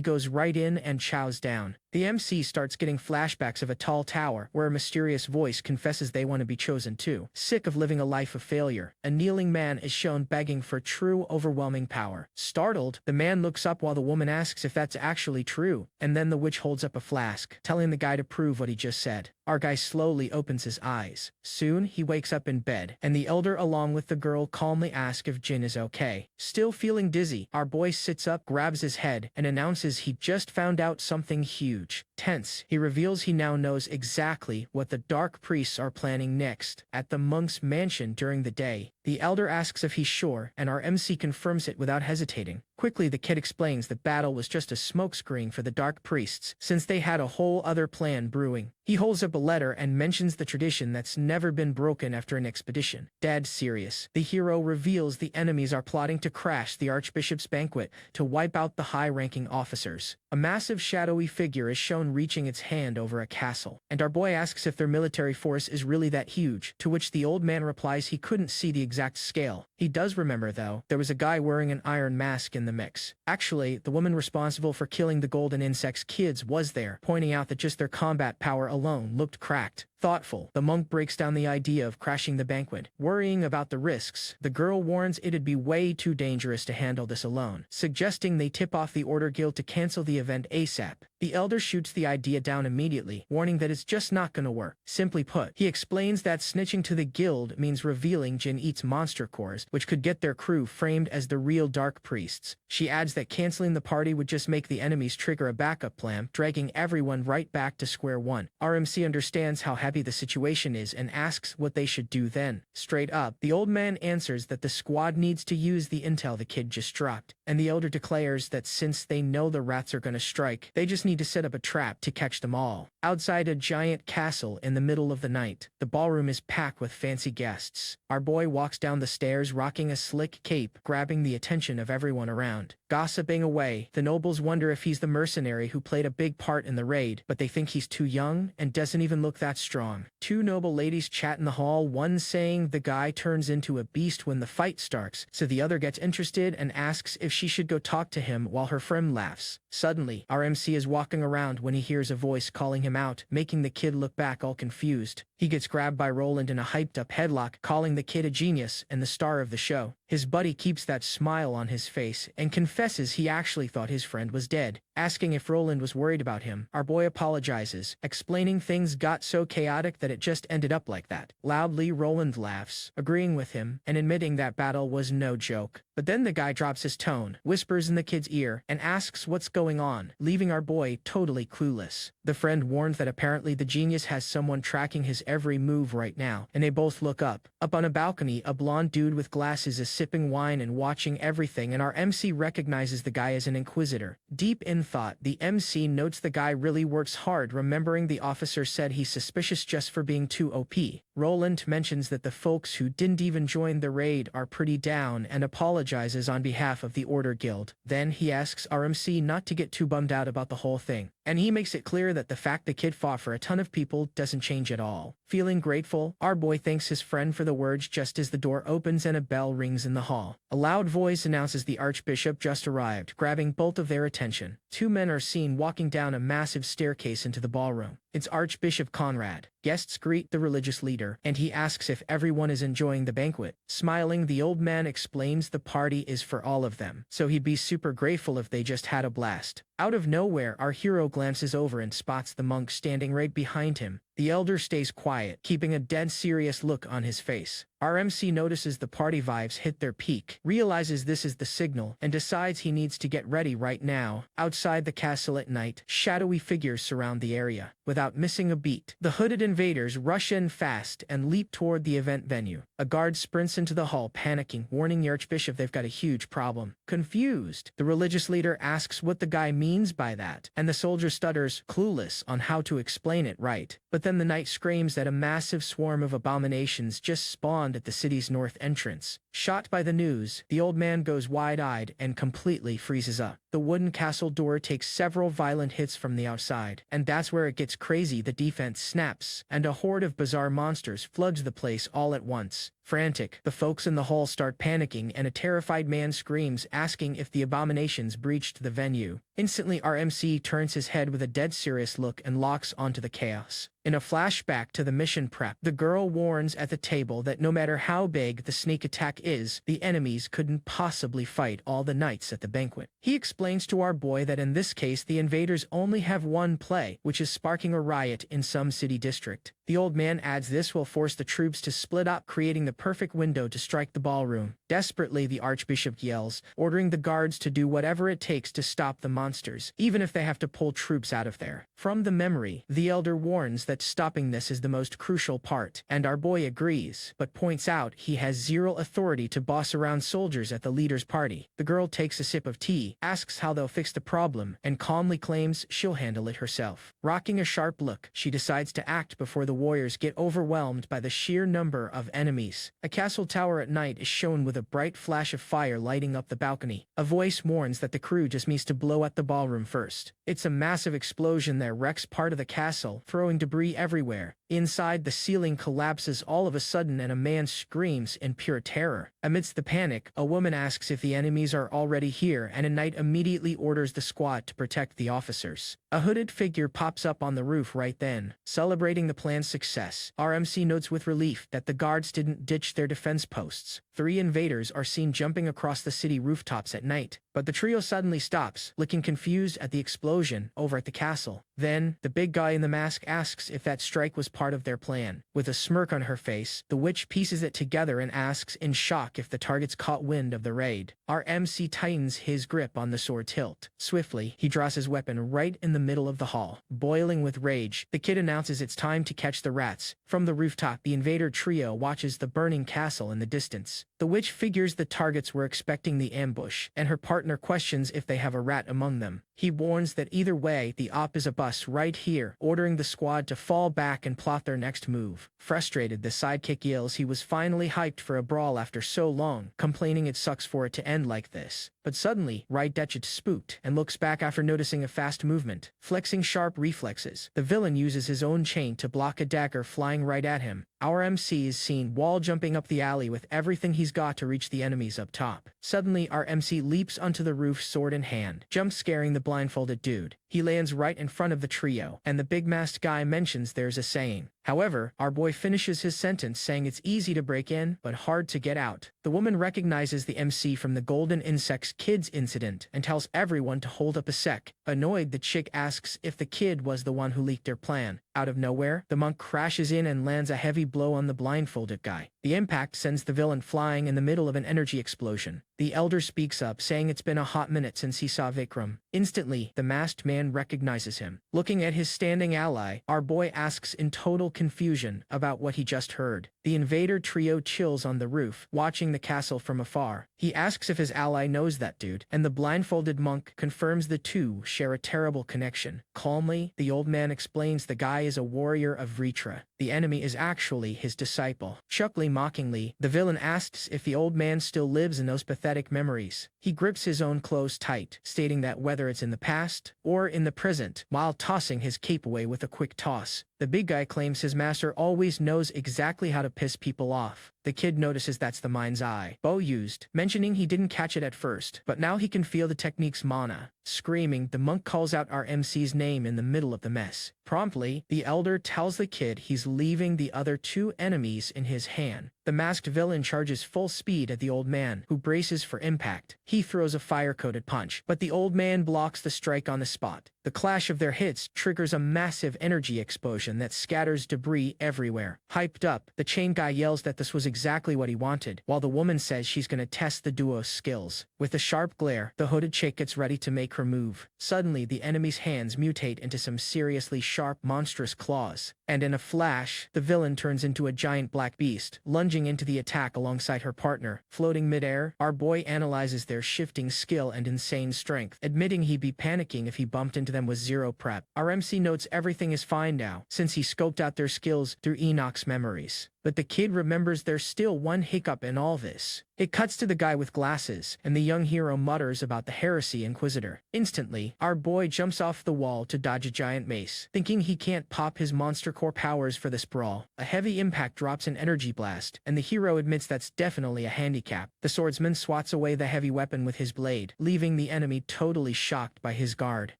goes right in and chows down. The MC starts getting flashbacks of a tall tower where a mysterious voice confesses they want to be chosen too. Sick of living a life of failure, a kneeling man is shown begging for true overwhelming power. Startled, the man looks up while the woman asks if that's actually true, and then the witch holds up a flask, telling the guy to prove what he just said. Our guy slowly opens his eyes. Soon, he wakes up in bed, and the elder along with the girl calmly ask if Jin is okay. Still feeling dizzy, our boy sits up, grabs his head, and announces he just found out something huge. Tense, he reveals he now knows exactly what the Dark Priests are planning next. At the monk's mansion during the day, the elder asks if he's sure, and our MC confirms it without hesitating. Quickly, the kid explains that battle was just a smokescreen for the Dark Priests, since they had a whole other plan brewing. He holds up a letter and mentions the tradition that's never been broken after an expedition. Dead serious, the hero reveals the enemies are plotting to crash the Archbishop's banquet to wipe out the high-ranking officers. A massive shadowy figure is shown reaching its hand over a castle, and our boy asks if their military force is really that huge, to which the old man replies he couldn't see the exact scale. He does remember, though, there was a guy wearing an iron mask in the mix. Actually, the woman responsible for killing the golden insect's kids was there, pointing out that just their combat power alone looked cracked. Thoughtful, the monk breaks down the idea of crashing the banquet. Worrying about the risks, the girl warns it'd be way too dangerous to handle this alone, suggesting they tip off the Order Guild to cancel the event ASAP. The elder shoots the idea down immediately, warning that it's just not gonna work. Simply put, he explains that snitching to the guild means revealing Jin eats monster cores, which could get their crew framed as the real Dark Priests. She adds that canceling the party would just make the enemies trigger a backup plan, dragging everyone right back to square one. RMC understands how heavy the situation is and asks what they should do then. Straight up, the old man answers that the squad needs to use the intel the kid just dropped, and the elder declares that since they know the rats are gonna strike, they just need to set up a trap to catch them all. Outside a giant castle in the middle of the night, the ballroom is packed with fancy guests. Our boy walks down the stairs rocking a slick cape, grabbing the attention of everyone around. Gossiping away, the nobles wonder if he's the mercenary who played a big part in the raid, but they think he's too young and doesn't even look that strong. Two noble ladies chat in the hall, one saying the guy turns into a beast when the fight starts, so the other gets interested and asks if she should go talk to him while her friend laughs. Suddenly, our MC is walking around when he hears a voice calling him out, making the kid look back all confused. He gets grabbed by Roland in a hyped-up headlock, calling the kid a genius and the star of the show. His buddy keeps that smile on his face and confesses he actually thought his friend was dead. Asking if Roland was worried about him, our boy apologizes, explaining things got so chaotic that it just ended up like that. Loudly, Roland laughs, agreeing with him and admitting that battle was no joke. But then the guy drops his tone, whispers in the kid's ear, and asks what's going on, leaving our boy totally clueless. The friend warns that apparently the genius has someone tracking his every move right now, and they both look up. Up on a balcony, a blonde dude with glasses is sipping wine and watching everything, and our MC recognizes the guy as an inquisitor. Deep in thought, the MC notes the guy really works hard, remembering the officer said he's suspicious just for being too OP. Roland mentions that the folks who didn't even join the raid are pretty down and apologizes on behalf of the Order Guild. Then he asks our MC not to get too bummed out about the whole thing, and he makes it clear that the fact the kid fought for a ton of people doesn't change at all. Feeling grateful, our boy thanks his friend for the words just as the door opens and a bell rings in the hall. A loud voice announces the Archbishop just arrived, grabbing both of their attention. Two men are seen walking down a massive staircase into the ballroom. It's Archbishop Conrad. Guests greet the religious leader, and he asks if everyone is enjoying the banquet. Smiling, the old man explains the party is for all of them, so he'd be super grateful if they just had a blast. Out of nowhere, our hero glances over and spots the monk standing right behind him. The elder stays quiet, keeping a dead serious look on his face. Our MC notices the party vibes hit their peak, realizes this is the signal, and decides he needs to get ready right now. Outside the castle at night, shadowy figures surround the area. Without missing a beat, the hooded invaders rush in fast and leap toward the event venue. A guard sprints into the hall, panicking, warning the Archbishop they've got a huge problem. Confused, the religious leader asks what the guy means by that, and the soldier stutters, clueless on how to explain it right. But then the knight screams that a massive swarm of abominations just spawned at the city's north entrance. Shot by the news, the old man goes wide-eyed and completely freezes up. The wooden castle door takes several violent hits from the outside, and that's where it gets crazy. The defense snaps, and a horde of bizarre monsters floods the place all at once. Frantic, the folks in the hall start panicking, and a terrified man screams, asking if the abominations breached the venue. Instantly, our MC turns his head with a dead serious look and locks onto the chaos. In a flashback to the mission prep, the girl warns at the table that no matter how big the sneak attack is, the enemies couldn't possibly fight all the knights at the banquet. He explains to our boy that in this case the invaders only have one play, which is sparking a riot in some city district. The old man adds this will force the troops to split up, creating the perfect window to strike the ballroom. Desperately, the Archbishop yells, ordering the guards to do whatever it takes to stop the monsters, even if they have to pull troops out of there. From the memory, the elder warns that stopping this is the most crucial part, and our boy agrees, but points out he has zero authority to boss around soldiers at the leader's party. The girl takes a sip of tea, asks how they'll fix the problem, and calmly claims she'll handle it herself. Rocking a sharp look, she decides to act before the warriors get overwhelmed by the sheer number of enemies. A castle tower at night is shown with a bright flash of fire lighting up the balcony. A voice warns that the crew just needs to blow at the ballroom first. It's a massive explosion that wrecks part of the castle, throwing debris everywhere. Inside, the ceiling collapses all of a sudden and a man screams in pure terror. Amidst the panic, a woman asks if the enemies are already here, and a knight immediately orders the squad to protect the officers. A hooded figure pops up on the roof right then, celebrating the plan's success. Our MC notes with relief that the guards didn't ditch their defense posts. 3 invaders are seen jumping across the city rooftops at night, but the trio suddenly stops, looking confused at the explosion over at the castle. Then, the big guy in the mask asks if that strike was part of their plan. With a smirk on her face, the witch pieces it together and asks in shock if the targets caught wind of the raid. Our MC tightens his grip on the sword hilt. Swiftly, he draws his weapon right in the middle of the hall. Boiling with rage, the kid announces it's time to catch the rats. From the rooftop, the invader trio watches the burning castle in the distance. The witch figures the targets were expecting the ambush, and her partner questions if they have a rat among them. He warns that either way, the op is a bust right here, ordering the squad to fall back and plot their next move. Frustrated, the sidekick yells he was finally hyped for a brawl after so long, complaining it sucks for it to end like this. But suddenly, Right gets spooked and looks back after noticing a fast movement. Flexing sharp reflexes, the villain uses his own chain to block a dagger flying right at him. Our MC is seen wall jumping up the alley with everything he's got to reach the enemies up top. Suddenly, our MC leaps onto the roof, sword in hand, jump scaring the blindfolded dude. He lands right in front of the trio, and the big masked guy mentions there's a saying. However, our boy finishes his sentence saying it's easy to break in, but hard to get out. The woman recognizes the MC from the Golden Insects Kids incident and tells everyone to hold up a sec. Annoyed, the chick asks if the kid was the one who leaked their plan. Out of nowhere, the monk crashes in and lands a heavy blow on the blindfolded guy. The impact sends the villain flying in the middle of an energy explosion. The elder speaks up, saying it's been a hot minute since he saw Vikram. Instantly, the masked man recognizes him. Looking at his standing ally, our boy asks in total confusion about what he just heard. The invader trio chills on the roof, watching the castle from afar. He asks if his ally knows that dude, and the blindfolded monk confirms the two share a terrible connection. Calmly, the old man explains the guy is a warrior of Vritra. The enemy is actually his disciple. Chuckling mockingly, the villain asks if the old man still lives in those pathetic memories. He grips his own clothes tight, stating that whether it's in the past or in the present, while tossing his cape away with a quick toss. The big guy claims his master always knows exactly how to piss people off. The kid notices that's the mind's eye Bo used, mentioning he didn't catch it at first, but now he can feel the technique's mana. Screaming, the monk calls out our MC's name in the middle of the mess. Promptly, the elder tells the kid he's leaving the other two enemies in his hand. The masked villain charges full speed at the old man, who braces for impact. He throws a fire-coated punch, but the old man blocks the strike on the spot. The clash of their hits triggers a massive energy explosion that scatters debris everywhere. Hyped up, the chain guy yells that this was exactly what he wanted, while the woman says she's gonna test the duo's skills. With a sharp glare, the hooded chick gets ready to make her move. Suddenly, the enemy's hands mutate into some seriously sharp, monstrous claws, and in a flash, the villain turns into a giant black beast, lunging into the attack alongside her partner. Floating midair, our boy analyzes their shifting skill and insane strength, admitting he'd be panicking if he bumped into them with zero prep. Our MC notes everything is fine now, since he scoped out their skills through Enoch's memories. But the kid remembers there's still one hiccup in all this. It cuts to the guy with glasses, and the young hero mutters about the heresy inquisitor. Instantly, our boy jumps off the wall to dodge a giant mace, thinking he can't pop his monster core powers for this brawl. A heavy impact drops an energy blast, and the hero admits that's definitely a handicap. The swordsman swats away the heavy weapon with his blade, leaving the enemy totally shocked by his guard.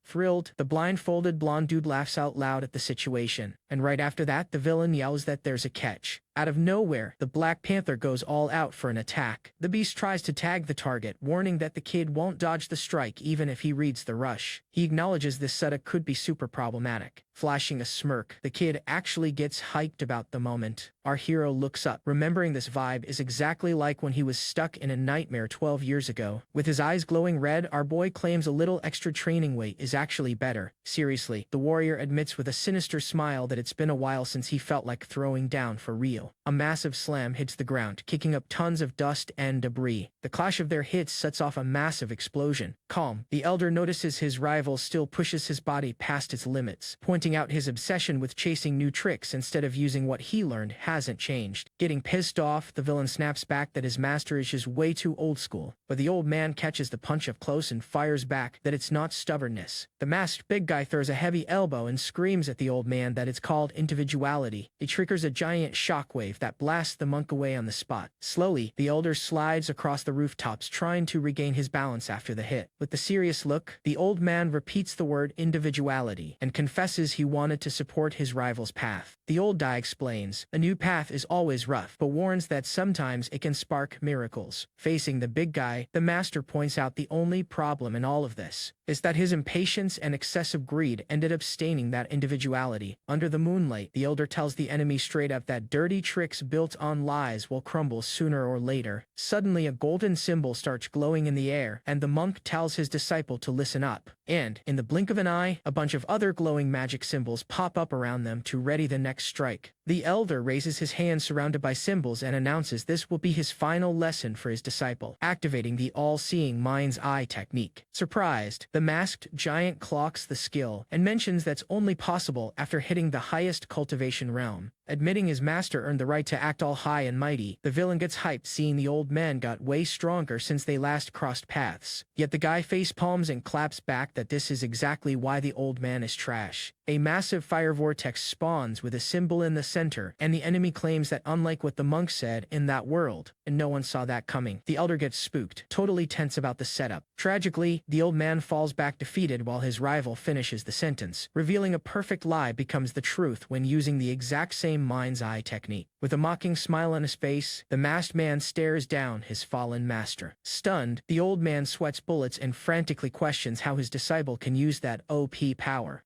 Thrilled, the blindfolded blonde dude laughs out loud at the situation, and right after that, the villain yells that there's a catch. Out of nowhere, the Black Panther goes all out for an attack. The beast tries to tag the target, warning that the kid won't dodge the strike even if he reads the rush. He acknowledges this setup could be super problematic. Flashing a smirk, the kid actually gets hyped about the moment. Our hero looks up, remembering this vibe is exactly like when he was stuck in a nightmare 12 years ago. With his eyes glowing red, our boy claims a little extra training weight is actually better. Seriously, the warrior admits with a sinister smile that it's been a while since he felt like throwing down for real. A massive slam hits the ground, kicking up tons of dust and debris. The clash of their hits sets off a massive explosion. Calm, the elder notices his rival still pushes his body past its limits, pointing out his obsession with chasing new tricks instead of using what he learned hasn't changed. Getting pissed off, the villain snaps back that his master is just way too old school, but the old man catches the punch up close and fires back that it's not stubbornness. The masked big guy throws a heavy elbow and screams at the old man that it's called individuality. It triggers a giant shockwave that blasts the monk away on the spot. Slowly, the elder slides across the rooftops, trying to regain his balance after the hit. With a serious look, the old man repeats the word individuality and confesses he wanted to support his rival's path. The old guy explains, a new path is always rough, but warns that sometimes it can spark miracles. Facing the big guy, the master points out the only problem in all of this is that his impatience and excessive greed ended up staining that individuality. Under the moonlight, the elder tells the enemy straight up that dirty tricks built on lies will crumble sooner or later. Suddenly, a golden symbol starts glowing in the air, and the monk tells his disciple to listen up. And, in the blink of an eye, a bunch of other glowing magic symbols pop up around them to ready the next strike. The elder raises his hand surrounded by symbols and announces this will be his final lesson for his disciple, activating the all-seeing mind's eye technique. Surprised, the masked giant clocks the skill and mentions that's only possible after hitting the highest cultivation realm. Admitting his master earned the right to act all high and mighty, the villain gets hyped seeing the old man got way stronger since they last crossed paths. Yet the guy face palms and claps back that this is exactly why the old man is trash. A massive fire vortex spawns with a symbol in the center, and the enemy claims that unlike what the monk said in that world, and no one saw that coming. The elder gets spooked, totally tense about the setup. Tragically, the old man falls back defeated while his rival finishes the sentence, revealing a perfect lie becomes the truth when using the exact same mind's eye technique. With a mocking smile on his face, the masked man stares down his fallen master. Stunned, the old man sweats bullets and frantically questions how his disciple can use that OP power.